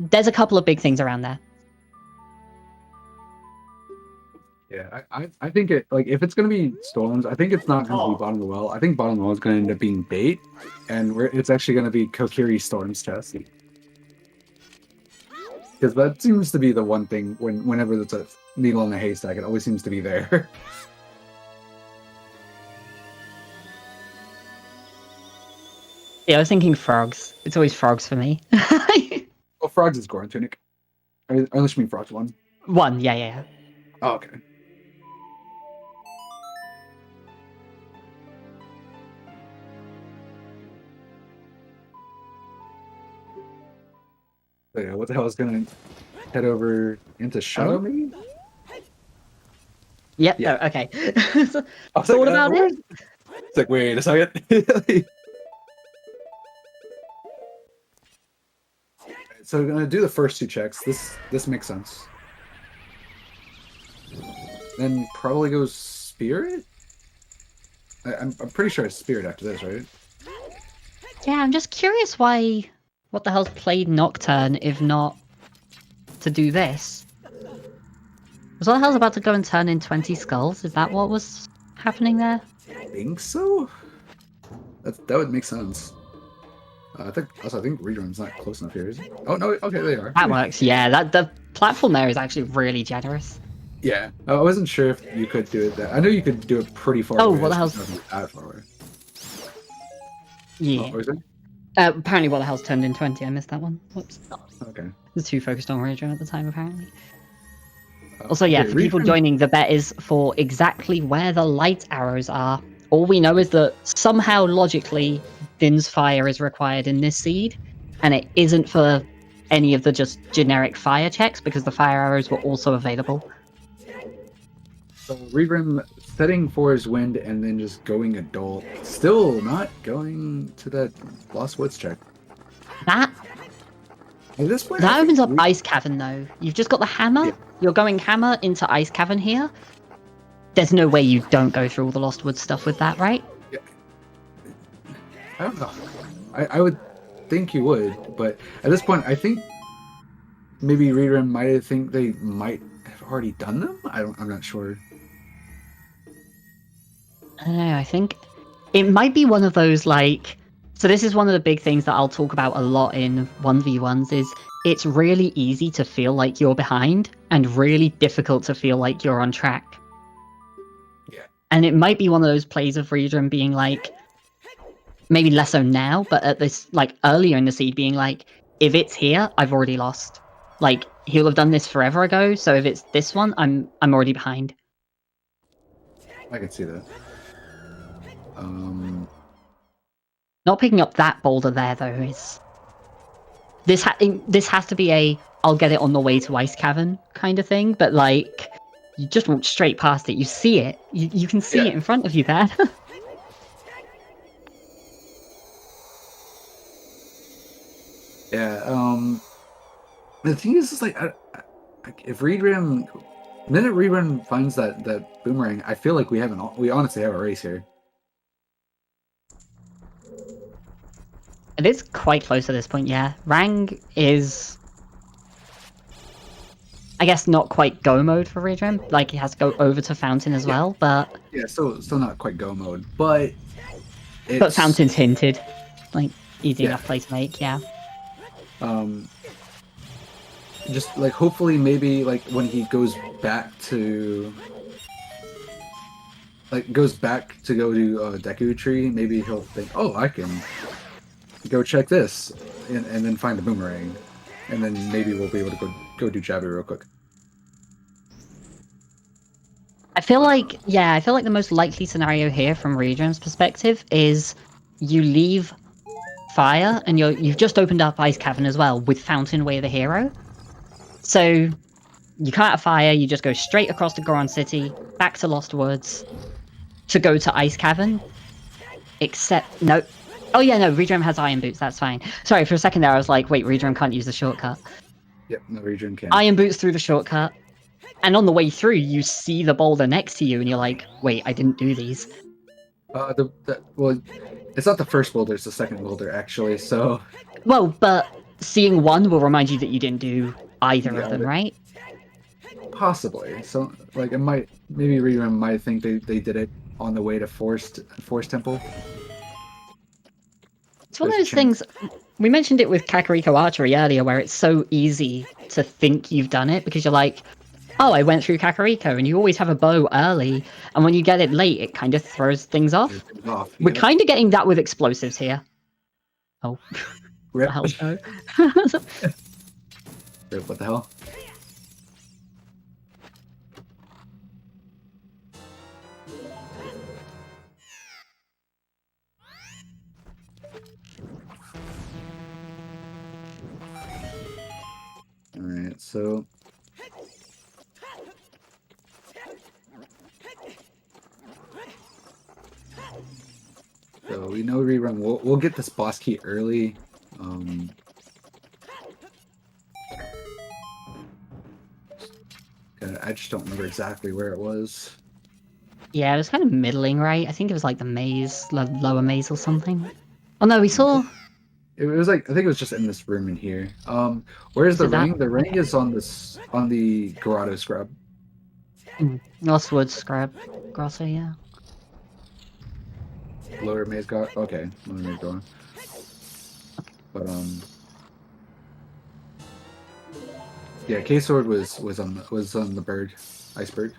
There's a couple of big things around there. Yeah, I think it, like, if it's gonna be storms, I think it's not gonna be bottom of the well. I think bottom of the well is gonna end up being bait, and it's actually gonna be Kokiri Storms chest. Because that seems to be the one thing whenever there's a needle in a haystack, it always seems to be there. Yeah, I was thinking frogs. It's always frogs for me. Well, frogs is Goron Tunic. Unless you mean frogs 1. 1, yeah. Oh, okay. So yeah, what the hell is gonna head over into Shadow maybe? Yep, Yeah. no, okay. I was Thought about it? It's like, wait a second. So we're gonna do the first 2 checks. This makes sense. Then probably goes Spirit? I'm pretty sure it's Spirit after this, right? Yeah, I'm just curious why What the hell's played Nocturne if not to do this? Was what the hell's about to go and turn in 20 skulls? Is that what was happening there? I think so. That would make sense. I think readrim's not close enough here, is it? Oh no, okay, they are. That works, yeah. The platform there is actually really generous. Yeah, I wasn't sure if you could do it. I know you could do it pretty far. Oh, away. what the hell's that far away? Yeah. Oh, is it? Apparently, what the hell's turned in 20. I missed that one. Whoops. Okay. I was too focused on Readrim at the time, apparently. Also, yeah, okay, for people joining, the bet is for exactly where the light arrows are. All we know is that somehow, logically, Din's fire is required in this seed, and it isn't for any of the just generic fire checks, because the fire arrows were also available. So readrim setting for his wind and then just going adult. Still not going to that Lost Woods check. That At this point, that opens up Ice Cavern, though. You've just got the hammer. Yeah. You're going hammer into Ice Cavern here. There's no way you don't go through all the Lost Woods stuff with that, right? Yeah. I don't know. I would think you would, but at this point, I think maybe readrim might think they might have already done them. I'm not sure. I don't know, I think it might be one of those, like... So this is one of the big things that I'll talk about a lot in 1v1s, is it's really easy to feel like you're behind, and really difficult to feel like you're on track. Yeah. And it might be one of those plays of readrim being like, maybe less so now, but at this, like, earlier in the seed being like, if it's here, I've already lost. Like, he'll have done this forever ago, so if it's this one, I'm already behind. I can see that. Not picking up that boulder there, though, is... This has to be a, I'll get it on the way to Ice Cavern kind of thing, but, like, you just walk straight past it. You see it. You can see it in front of you there. Yeah, the thing is like, if readrim... The minute readrim finds that boomerang, I feel like we honestly have a race here. It is quite close at this point, yeah. Rang is... I guess not quite go mode for readrim. Like, he has to go over to Fountain as well, but... Yeah, still not quite go mode, but... But Fountain's hinted. Like, easy enough play to make, yeah. Just, like, hopefully maybe, like, when he goes back to... Like, goes back to go to Deku Tree, maybe he'll think, oh, I can go check this, and then find the boomerang. And then maybe we'll be able to go do Jabby real quick. I feel like the most likely scenario here from Readrim's perspective is you leave fire, and you've just opened up Ice Cavern as well, with Fountain Way the hero. So, you come out of fire, you just go straight across to Goron City, back to Lost Woods, to go to Ice Cavern. Except, no. Oh yeah, no, Readrim has Iron Boots, that's fine. Sorry, for a second there I was like, wait, Readrim can't use the shortcut. Yep, no, readrim can. Iron Boots through the shortcut, and on the way through, you see the boulder next to you, and you're like, wait, I didn't do these. Well, it's not the first boulder, it's the second boulder, actually, so... Well, but seeing one will remind you that you didn't do either of them, right? Possibly. So, like, maybe readrim might think they did it on the way to Forest Temple. It's one of those things, we mentioned it with Kakariko Archery earlier, where it's so easy to think you've done it, because you're like, oh, I went through Kakariko, and you always have a bow early, and when you get it late, it kind of throws things off. We're kind of getting that with explosives here. Oh, what the hell? What the hell? Alright, so... So we know rerun. We'll get this boss key early. I just don't remember exactly where it was. Yeah, it was kind of middling, right? I think it was like the maze, lower maze or something. Oh no, we saw... it was like I think it was just in this room in here. Where's the Is it that? ring? The ring is on the grotto scrub. Northwood Scrub Grotto, yeah. Lower maze got okay. Lower maze going. But yeah, K sword was on the bird, iceberg.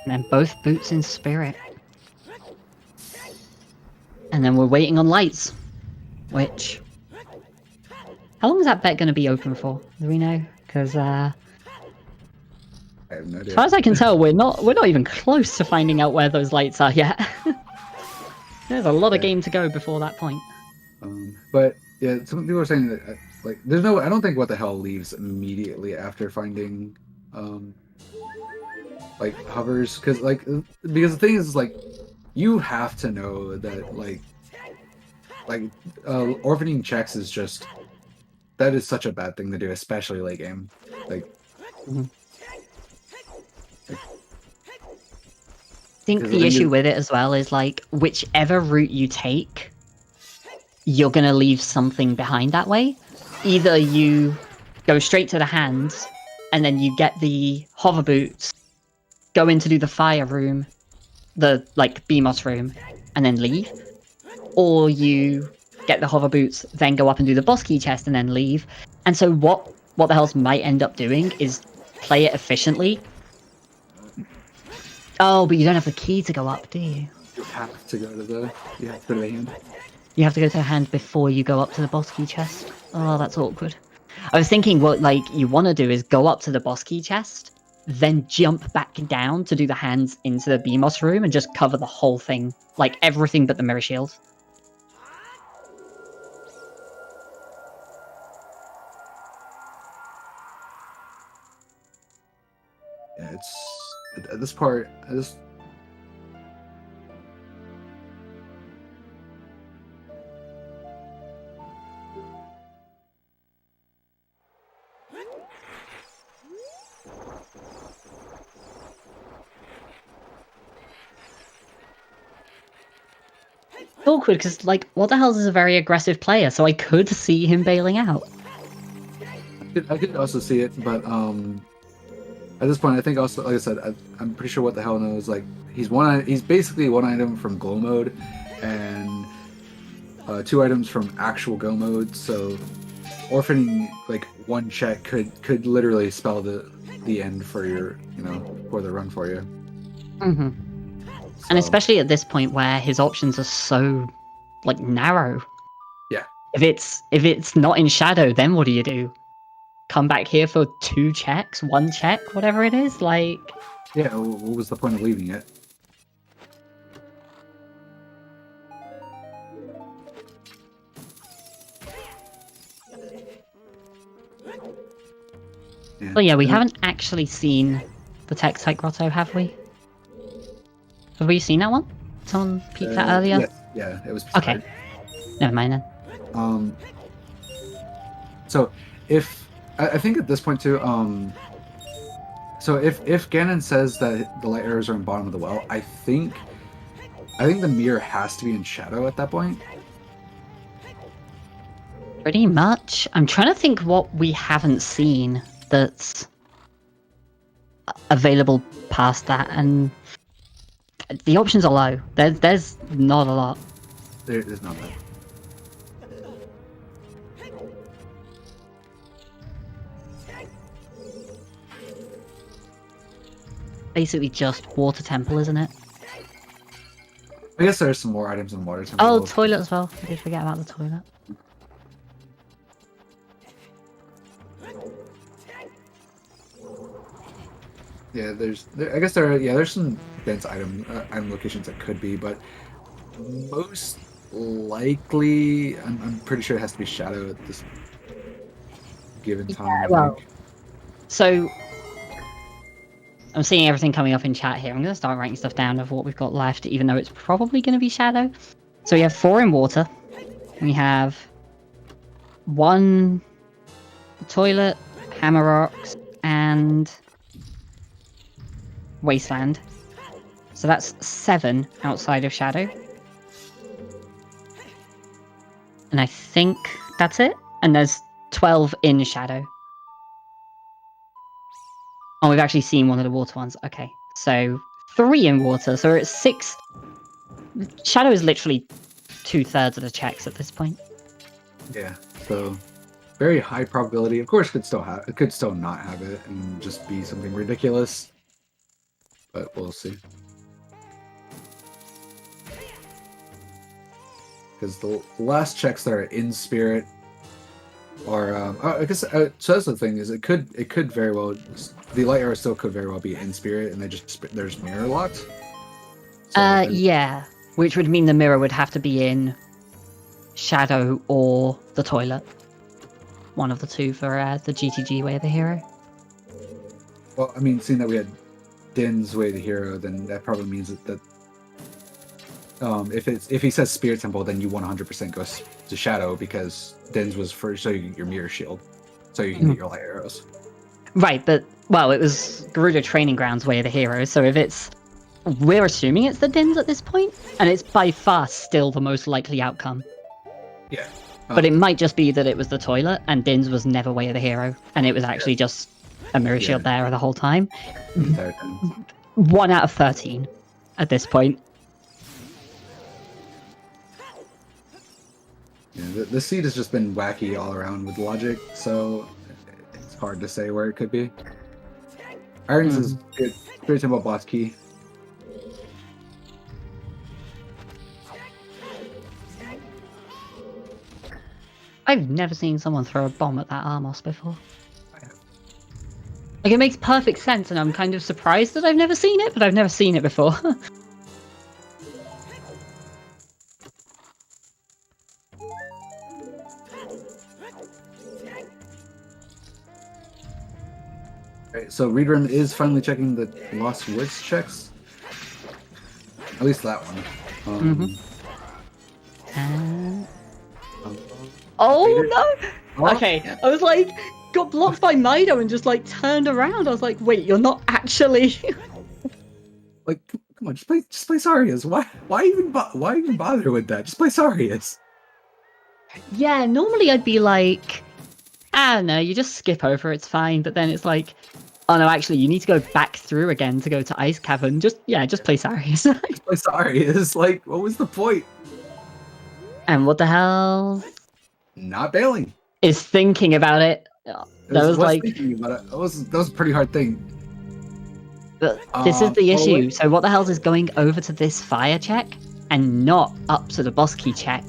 And then both boots in spirit. And then we're waiting on lights, which... How long is that bet going to be open for? Do we know? Because I have no idea. as far as I can tell, we're not even close to finding out where those lights are yet. There's a lot of game to go before that point. But yeah, some people are saying that like there's no. I don't think What the Hell leaves immediately after finding like hovers because the thing is like you have to know that like orphaning checks is just that is such a bad thing to do, especially late game. Like. Mm-hmm. I think the issue with it as well is like whichever route you take, you're gonna leave something behind that way. Either you go straight to the hands and then you get the hover boots, go in to do the fire room, the like BMOS room, and then leave. Or you get the hover boots, then go up and do the boss key chest and then leave. And so what the hells might end up doing is play it efficiently. Oh, but you don't have the key to go up, do you? You have to go to the hand. You have to go to the hand before you go up to the boss key chest. Oh, that's awkward. I was thinking what like you want to do is go up to the boss key chest, then jump back down to do the hands into the BMOS room and just cover the whole thing, like everything but the mirror shield. Yeah, it's at this part. Awkward because like What the Hells is a very aggressive player, so I could see him bailing out. I could also see it, but at this point, I think also, like I said, I'm pretty sure What the Hell knows. Like he's basically one item from glow mode, and 2 items from actual go mode. So orphaning like one check could literally spell the end for your for the run for you. Mm-hmm. So. And especially at this point where his options are so like narrow. Yeah. If it's not in shadow, then what do you do? Come back here for 2 checks, 1 check, whatever it is, like... Yeah, what was the point of leaving it? Yeah. Well, yeah, we haven't actually seen the Textite Grotto, have we? Have we seen that one? Someone peeked that earlier? Yes. Yeah, it was... Okay. Never mind then. So, if... I think at this point too, so if Ganon says that the light arrows are in the bottom of the well, I think the mirror has to be in shadow at that point. Pretty much. I'm trying to think what we haven't seen that's available past that, and the options are low. There's not a lot. There's not that. Basically just water temple, isn't it? I guess there's some more items in water temple. Oh, toilet as well. I did forget about the toilet. Yeah, there's some dense item locations that could be, but most likely, I'm pretty sure it has to be shadow at this given time. Yeah, well, so I'm seeing everything coming up in chat here. I'm going to start writing stuff down of what we've got left, even though it's probably going to be shadow. So we have 4 in water. We have 1 toilet, hammer rocks, and wasteland. So that's 7 outside of shadow. And I think that's it. And there's 12 in Shadow. Oh, we've actually seen one of the water ones. Okay, so 3 in water. So we're at 6. Shadow is literally 2/3 of the checks at this point. Yeah, so very high probability. Of course, it could still not have it and just be something ridiculous. But we'll see. Because the last checks that are in spirit are, I guess. So that's the thing is, it could very well. The light arrow still could very well be in spirit, and there's mirror locked. So Yeah, which would mean the mirror would have to be in Shadow or the toilet. One of the two for the GTG Way of the Hero. Well, I mean, seeing that we had Din's Way of the Hero, then that probably means that if he says Spirit Temple, then you 100% go to Shadow because Din's was for so you can get your mirror shield, so you can get your light arrows. Right, but well, it was Gerudo Training Grounds Way of the Hero, so if we're assuming it's the Din's at this point, and it's by far still the most likely outcome. Yeah. But it might just be that it was the toilet, and Din's was never Way of the Hero, and it was actually just a mirror shield there the whole time. 1 out of 13 at this point. Yeah, the seed has just been wacky all around with logic, so it's hard to say where it could be. Irons is good. Spirit Temple boss key. I've never seen someone throw a bomb at that Armos before. Like, it makes perfect sense, and I'm kind of surprised that I've never seen it, but I've never seen it before. Right, so readrim is finally checking the Lost Woods checks. At least that one. Oh no! Okay, I was like, got blocked by Mido and just like turned around. I was like, wait, you're not actually. Like, come on, just play Sarias. Why even bother with that? Just play Sarias. Yeah, normally I'd be like, no, you just skip over, it's fine. But then it's like, oh no, actually, you need to go back through again to go to Ice Cavern. Just play Sarias. Just play Sarias. Like, what was the point? And what the hell? Not bailing. Is thinking about it. That was like, thinking about it. That was a pretty hard thing. But this is the issue. So what the hell is going over to this fire check and not up to the boss key check?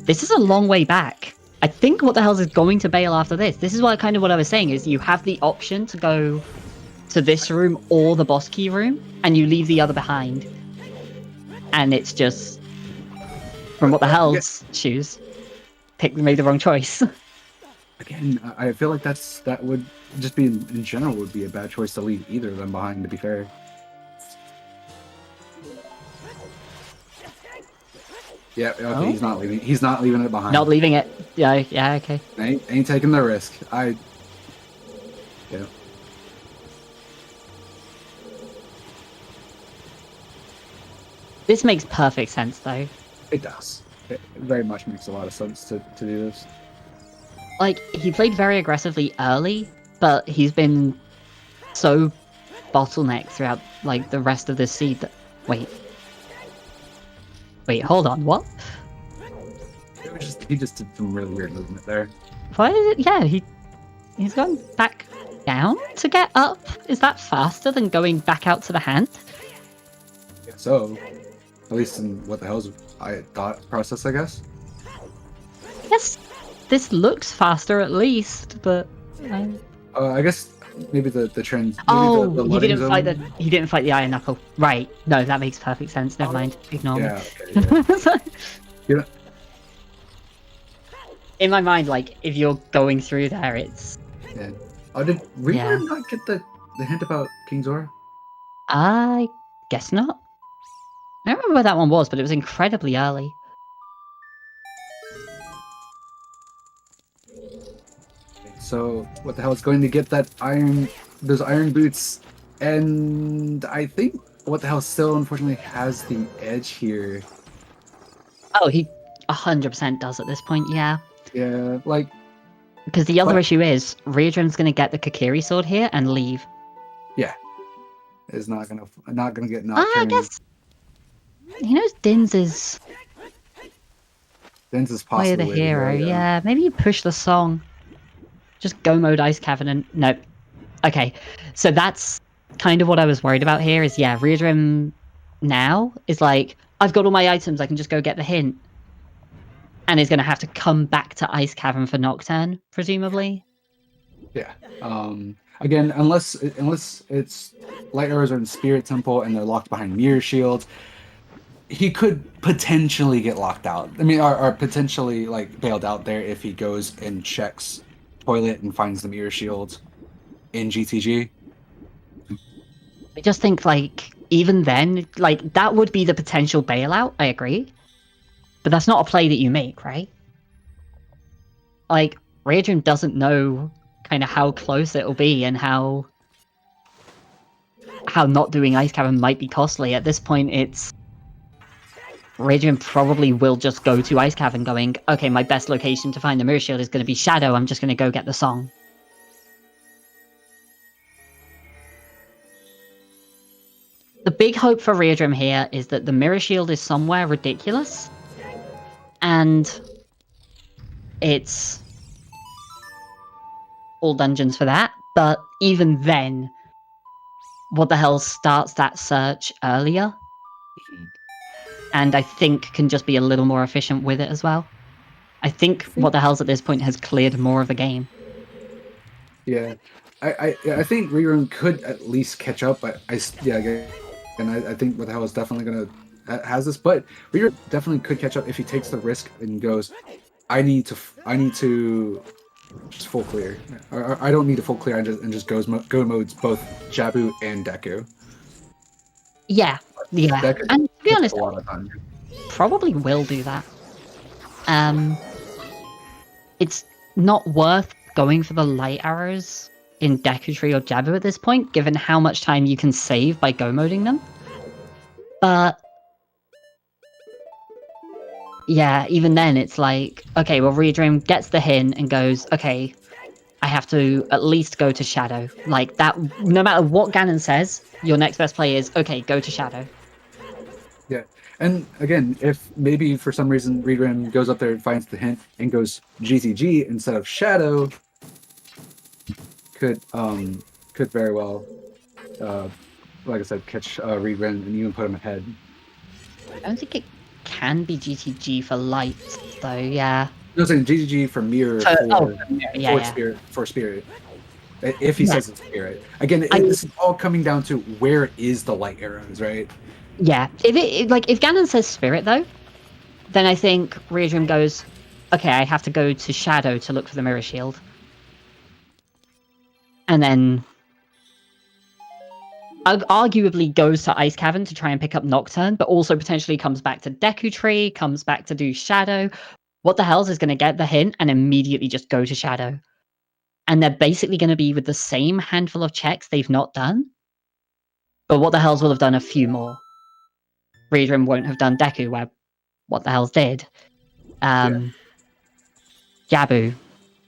This is a long way back. I think what the hell is going to bail after this. This is what I was saying is you have the option to go to this room or the boss key room, and you leave the other behind. And it's just from what the hell's shoes. Made the wrong choice. Again, I feel like that would just be in general would be a bad choice to leave either of them behind. To be fair. Yeah. Okay. Oh? He's not leaving. He's not leaving it behind. Not leaving it. Yeah. Yeah. Okay. Ain't taking the risk. Yeah. This makes perfect sense, though. It does. It very much makes a lot of sense to do this. Like, he played very aggressively early, but he's been so bottlenecked throughout, like, the rest of this seed that... Wait, hold on, what? He just did some really weird movement there. Why is it... Yeah, he's gone back down to get up? Is that faster than going back out to the hand? Yeah, so, at least in what the hell's thought process, I guess. Yes, this looks faster at least, but I guess maybe the trend. He didn't fight the Iron Knuckle. Right? No, that makes perfect sense. Never mind. Ignore me. Okay, yeah. In my mind, like if you're going through there, it's. Yeah. Oh, did Reaper not get the hint about King Zora? I guess not. I don't remember where that one was, but it was incredibly early. So, what the hell is going to get those iron boots? And I think what the hell still unfortunately has the edge here. 100% does at this point, yeah. Yeah, like Because the other But- issue is, Readrim's going to get the Kokiri sword here and leave. is not gonna get I Nocturne. guess... He knows Din's is Dens is way possibly of the way to go, hero, yeah. Maybe you push the song. Just go mode Ice Cavern and... Nope. Okay, so that's kind of what I was worried about here is, yeah, Readrim now is like, I've got all my items, I can just go get the hint. And is going to have to come back to Ice Cavern for Nocturne, presumably. Yeah. Again, unless it's light arrows are in Spirit Temple and they're locked behind mirror shields, he could potentially get locked out. I mean, or potentially like bailed out there if he goes and checks toilet and finds the mirror shields in GTG. I just think, like, even then, like, that would be the potential bailout, I agree. But that's not a play that you make, right? Like, Readrim doesn't know kind of how close it'll be and how not doing Ice Cavern might be costly. At this point, it's... Readrim probably will just go to Ice Cavern going, okay, my best location to find the Mirror Shield is going to be Shadow, I'm just going to go get the song. The big hope for Readrim here is that the Mirror Shield is somewhere ridiculous, and it's all dungeons for that, but even then, what the hell starts that search earlier, and I think can just be a little more efficient with it as well. I think what the hell's at this point has cleared more of the game. Yeah, I think Readrim could at least catch up. But I think what the hell is definitely gonna has this, but Readrim definitely could catch up if he takes the risk and goes, I need to just full clear. Or I don't need a full clear. And just go modes both Jabu and Deku. Yeah. Deku And to be honest, a lot of time. probably will do that. It's not worth going for the light arrows in Deku Tree or Jabu at this point, given how much time you can save by go moding them. But yeah, even then it's like, okay, well, Readrim gets the hint and goes, okay, I have to at least go to Shadow. Like, that, no matter what Ganon says, your next best play is, okay, go to Shadow. Yeah, and again, if maybe for some reason Readrim goes up there and finds the hint and goes GTG instead of Shadow, could very well, like I said, catch Readrim and even put him ahead. I don't think it can be GTG for light, though, yeah. No, I'm saying GTG for mirror for Spirit. If he says it's Spirit. Again, this is all coming down to where is the light arrows, right? Yeah, if Ganon says Spirit, though, then I think Readrim goes, okay, I have to go to Shadow to look for the Mirror Shield. And then arguably goes to Ice Cavern to try and pick up Nocturne, but also potentially comes back to Deku Tree, comes back to do Shadow. What the hell's is going to get the hint and immediately just go to Shadow? And they're basically going to be with the same handful of checks they've not done. But what the hells will have done a few more. Readrim won't have done Deku, where what the hells did. Jabu,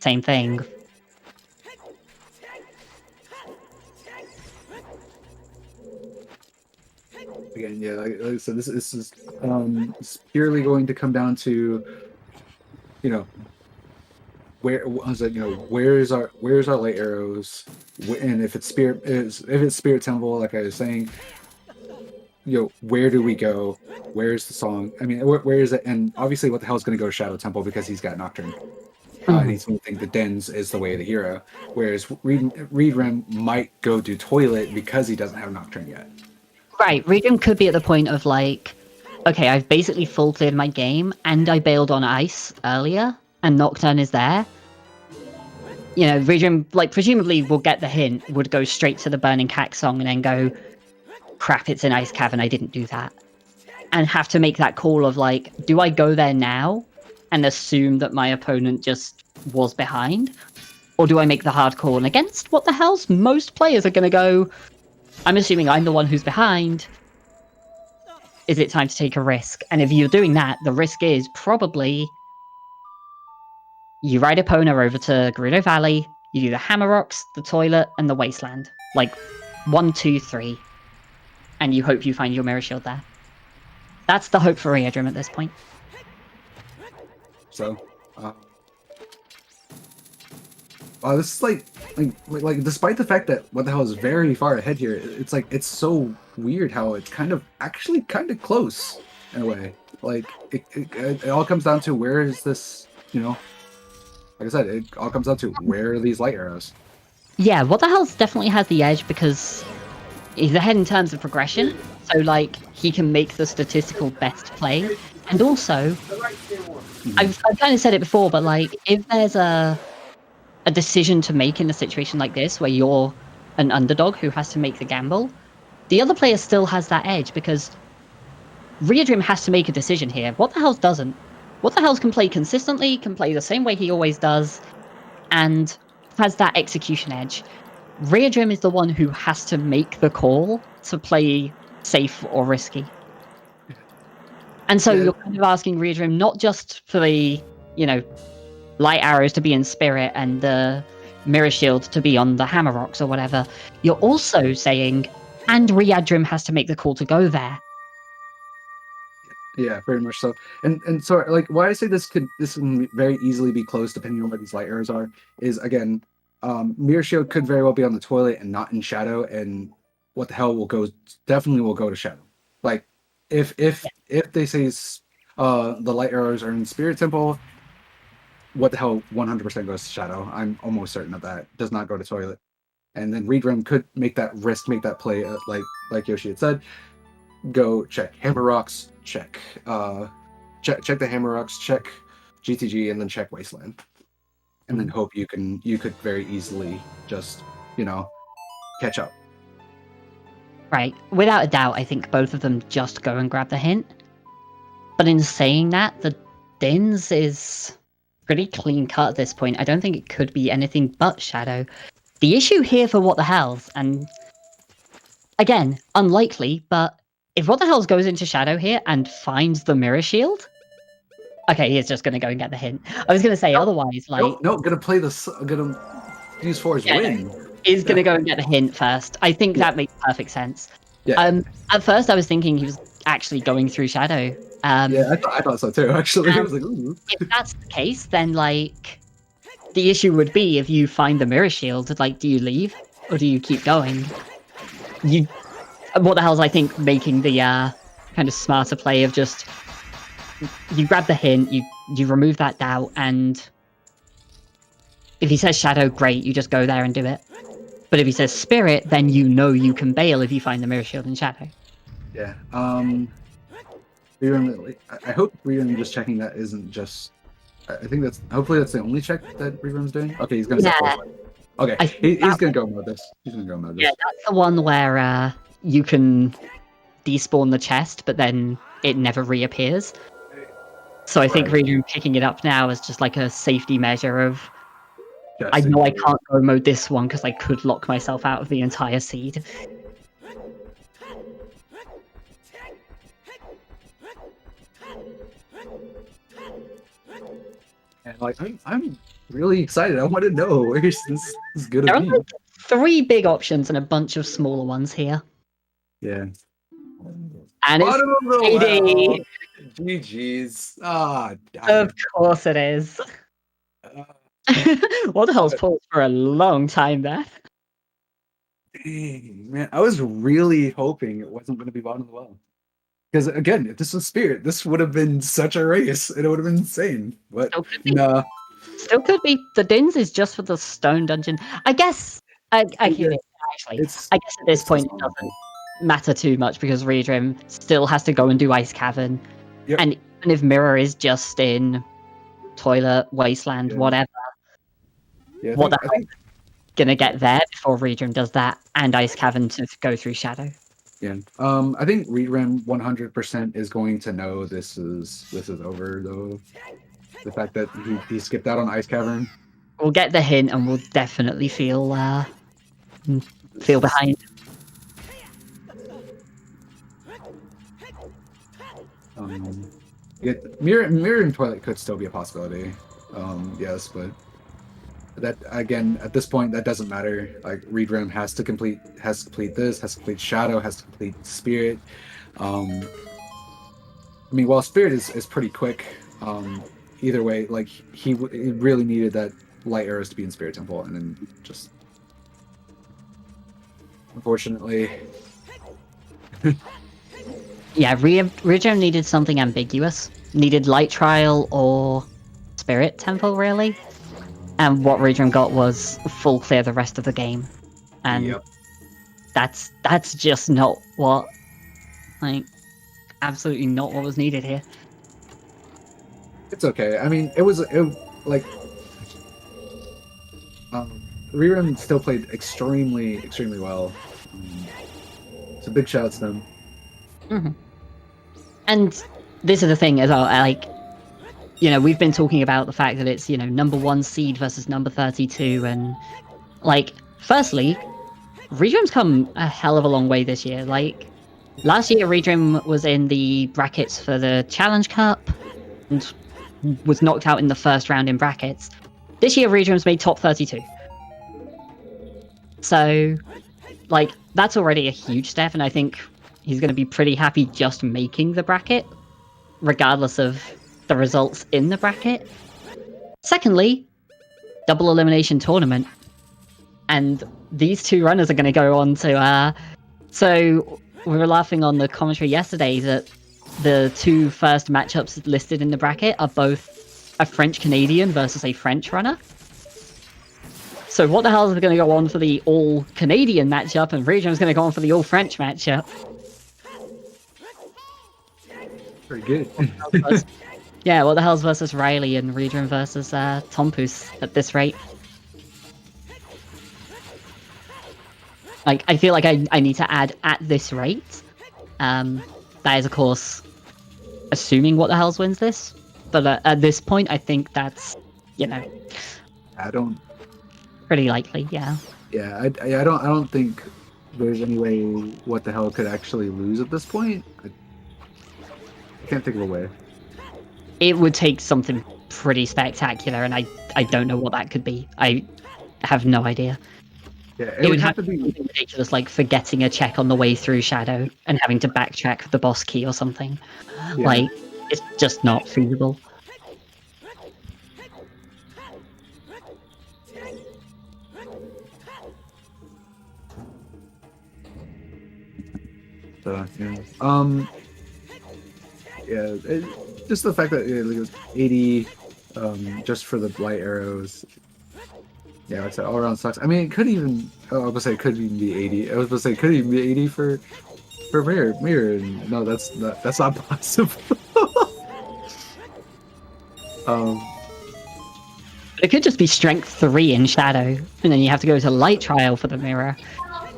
same thing. Again, yeah, like I said, this is it's purely going to come down to, where's our light arrows, and if it's Spirit Temple, like I was saying, where do we go? Where's the song? I mean, where is it? And obviously, what the hell is going to go to Shadow Temple because he's got Nocturne. He's going to think the Dens is the way of the hero, whereas Readrim might go do Toilet because he doesn't have Nocturne yet. Right, Readrim could be at the point of like, okay, I've basically full cleared my game, and I bailed on Ice earlier, and Nocturne is there. Readrim, presumably will get the hint, would go straight to the Burning Cack song, and then go, crap, it's an Ice Cavern, I didn't do that. And have to make that call of do I go there now and assume that my opponent just was behind? Or do I make the hard call? And against what the hell's most players are going to go, I'm assuming I'm the one who's behind. is it time to take a risk? And if you're doing that, the risk is probably you ride Epona over to Gerudo Valley, you do the Hammer Rocks, the Toilet, and the Wasteland. Like 1, 2, 3. And you hope you find your Mirror Shield there. That's the hope for Readrim at this point. So, this is like despite the fact that What the Hell is very far ahead here, it's like it's so weird how it's kind of close in a way. Like it all comes down to where is this, like I said, it all comes down to where are these light arrows. Yeah, What the Hell's definitely has the edge because he's ahead in terms of progression. So like he can make the statistical best play, and also I've kind of said it before, but like if there's a decision to make in a situation like this where you're an underdog who has to make the gamble, the other player still has that edge because Readrim has to make a decision here. What the Hell's doesn't. What the Hell's can play consistently, can play the same way he always does, and has that execution edge. Readrim is the one who has to make the call to play safe or risky. And so you're kind of asking Readrim not just for the, light arrows to be in Spirit and the Mirror Shield to be on the Hammer Rocks or whatever. You're also saying, and Readrim has to make the call to go there. Yeah, very much so. And so like why I say this can very easily be close depending on where these light arrows are is again, Mirror Shield could very well be on the Toilet and not in Shadow, and What the Hell definitely will go to Shadow. Like if they say the light arrows are in Spirit Temple, What the Hell 100% goes to Shadow. I'm almost certain of that. Does not go to Toilet. And then Readrim could make that play like Yoshi had said. Go check Hammer Rocks, check check the Hammer Rocks, check GTG, and then check Wasteland. And then hope you could very easily just, catch up. Right. Without a doubt, I think both of them just go and grab the hint. But in saying that, the Dins is pretty clean cut at this point. I don't think it could be anything but Shadow. The issue here for What the Hells, and again, unlikely, but if What the Hells goes into Shadow here and finds the Mirror Shield, okay, he's just going to go and get the hint. I was going to say otherwise, like... No, gonna play this, gonna use for his win. He's going to go and get the hint first. I think that makes perfect sense. Yeah. At first, I was thinking he was actually going through Shadow. I thought so too, actually. I was like, ooh. If that's the case, then, like, the issue would be if you find the Mirror Shield, like, do you leave? Or do you keep going? What the Hell's, I think, making the kind of smarter play of just... You grab the hint, you remove that doubt, and... If he says Shadow, great, you just go there and do it. But if he says Spirit, then you can bail if you find the Mirror Shield in Shadow. Yeah, I hope Readrim just checking that isn't just... I think hopefully that's the only check that Readrim's doing. Okay, he's gonna set forward. Okay, he's gonna go mode this. He's gonna go mode this. Yeah, that's the one where you can despawn the chest, but then it never reappears. So I think Readrim picking it up now is just like a safety measure of... I know I can't go mode this one because I could lock myself out of the entire seed. And like I'm really excited. I want to know where this is gonna be. There are 3 big options and a bunch of smaller ones here. Yeah. And it's GG's. Of course it is. What the Hell's paused for a long time there. Dang, man, I was really hoping it wasn't going to be bottom of the well. Because again, if this was Spirit, this would have been such a race. It would have been insane. But no. Still could be. The Dins is just for the Stone Dungeon. I guess I hear it actually. I guess at this point it doesn't matter too much because Readrim still has to go and do Ice Cavern. Yep. And even if Mirror is just in Toilet, Wasteland, whatever, what the hell gonna get there before Readrim does that and Ice Cavern to go through Shadow? Yeah. I think Readrim 100% is going to know this is over though. The fact that he skipped out on Ice Cavern. We'll get the hint and we'll definitely feel behind. Yeah, mirror and Twilight could still be a possibility. Yes, but that again at this point that doesn't matter. Like readrim has to complete this, has to complete Shadow, has to complete Spirit. I mean, while Spirit is pretty quick, either way, like he really needed that light arrows to be in Spirit Temple, and then just unfortunately. Yeah, Readrim needed something ambiguous. Needed Light Trial or Spirit Temple, really. And what Readrim got was full clear the rest of the game. And Yep. that's just not what, like, absolutely not what was needed here. It's okay. I mean, it like Readrim still played extremely well. So big shout out to them. Mm-hmm. And this is the thing as well, like, you know, we've been talking about the fact that it's, you know, number 1 seed versus number 32, and, like, firstly, Readrim's come a hell of a long way this year. Like, last year Readrim was in the brackets for the Challenge Cup, and was knocked out in the first round in brackets. This year Readrim's made top 32. So, like, that's already a huge step, and I think he's going to be pretty happy just making the bracket, regardless of the results in the bracket. Secondly, double elimination tournament. And these two runners are going to go on to... So, we were laughing on the commentary yesterday that the two first matchups listed in the bracket are both a French-Canadian versus a French runner. So what the hell is going to go on for the all-Canadian matchup, and Readrim's going to go on for the all-French matchup? Very good. Yeah, what the hell's versus Riley and Readrim versus Tompus at this rate? Like, I feel like I need to add at this rate. That is, of course, assuming what the hell's wins this. But at this point, I think that's, you know, pretty likely. Yeah. Yeah, I don't think there's any way what the hell could actually lose at this point. I can't think of a way. It would take something pretty spectacular, and I don't know what that could be. I have no idea. Yeah, It would have to be something ridiculous, like forgetting a check on the way through Shadow and having to backtrack the boss key or something. Yeah. Like, it's just not feasible. So, yeah. Just the fact that it was 80 just for the light arrows. Yeah, like I said, all around sucks. I mean, it could even. I was gonna say it could even be 80. I was gonna say it could even be 80 for mirror. No, that's not possible. It could just be strength 3 in Shadow, and then you have to go to Light Trial for the mirror.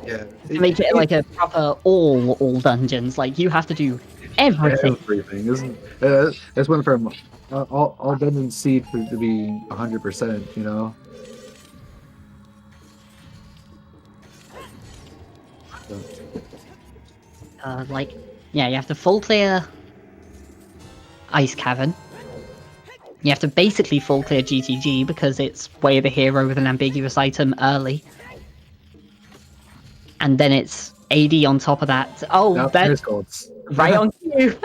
Yeah. To make it like a proper all dungeons. Like, you have to do everything. Everything isn't. That's one from all dungeons seed for to be 100%. You know. Like, yeah, you have to full clear Ice Cavern. You have to basically full clear GTG because it's Way of the Hero with an ambiguous item early. And then it's AD on top of that. Oh, Now, that's golds. right on cue.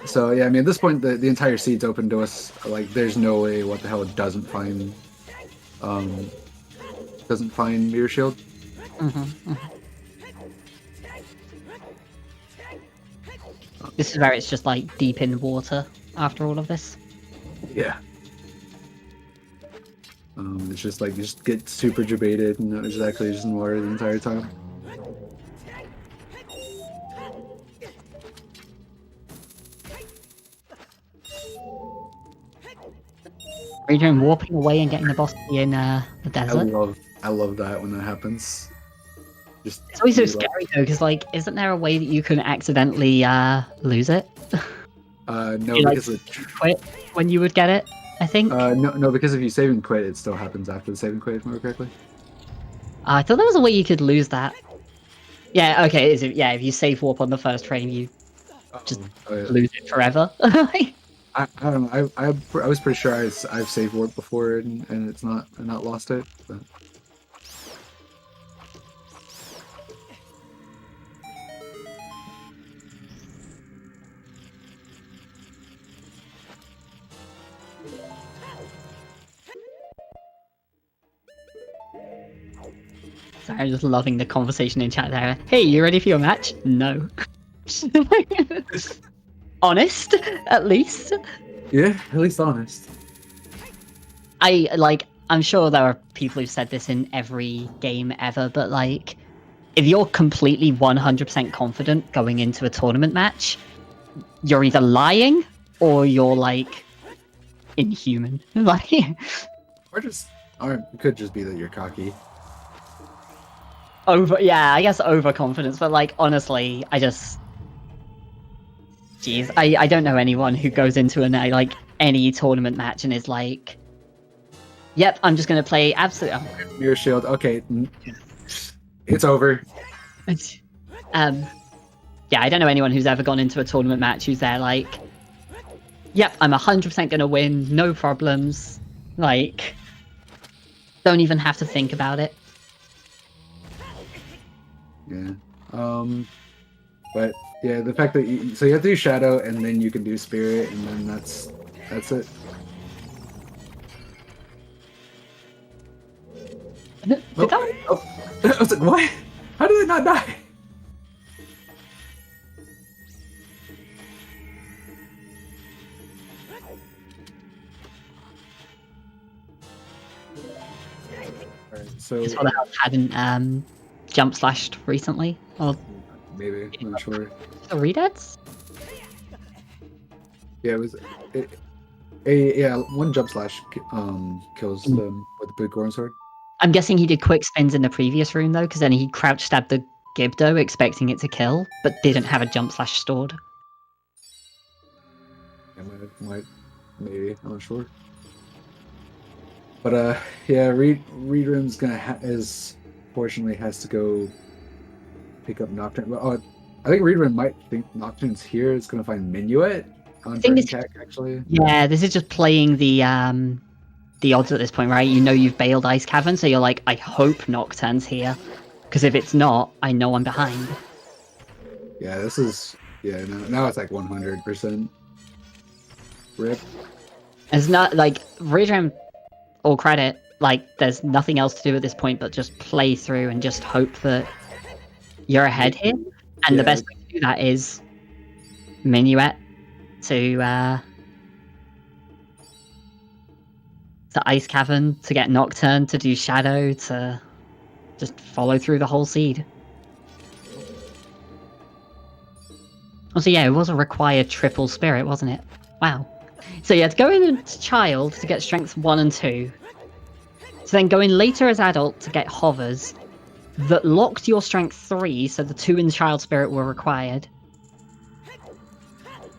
So yeah, I mean, at this point, the entire seed's open to us. Like, there's no way what the hell it doesn't find Mirror Shield. This is where it's just like deep in water after all of this. Yeah. It's just like you just get super debated and it's actually just in water the entire time. Readrim warping away and getting the boss key in the desert. I love that when that happens. Just It's always so scary though, because like, isn't there a way that you can accidentally lose it? No, You, like, because quit when you would get it, I think. no, because if you save and quit, it still happens after the save and quit, if I remember correctly. I thought there was a way you could lose that. Yeah, okay. If you save warp on the first frame, you just lose it forever. I don't know. I was pretty sure I've saved warp before and it's not lost it. But... Sorry, I'm just loving the conversation in chat there. Hey, you ready for your match? No. Honest, at least. Yeah, at least honest. I'm sure there are people who've said this in every game ever, but like, if you're completely 100% confident going into a tournament match, you're either lying or you're like inhuman. Like, or it could just be that you're cocky. I guess overconfidence, but like honestly, jeez, I don't know anyone who goes into any tournament match and is like, yep, I'm just gonna play absolute Mirror shield, okay. It's over. Yeah, I don't know anyone who's ever gone into a tournament match who's there like, yep, I'm 100% gonna win, no problems. Like, don't even have to think about it. Yeah. But yeah, the fact that you have to do Shadow and then you can do Spirit and then that's it. I was like, what? How did it not die? Alright, so Just what else hadn't jump slashed recently, or maybe, I'm not sure. the readouts? Yeah, it was one jump slash kills them with the big Goron sword. I'm guessing he did quick spins in the previous room though, because then he crouch stabbed the Gibdo expecting it to kill, but didn't have a jump slash stored. Yeah, might maybe, I'm not sure. But yeah, readrim's fortunately has to go pick up Nocturne. Well, I think readrim might think Nocturne's here. It's gonna find Minuet on Tech actually. Yeah, this is just playing the odds at this point, right? You know you've bailed Ice Cavern, so you're like, I hope Nocturne's here, because if it's not, I know I'm behind. Yeah, this is now it's like 100%. Rip. It's not like readrim. All credit, like there's nothing else to do at this point but just play through and just hope that you're ahead here. And the best way to do that is Minuet to Ice Cavern, to get Nocturne, to do Shadow, to just follow through the whole seed. Also, yeah, it was a required triple spirit, wasn't it? Wow. So yeah, to go into Child to get Strength 1 and 2. So then go in later as Adult to get Hovers. That locked your Strength 3, so the 2 in Child Spirit were required.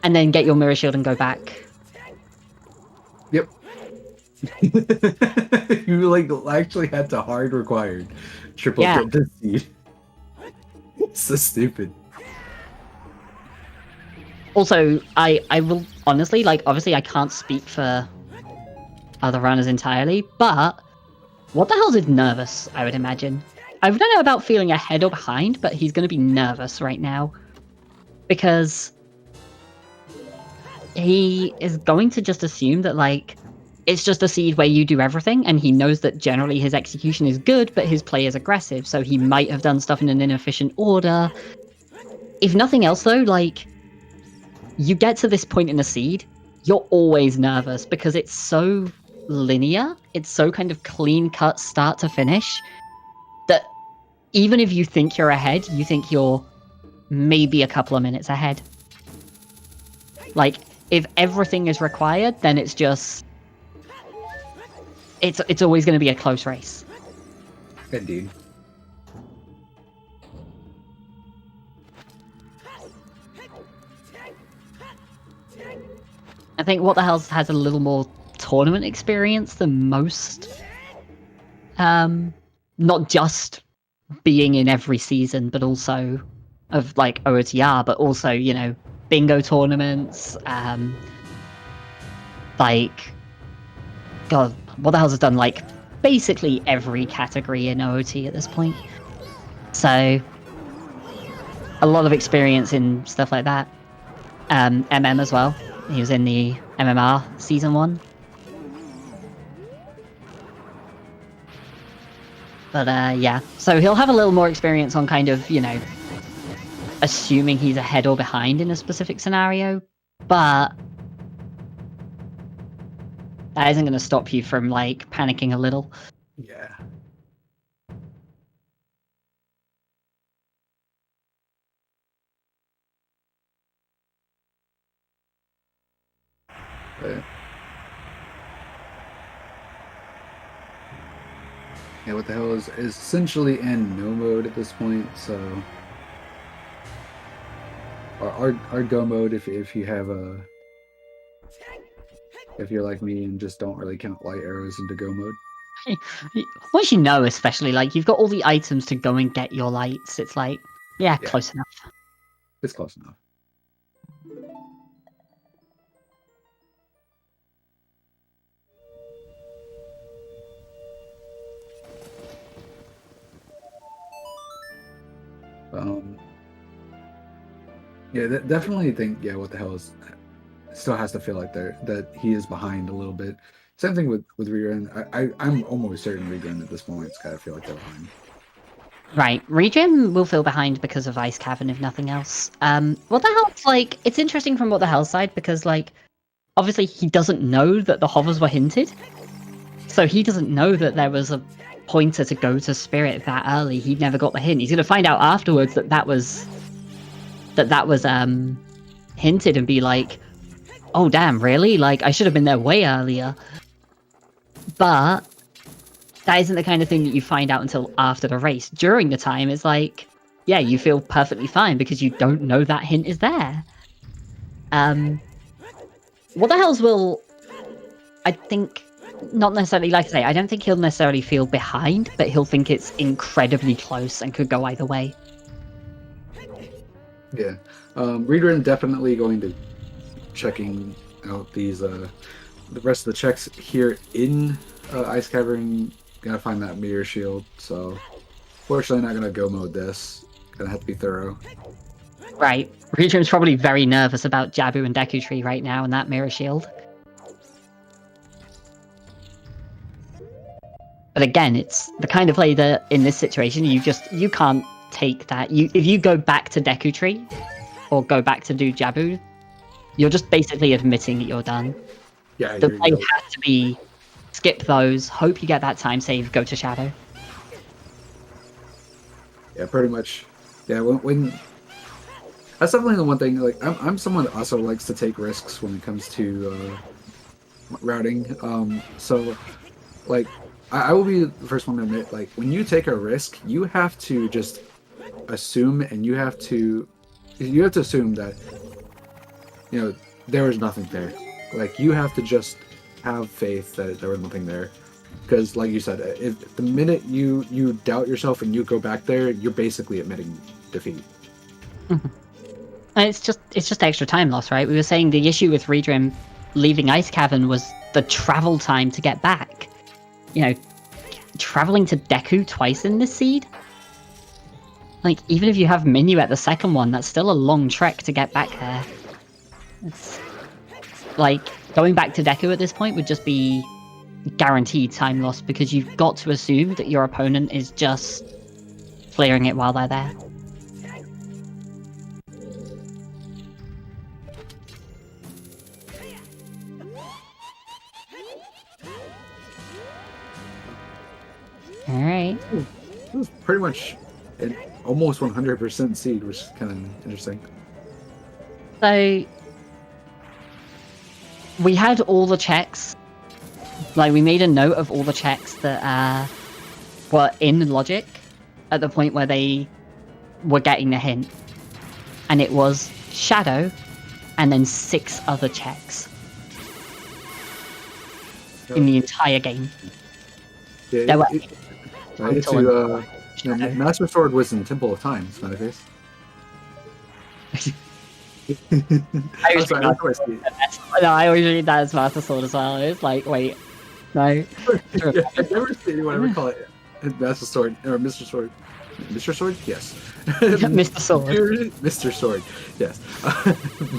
And then get your Mirror Shield and go back. Yep. You actually had to hard required triple get this seed. It's so stupid. Also, I will honestly, obviously I can't speak for other runners entirely, but what the hell's is nervous, I would imagine. I don't know about feeling ahead or behind, but he's going to be nervous right now. Because he is going to just assume that, it's just a seed where you do everything, and he knows that generally his execution is good, but his play is aggressive, so he might have done stuff in an inefficient order. If nothing else, though, you get to this point in the seed, you're always nervous because it's so linear, it's so kind of clean-cut start to finish, that even if you think you're ahead, you think you're maybe a couple of minutes ahead. If everything is required, then it's just... It's always going to be a close race. Indeed. I think What the Hell has a little more tournament experience than most. Not just being in every season, but also of like OOTR, but also, you know, bingo tournaments, like, God, what the hell's it done? Like, basically every category in OOT at this point. So, a lot of experience in stuff like that. MM as well. He was in the MMR season 1. But yeah, so he'll have a little more experience on kind of, you know, assuming he's ahead or behind in a specific scenario, but that isn't going to stop you from, like, panicking a little. Yeah. But, yeah, what the hell is essentially in no mode at this point, so our go mode if you have a if you're like me and just don't really count light arrows into go mode. Once you know, especially, like, you've got all the items to go and get your lights, it's like, yeah, close enough. It's close enough. Yeah, definitely think, yeah, what the hell is, still has to feel like that he is behind a little bit. Same thing with Rerun. I'm almost certain Rerun at this point it's gotta feel like they're behind. Right, Readrim will feel behind because of Ice Cavern, if nothing else. What the hell's, like, it's interesting from What the Hell side, because, like, obviously he doesn't know that the hovers were hinted. So he doesn't know that there was a pointer to go to Spirit that early. He never got the hint. He's gonna find out afterwards that was hinted and be like, oh damn, really? Like, I should have been there way earlier. But that isn't the kind of thing that you find out until after the race. During the time, it's like, yeah, you feel perfectly fine because you don't know that hint is there. What the hells will, I think, not necessarily, like I say, I don't think he'll necessarily feel behind, but he'll think it's incredibly close and could go either way. Yeah. Readrim definitely going to checking out these the rest of the checks here in Ice Cavern. Gotta find that mirror shield, so fortunately not gonna go mode this. Gonna have to be thorough. Right. Readrim's probably very nervous about Jabu and Deku Tree right now and that mirror shield. But again, it's the kind of play that in this situation you can't take that. If you go back to Deku Tree or go back to do Jabu, you're just basically admitting that you're done. Yeah, the play has to be skip those, hope you get that time save, go to Shadow. Yeah, pretty much. Yeah, when that's definitely the one thing. Like, I'm someone that also likes to take risks when it comes to routing. So, like, I will be the first one to admit, like, when you take a risk, you have to just assume, and you have to assume that, you know, there was nothing there. Like, you have to just have faith that there was nothing there, because, like you said, if the minute you doubt yourself and you go back there, you're basically admitting defeat. Mm-hmm. And it's just extra time loss, right? We were saying the issue with Readrim leaving Ice Cavern was the travel time to get back. You know, traveling to Deku twice in this seed. Like, even if you have Minu at the second one, that's still a long trek to get back there. It's like, going back to Deku at this point would just be guaranteed time loss, because you've got to assume that your opponent is just clearing it while they're there. Alright. It was pretty much an almost 100% seed, which is kind of interesting. So, we had all the checks. Like, we made a note of all the checks that were in logic at the point where they were getting the hint. And it was Shadow, and then 6 other checks. In the entire game. Yeah, There were No, Master Sword was in Temple of Time, smiley face. I I'm sorry, always I always read that as Master Sword as well. It's like, wait, no. Yeah, I've never seen anyone ever call it Master Sword or Mr. Sword. Mr. Sword? Yes. Mr. Sword. Mr. Sword, yes.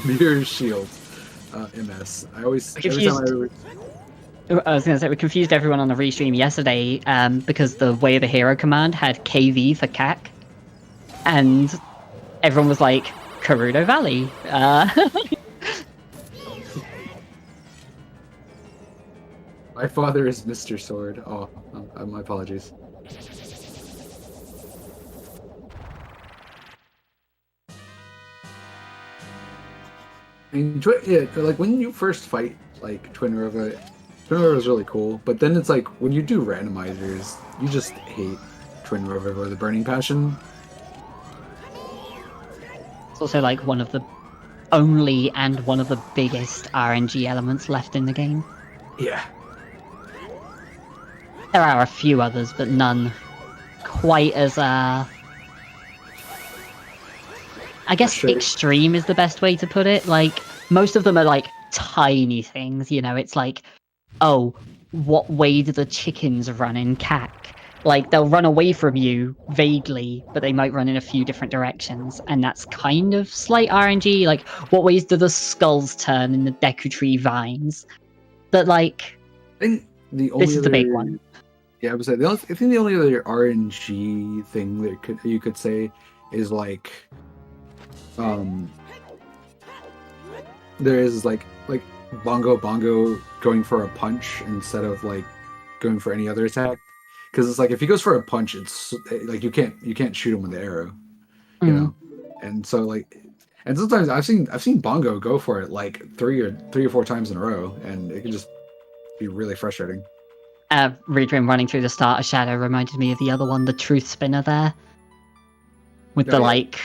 Mirror Shield, MS. I always, every time I was going to say, we confused everyone on the restream yesterday because the Way of the Hero command had KV for CAC. And everyone was like, Karudo Valley. My father is Mr. Sword. Oh, my apologies. And yeah, like when you first fight like Twin River is really cool, but then it's like when you do randomizers, you just hate Twin River or the Burning Passion. It's also like one of the only and one of the biggest RNG elements left in the game. Yeah. There are a few others, but none quite as I guess Sure. extreme is the best way to put it. Like, most of them are like tiny things, you know, it's like, oh, what way do the chickens run in CAC? Like, they'll run away from you vaguely, but they might run in a few different directions, and that's kind of slight RNG. Like, what ways do the skulls turn in the Deku Tree vines? But like, I think the only this is the big one. Yeah, I would say I think the only other RNG thing that you could say is like there is like Bongo going for a punch instead of like going for any other attack, because it's like if he goes for a punch, it's like you can't shoot him with the arrow, you know, and so like, and sometimes I've seen Bongo go for it like three or four times in a row, and it can just be really frustrating. Readrim running through the starter shadow reminded me of the other one, the Truth Spinner there, with the like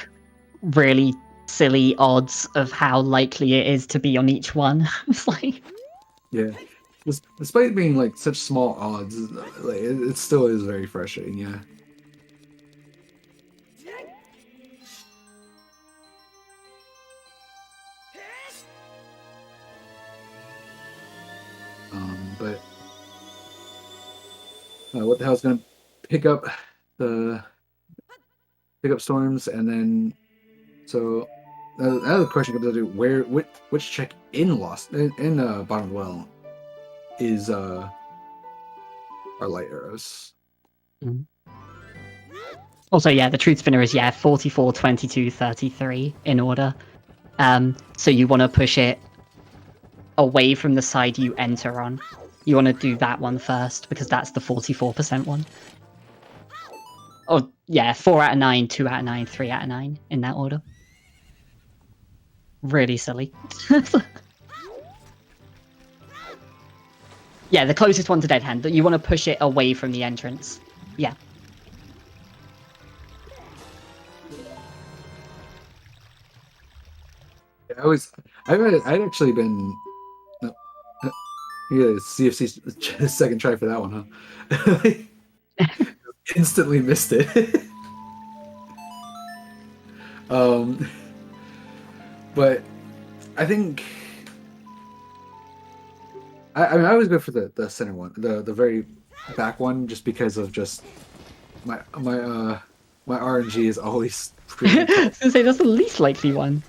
really silly odds of how likely it is to be on each one. It's like, yeah, despite being like such small odds, like it still is very frustrating. Yeah. But what the hell's gonna pick up storms, and then so another question comes to which check in Lost in Bottom of the Well is our light arrows. Also, yeah, the Truth Spinner is 44, 22, 33 in order. So you want to push it away from the side you enter on. You want to do that one first, because that's the 44% one. Oh, yeah, 4 out of 9, 2 out of 9, 3 out of 9, in that order. Really silly. Yeah, the closest one to Dead Hand. You want to push it away from the entrance. Yeah. I'd actually been. Yeah, CFC second try for that one, huh? Instantly missed it. But I think I mean I always go for the center one, the very back one, just because of just my RNG is always pretty. I was gonna say that's the least likely one.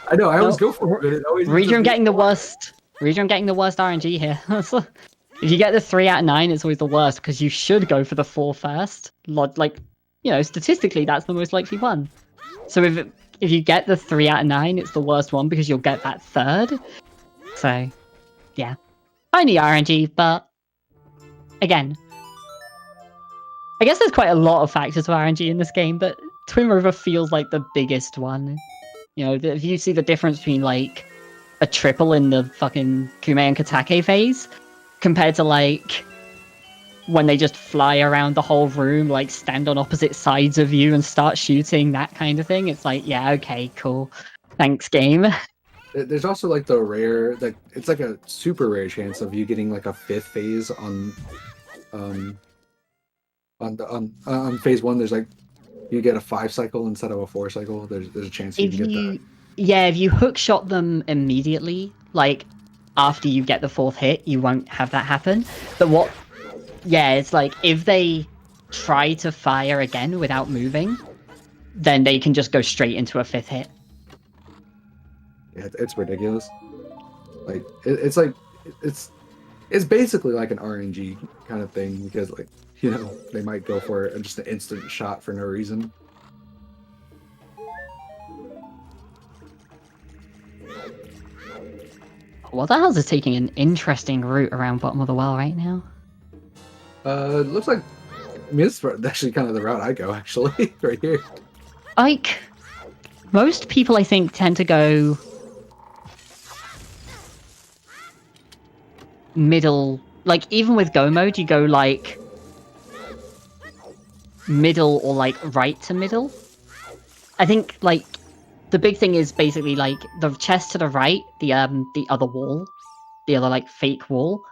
I know I always go for it. Readrim getting the worst. Readrim getting the worst RNG here. If you get the 3 out of 9, it's always the worst, because you should go for the 4 first. Like, you know, statistically, that's the most likely one. So if you get the 3 out of 9, it's the worst one, because you'll get that third. So, yeah. Tiny RNG, but again, I guess there's quite a lot of factors to RNG in this game, but Twin River feels like the biggest one. You know, if you see the difference between, like, a triple in the fucking Kume and Katake phase, compared to, like, when they just fly around the whole room, like, stand on opposite sides of you and start shooting, that kind of thing, it's like, yeah, okay, cool. Thanks, game. There's also, like, the rare, like, it's like a super rare chance of you getting, like, a 5th phase on on phase 1, there's like you get a 5 cycle instead of a 4 cycle. There's a chance you If can get you, that. yeah, if you hookshot them immediately, like after you get the 4th hit, you won't have that happen. But it's like if they try to fire again without moving, then they can just go straight into a 5th hit. Yeah, it's ridiculous. Like it's basically like an RNG kind of thing because like they might go for just an instant shot for no reason. Well, the hell's is taking an interesting route around bottom of the well right now. It looks like this is actually kind of the route I go actually right here. Like most people, I think, tend to go middle. Like even with go mode, you go like middle or like right to middle. I think like the big thing is basically like the chest to the right, the other wall, the other like fake wall.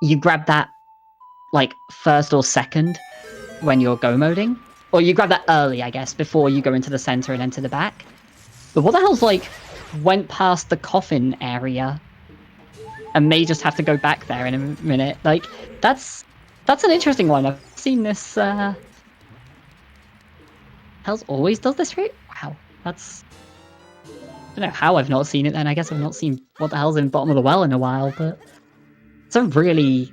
You grab that like first or second when you're go moding, or you grab that early, I guess, before you go into the center and enter the back. But what the hell's like went past the coffin area and may just have to go back there in a minute? Like that's an interesting one. I've seen this. Hell's always does this route. Wow, that's. I don't know how I've not seen it then. I guess I've not seen what the hell's in bottom of the well in a while, but it's a really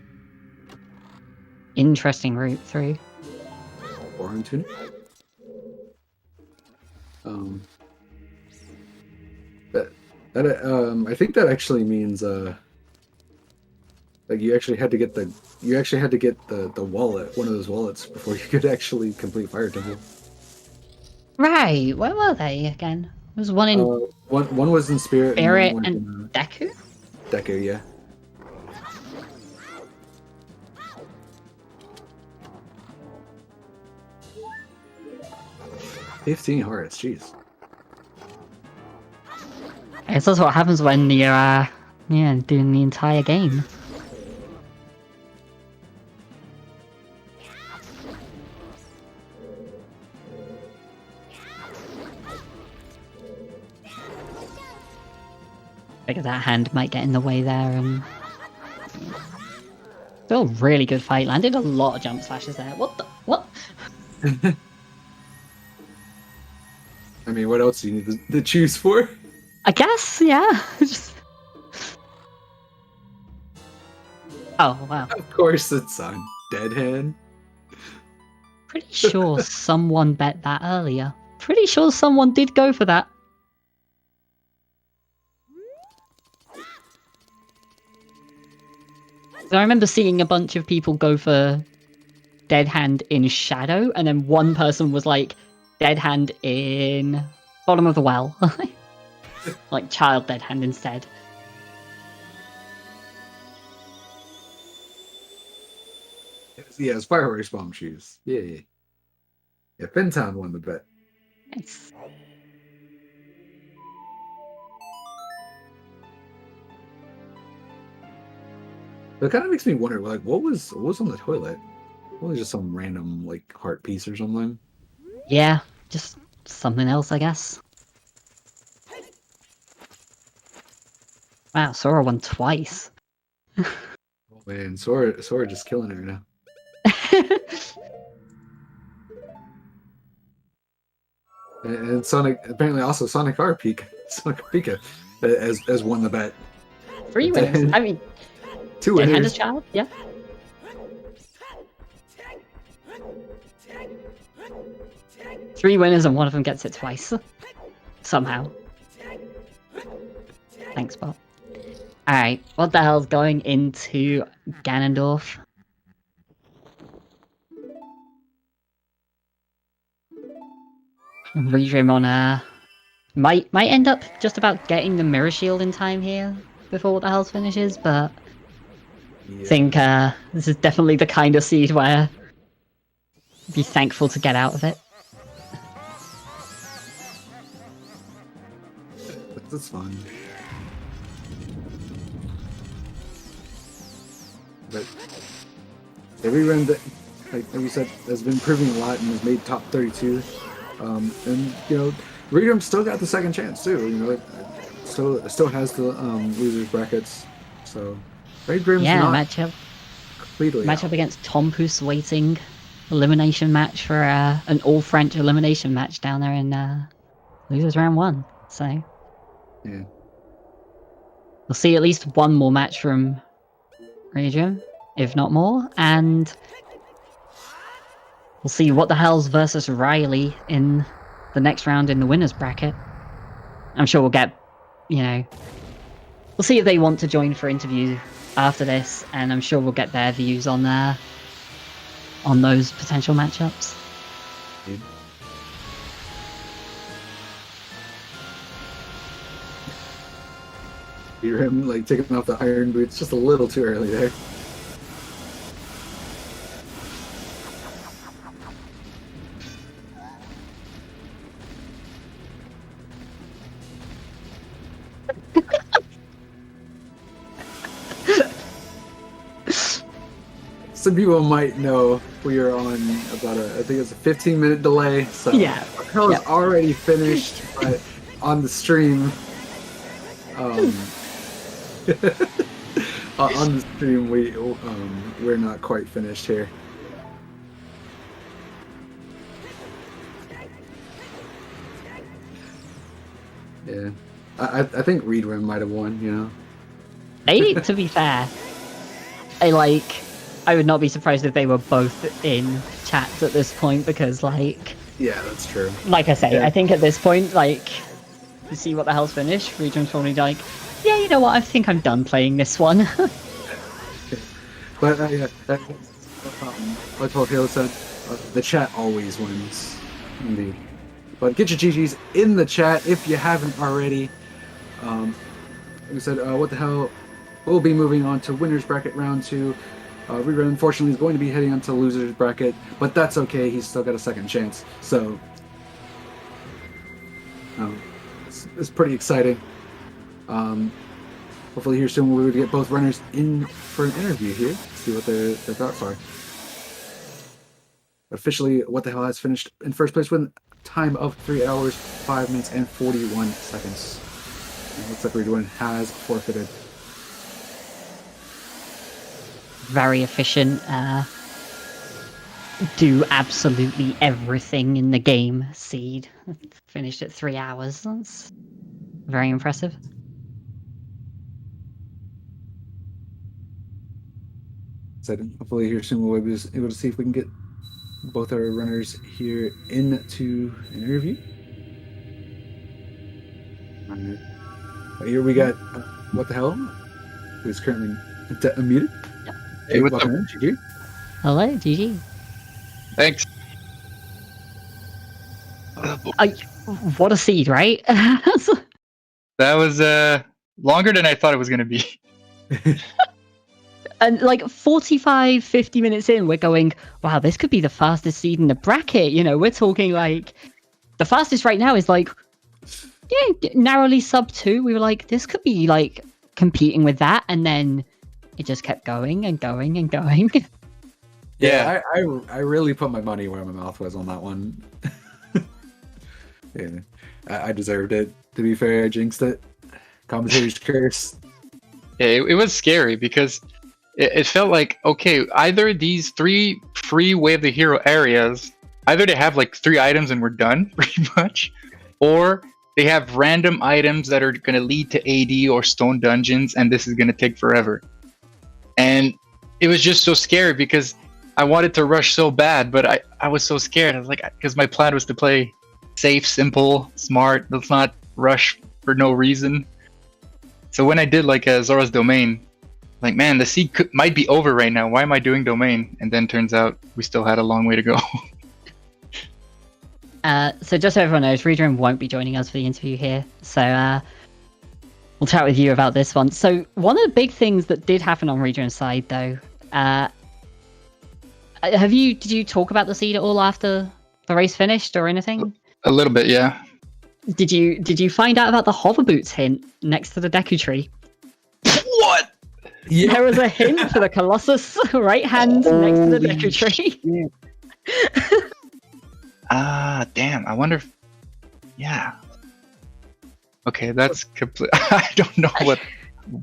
interesting route through. Orange tunic. I think that actually means like you actually had to get the wallet, one of those wallets, before you could actually complete Fire Temple. Right, where were they again? There was one in one was in Spirit Spirit and one was and in Deku? Deku, yeah. $15 hearts, jeez. I guess that's what happens when you're doing the entire game. Figure that hand might get in the way there, and still really good fight. Landed a lot of jump slashes there. What? I mean, what else do you need to choose for? I guess, yeah. Oh, wow. Of course it's on Dead Hand. Pretty sure someone bet that earlier. Pretty sure someone did go for that. So I remember seeing a bunch of people go for Dead Hand in Shadow, and then one person was like, Dead Hand in bottom of the well. Like Child Dead Hand instead. Yeah, it's Fireworks Bomb Shoes. Yeah. Yeah, Fintown won the bet. Nice. It kind of makes me wonder, like, what was on the toilet? Probably just some random like heart piece or something. Yeah, just something else, I guess. Wow, Sora won twice. Oh man, Sora just killing it right now. And Sonic, apparently also Sonic Pika has won the bet. 3 winners. I mean, 2 Dead Hand winners. is Child, yeah. Three winners and one of them gets it twice. Somehow. Thanks, Bob. Alright, what the hell's going into Ganondorf? Readrim on might end up just about getting the Mirror Shield in time here before what the hell's finishes, but I think this is definitely the kind of seed where be thankful to get out of it. That's fun. But every run that like you said, has been improving a lot and has made top 32. And readrim still got the second chance too. It still has the losers brackets. So readrim's not completely matchup out. against Tom Poos waiting elimination match for an all French elimination match down there in losers round 1. So yeah, we'll see at least one more match from readrim, if not more, and we'll see what the hell's versus Riley in the next round in the winners bracket. I'm sure we'll get, we'll see if they want to join for interview after this, and I'm sure we'll get their views on those potential matchups. readrim like taking off the iron boots just a little too early there. Some people might know we are on about I think it's a 15-minute delay. So Yeah. Hell is already finished, but on the stream, on the stream we're not quite finished here. Yeah, I think readrim might have won. They, to be fair, I would not be surprised if they were both in chats at this point, because Yeah, that's true. like I say, Yeah. I think at this point, you see what the hell's finished, readrim's probably like, yeah, you know what, I think I'm done playing this one. But like Halo said, the chat always wins, indeed. But get your GGs in the chat if you haven't already. Like I said, what the hell? We'll be moving on to winners bracket round 2. readrim unfortunately is going to be heading on to losers bracket, but that's okay. He's still got a second chance, so it's pretty exciting. Hopefully here soon we'll get both runners in for an interview here, see what their thoughts are. Officially, What the Hell has finished in first place with a time of 3 hours, 5 minutes, and 41 seconds. It looks like readrim has forfeited. Very efficient, do absolutely everything in the game seed. Finished at 3 hours. That's very impressive. So hopefully here soon we'll be able to see if we can get both our runners here into an interview. Here we got What the Hell, who's currently unmuted. Hey, what's up? Welcome in, GG. Hello, GG. Thanks. What a seed, right? That was longer than I thought it was going to be. And 45, 50 minutes in, we're going, wow, this could be the fastest seed in the bracket. We're talking the fastest right now is narrowly sub 2. We were like, this could be competing with that. And then it just kept going and going and going. Yeah. I really put my money where my mouth was on that one. Yeah, I deserved it. To be fair, I jinxed it. Commentator's curse. Yeah, it was scary because it felt like, okay, either these 3 free Way of the Hero areas, either they have 3 items and we're done, pretty much, or they have random items that are going to lead to AD or stone dungeons, and this is going to take forever. And it was just so scary because I wanted to rush so bad, but I was so scared. I was like, because my plan was to play safe, simple, smart. Let's not rush for no reason. So when I did Zora's Domain, man, the seed might be over right now. Why am I doing Domain? And then turns out we still had a long way to go. So just so everyone knows, readrim won't be joining us for the interview here. So we'll chat with you about this one. So one of the big things that did happen on readrim's side, though, did you talk about the seed at all after the race finished or anything? A little bit, yeah. Did you find out about the hover boots hint next to the Deku tree? What? Yeah. There was a hint for the Colossus right hand next to the Holy Deku tree. Damn. I wonder if... Yeah. Okay, that's complete... I don't know what...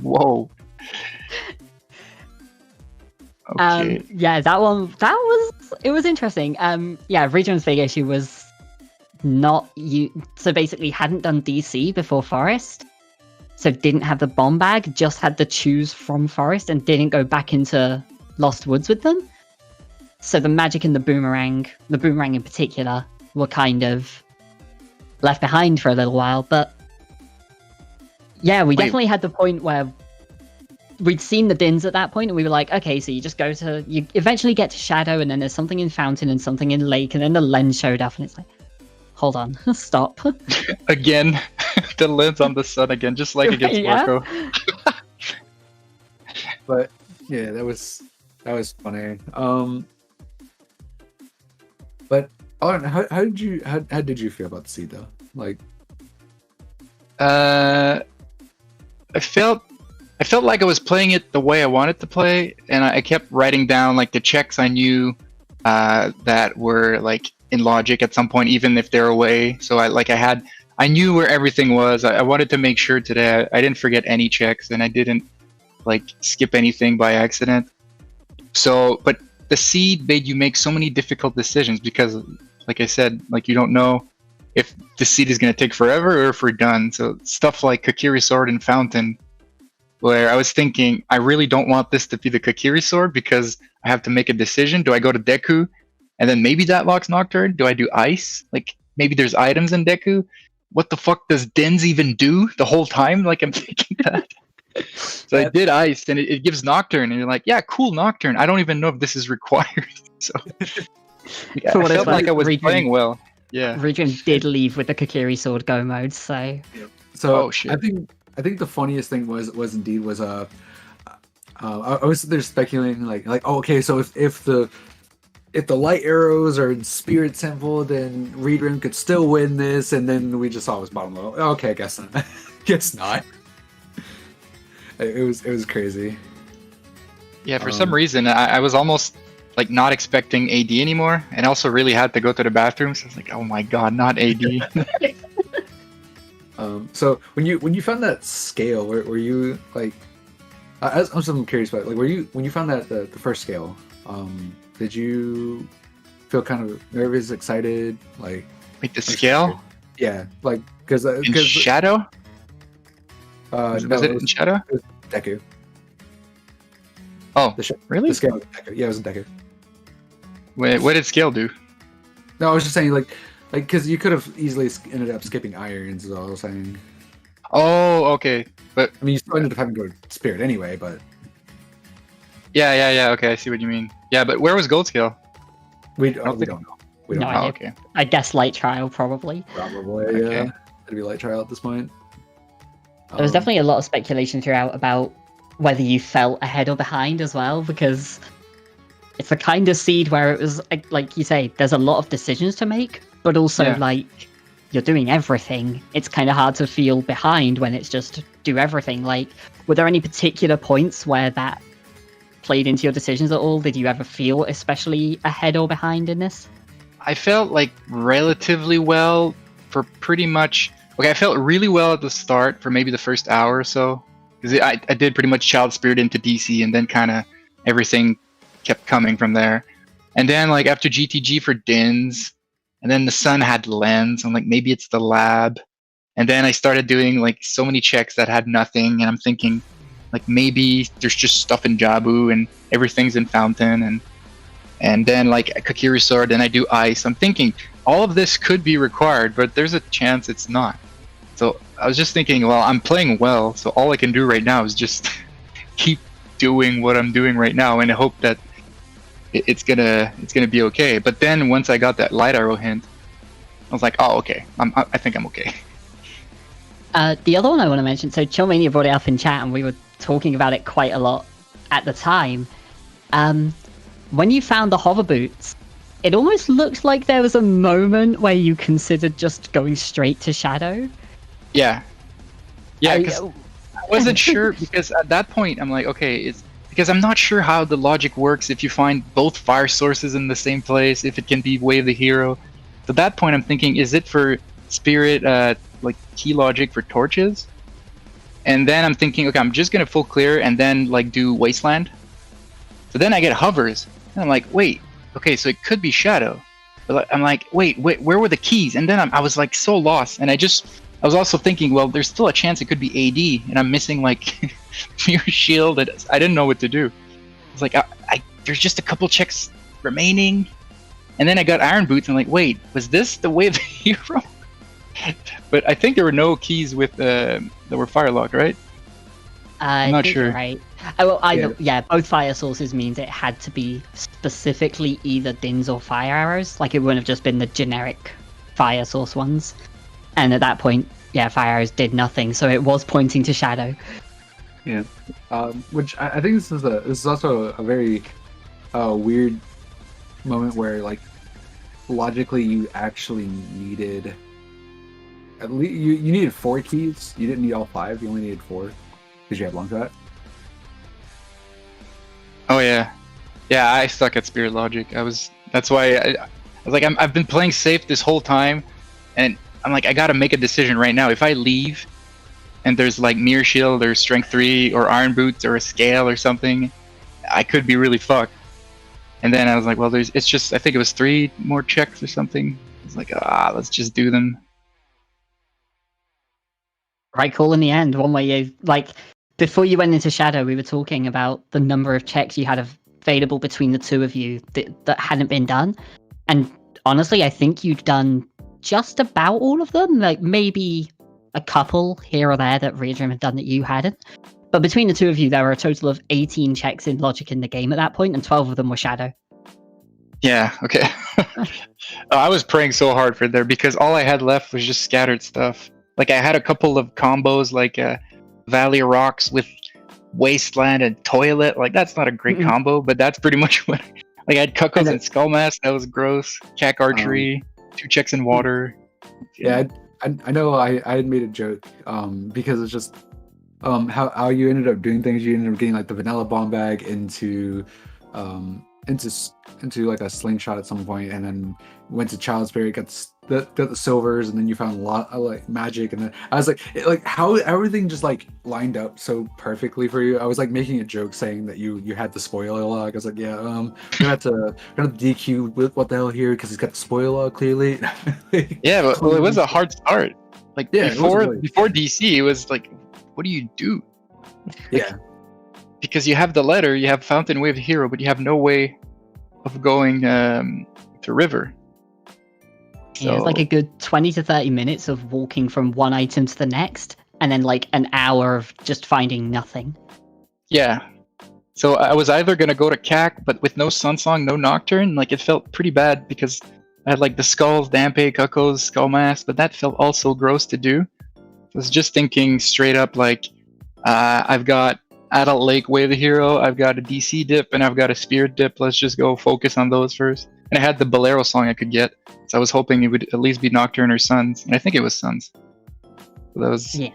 Whoa. Okay. Yeah, that was it was interesting. Yeah, Readrim's big issue was not you. So basically, hadn't done DC before Forest, so didn't have the bomb bag. Just had the choose from Forest and didn't go back into Lost Woods with them. So the magic and the boomerang in particular, were kind of left behind for a little while. But yeah, we definitely had the point where we'd seen the Dins at that point, and we were like, okay, so you eventually get to Shadow, and then there's something in Fountain and something in Lake, and then the lens showed up, and it's like, hold on, stop. Again, the lens on the sun again, just like against Marco. But yeah, that was funny. But how did you feel about the seed though? Like, I felt like I was playing it the way I wanted to play, and I kept writing down like the checks I knew that were like in logic at some point, even if they're away. So I knew where everything was. I wanted to make sure today I didn't forget any checks, and I didn't like skip anything by accident. So, but the seed made you make so many difficult decisions because, like I said, like you don't know if the seed is going to take forever or if we're done. So stuff like Kokiri Sword and Fountain, where I was thinking, I really don't want this to be the Kokiri Sword because I have to make a decision. Do I go to Deku? And then maybe that locks Nocturne? Do I do Ice? Like, maybe there's items in Deku? What the fuck does Dins even do the whole time? Like, I'm thinking that. So I did Ice, and it gives Nocturne, and you're like, yeah, cool, Nocturne. I don't even know if this is required. So yeah, I felt like I was playing well. Yeah. Readrim did leave with the Kokiri Sword Go mode, so... So shit. I think the funniest thing was I was there speculating like oh, okay, so if the light arrows are in Spirit Temple, then Readrim could still win this, and then we just saw it was bottom level. Okay, I guess not. Guess not. It was crazy. Yeah, for some reason I was almost like not expecting AD anymore, and also really had to go to the bathroom. So I was like, oh my god, not AD. So when you found that scale, were you like? I'm something curious about. Like, when you found that the first scale? Did you feel kind of nervous, excited, like? Wait, the scale? Yeah, like because in Shadow. Was it in Shadow? It was Deku. Oh, really? The scale was Deku. Yeah, it was in Deku. Wait, what did scale do? No, I was just saying like because you could have easily ended up skipping irons. Is all I was saying. Oh, okay, but I mean, you still ended up having to go to Spirit anyway, but. Yeah. Okay, I see what you mean. Yeah, but where was Gold Scale? We don't know. We don't No know. idea. Oh, okay. I guess Light Trial, probably. Probably, Okay. yeah. It'd be light trial at this point. There was definitely a lot of speculation throughout about whether you felt ahead or behind as well, because it's the kind of seed where it was, like you say, there's a lot of decisions to make, but also, like, you're doing everything. It's kind of hard to feel behind when it's just do everything. Like, were there any particular points where that played into your decisions at all? Did you ever feel especially ahead or behind in this? I felt like relatively well for pretty much. Okay, I felt really well at the start for maybe the first hour or so, because I did pretty much Child Spirit into DC, and then kind of everything kept coming from there. And then like after GTG for Dins, and then the sun had lens. I'm like, maybe it's the lab. And then I started doing like so many checks that had nothing, and I'm thinking, like maybe there's just stuff in Jabu and everything's in Fountain, and then like a Kokiri Sword, then I do Ice. I'm thinking all of this could be required, but there's a chance it's not. So I was just thinking, well, I'm playing well, so all I can do right now is just keep doing what I'm doing right now, and I hope that it's gonna be okay. But then once I got that light arrow hint, I was like, oh, okay, I think I'm okay. The other one I want to mention, so Chillmania brought it up in chat, and we were talking about it quite a lot at the time. When you found the hover boots, it almost looked like there was a moment where you considered just going straight to Shadow. Yeah. wasn't sure because at that point I'm like, okay, it's because I'm not sure how the logic works if you find both fire sources in the same place, if it can be way of the hero. So at that point I'm thinking, is it for spirit, like key logic for torches? And then I'm thinking, okay, I'm just gonna full clear and then like do wasteland. So then I get hovers, and I'm like, wait, okay, so it could be shadow. But I'm like, wait, where were the keys? And then I was like so lost, and I was also thinking, well, there's still a chance it could be AD, and I'm missing like Mirror Shield, and I didn't know what to do. It's like, there's just a couple checks remaining, and then I got Iron Boots, and I'm like, wait, was this the way of the hero? But I think there were no keys with that were firelocked, right? I'm not sure. Right. Yeah, both fire sources means it had to be specifically either Dins or fire arrows. Like it wouldn't have just been the generic fire source ones. And at that point, yeah, fire arrows did nothing, so it was pointing to shadow. Yeah, which I think this is also a very weird moment where like logically you actually needed at least you needed 4 keys. You didn't need all 5. You only needed 4 because you had long shot. Oh yeah, I stuck at spirit logic. That's why I was like, I've been playing safe this whole time, and I'm like, I gotta make a decision right now. If I leave, and there's like Mirror Shield or Strength 3 or Iron Boots or a Scale or something, I could be really fucked. And then I was like, well, it's just, I think it was 3 more checks or something. It's like, let's just do them. Right call in the end. One way you like. Before you went into Shadow, we were talking about the number of checks you had available between the two of you that hadn't been done. And honestly, I think you'd done just about all of them. Like maybe a couple here or there that readrim had done that you hadn't. But between the two of you, there were a total of 18 checks in logic in the game at that point, and 12 of them were Shadow. Yeah, okay. I was praying so hard for there because all I had left was just scattered stuff. Like I had a couple of combos like Valley of Rocks with Wasteland and Toilet. Like that's not a great combo, but that's pretty much what. Like I had Cuckoos and Skullmask. That was gross. Cack Archery, 2 checks in water. Yeah, I know. I had made a joke because it's just how you ended up doing things. You ended up getting like the vanilla bomb bag into like a slingshot at some point, and then went to Child Spirit, got the silvers, and then you found a lot of like magic, and then I was like how everything just like lined up so perfectly for you. I was like making a joke saying that you had the spoiler log. I was like, yeah, we're gonna have to DQ with what the hell here because he's got the spoiler log clearly. Yeah, but it was a hard start. Like yeah, before DC, it was like, what do you do? Yeah, because you have the letter, you have Fountain Wave Hero, but you have no way of going to River. So... Yeah, it's like a good 20 to 30 minutes of walking from one item to the next, and then like an hour of just finding nothing. Yeah. So I was either going to go to CAC, but with no Sunsong, no Nocturne, like it felt pretty bad because I had like the Skulls, Dampe, Cuckoos, Skull Mask, but that felt also gross to do. I was just thinking straight up like, I've got Adult Lake Way of the Hero, I've got a DC dip, and I've got a Spirit dip. Let's just go focus on those first. And I had the Bolero song I could get, so I was hoping it would at least be Nocturne or Suns, and I think it was Suns. So that was... Yeah.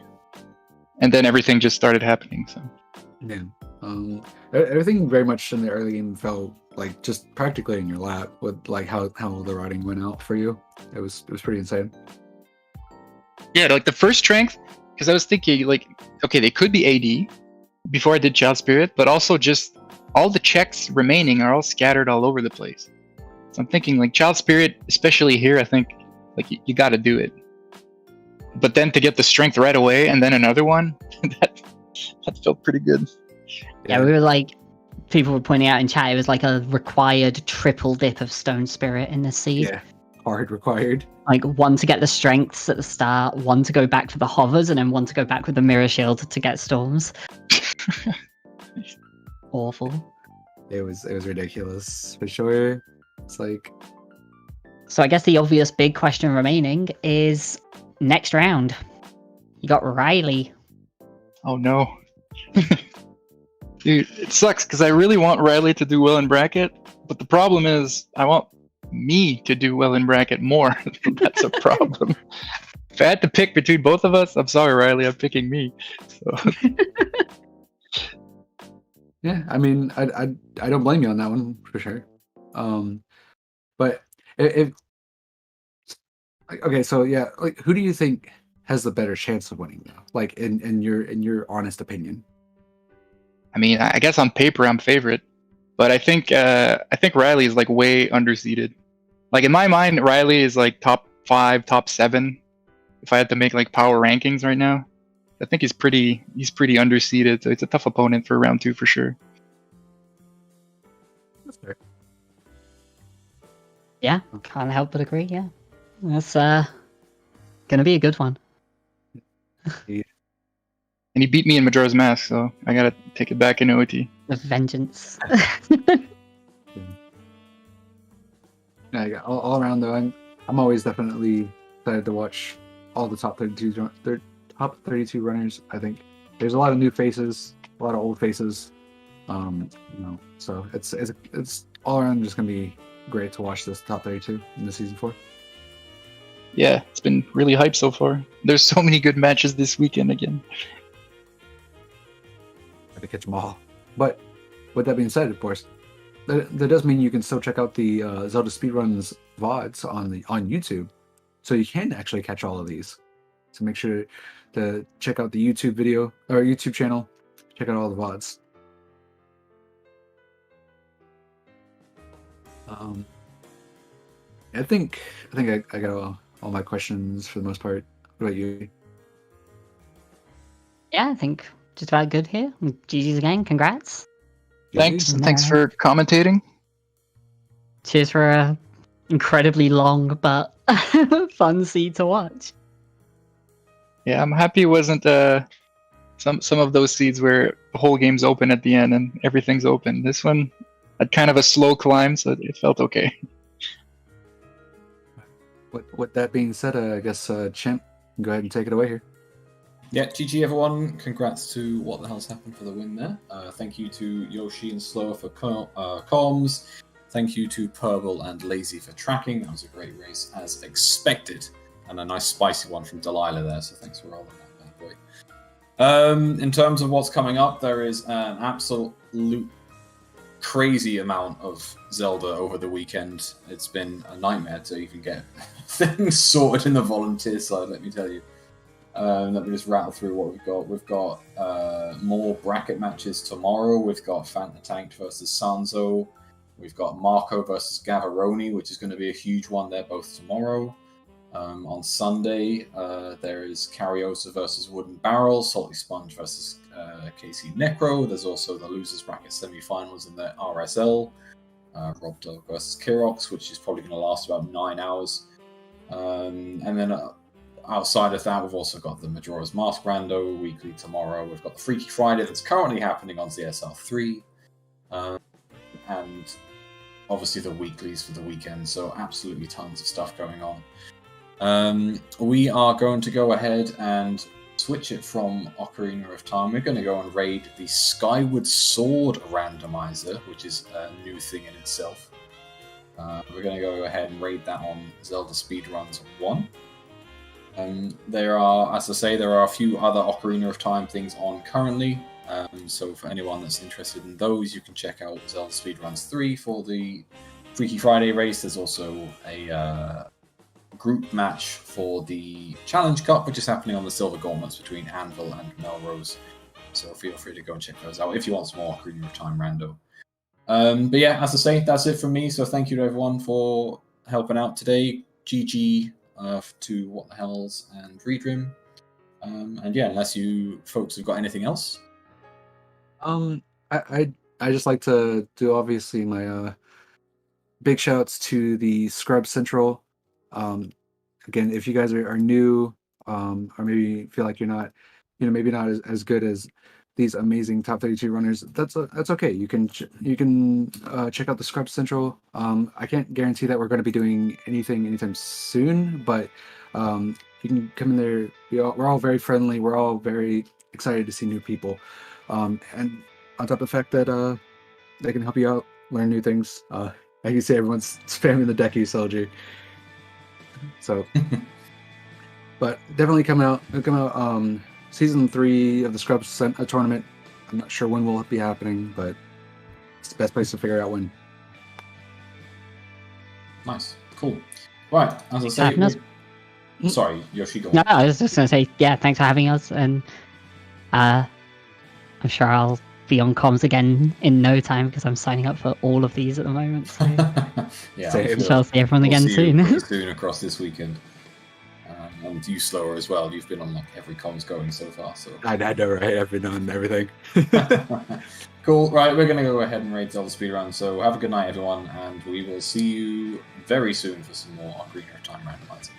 And then everything just started happening, so... Yeah. Everything very much in the early game felt like just practically in your lap with like how the writing went out for you. It was pretty insane. Yeah, like the first strength, because I was thinking like, okay, they could be AD before I did Child Spirit, but also just all the checks remaining are all scattered all over the place. So I'm thinking like Child Spirit, especially here, I think like you got to do it. But then to get the strength right away and then another one, that felt pretty good. Yeah, we were like, people were pointing out in chat, it was like a required triple dip of Stone Spirit in the seed. Yeah, hard required. Like one to get the strengths at the start, one to go back for the hovers, and then one to go back with the Mirror Shield to get storms. Awful. It was ridiculous for sure. It's like... So I guess the obvious big question remaining is next round. You got Riley. Oh no. Dude, it sucks because I really want Riley to do well in bracket, but the problem is I want me to do well in bracket more. That's a problem. If I had to pick between both of us, I'm sorry, Riley, I'm picking me. So. Yeah, I mean, I don't blame you on that one for sure. But if okay, so yeah, like who do you think has the better chance of winning though? Like in your honest opinion. I mean, I guess on paper I'm favorite, but I think Riley is like way underseeded. Like in my mind, Riley is like top 5, top 7. If I had to make like power rankings right now, I think he's pretty underseeded. So it's a tough opponent for round 2 for sure. That's fair. Yeah, can't help but agree. Yeah, that's gonna be a good one. And he beat me in Majora's Mask, so I gotta take it back in OoT. The vengeance. Yeah, all around though, I'm always definitely excited to watch all the top 32 runners. I think there's a lot of new faces, a lot of old faces. So it's all around just gonna be great to watch this top 32 in the season 4. Yeah, it's been really hyped so far. There's so many good matches this weekend again. To catch them all. But with that being said, of course, that does mean you can still check out the ZeldaSpeedRuns VODs on YouTube, so you can actually catch all of these. So make sure to check out the YouTube video or YouTube channel. Check out all the VODs. I think I got all my questions for the most part. What about you? Yeah, I think just about good here. GG's again. Congrats. Thanks Yeah. for commentating. Cheers for a incredibly long but fun seed to watch. Yeah, I'm happy it wasn't some of those seeds where the whole game's open at the end and everything's open. This one had kind of a slow climb, so it felt okay. With that being said, I guess Chimp, go ahead and take it away here. Yeah, GG everyone. Congrats to What the Hell's Happened for the win there. Thank you to Yoshi and Slower for comms. Thank you to Purble and Lazy for tracking. That was a great race as expected. And a nice spicy one from Delilah there, so thanks for rolling that bad boy. In terms of what's coming up, there is an absolute crazy amount of Zelda over the weekend. It's been a nightmare to even get things sorted in the volunteer side, let me tell you. Let me just rattle through what we've got. We've got more bracket matches tomorrow. We've got Fanta Tanked versus Sanzo. We've got Marco versus Gavaroni, which is going to be a huge one there both tomorrow. On Sunday, there is Cariosa versus Wooden Barrel, Salty Sponge versus KC Necro. There's also the losers bracket semi-finals in the RSL. Rob Dog versus Kirox, which is probably going to last about 9 hours. And then outside of that, we've also got the Majora's Mask Rando weekly tomorrow. We've got the Freaky Friday that's currently happening on ZSR 3. And obviously the weeklies for the weekend. So absolutely tons of stuff going on. We are going to go ahead and switch it from Ocarina of Time. We're going to go and raid the Skyward Sword Randomizer, which is a new thing in itself. We're going to go ahead and raid that on Zelda Speedruns 1. There are, as I say, there are a few other Ocarina of Time things on currently. So for anyone that's interested in those, you can check out Zelda Speedruns 3 for the Freaky Friday race. There's also a group match for the Challenge Cup, which is happening on the Silver Gauntlets between Anvil and Melrose. So feel free to go and check those out if you want some more Ocarina of Time rando. But yeah, as I say, that's it from me. So thank you to everyone for helping out today. GG to What the Hells and readrim. And yeah, unless you folks have got anything else. I just like to do obviously my big shouts to the Scrub Central. Again, if you guys are new, or maybe feel like you're not, maybe not as good as these amazing top 32 runners, that's okay. You can check out the Scrub Central. I can't guarantee that we're going to be doing anything anytime soon, but you can come in there. We're all very friendly. We're all very excited to see new people. And on top of the fact that they can help you out, learn new things. Like you say, everyone's spamming the Deku Soldier. So but definitely come out. Season 3 of the Scrubs sent a tournament. I'm not sure when will it be happening, but it's the best place to figure out when. Nice, cool. Right, as I say, having us. sorry, Yoshi, go on. No, I was just going to say, yeah, thanks for having us, and I'm sure I'll be on comms again in no time because I'm signing up for all of these at the moment. So Yeah, Same. I'm sure I'll see everyone we'll again see you soon. pretty soon across this weekend. And you, Slower, as well. You've been on like every comms going so far. So I know, right? I've been on everything. Cool. Right, we're gonna go ahead and raid Zelda Speedrun. So have a good night, everyone, and we will see you very soon for some more Ocarina of Time randomizer.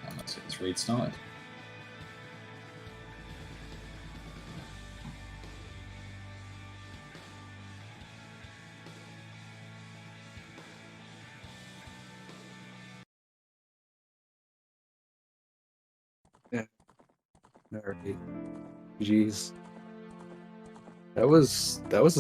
And let's get this raid started. Alright. Jeez. That was a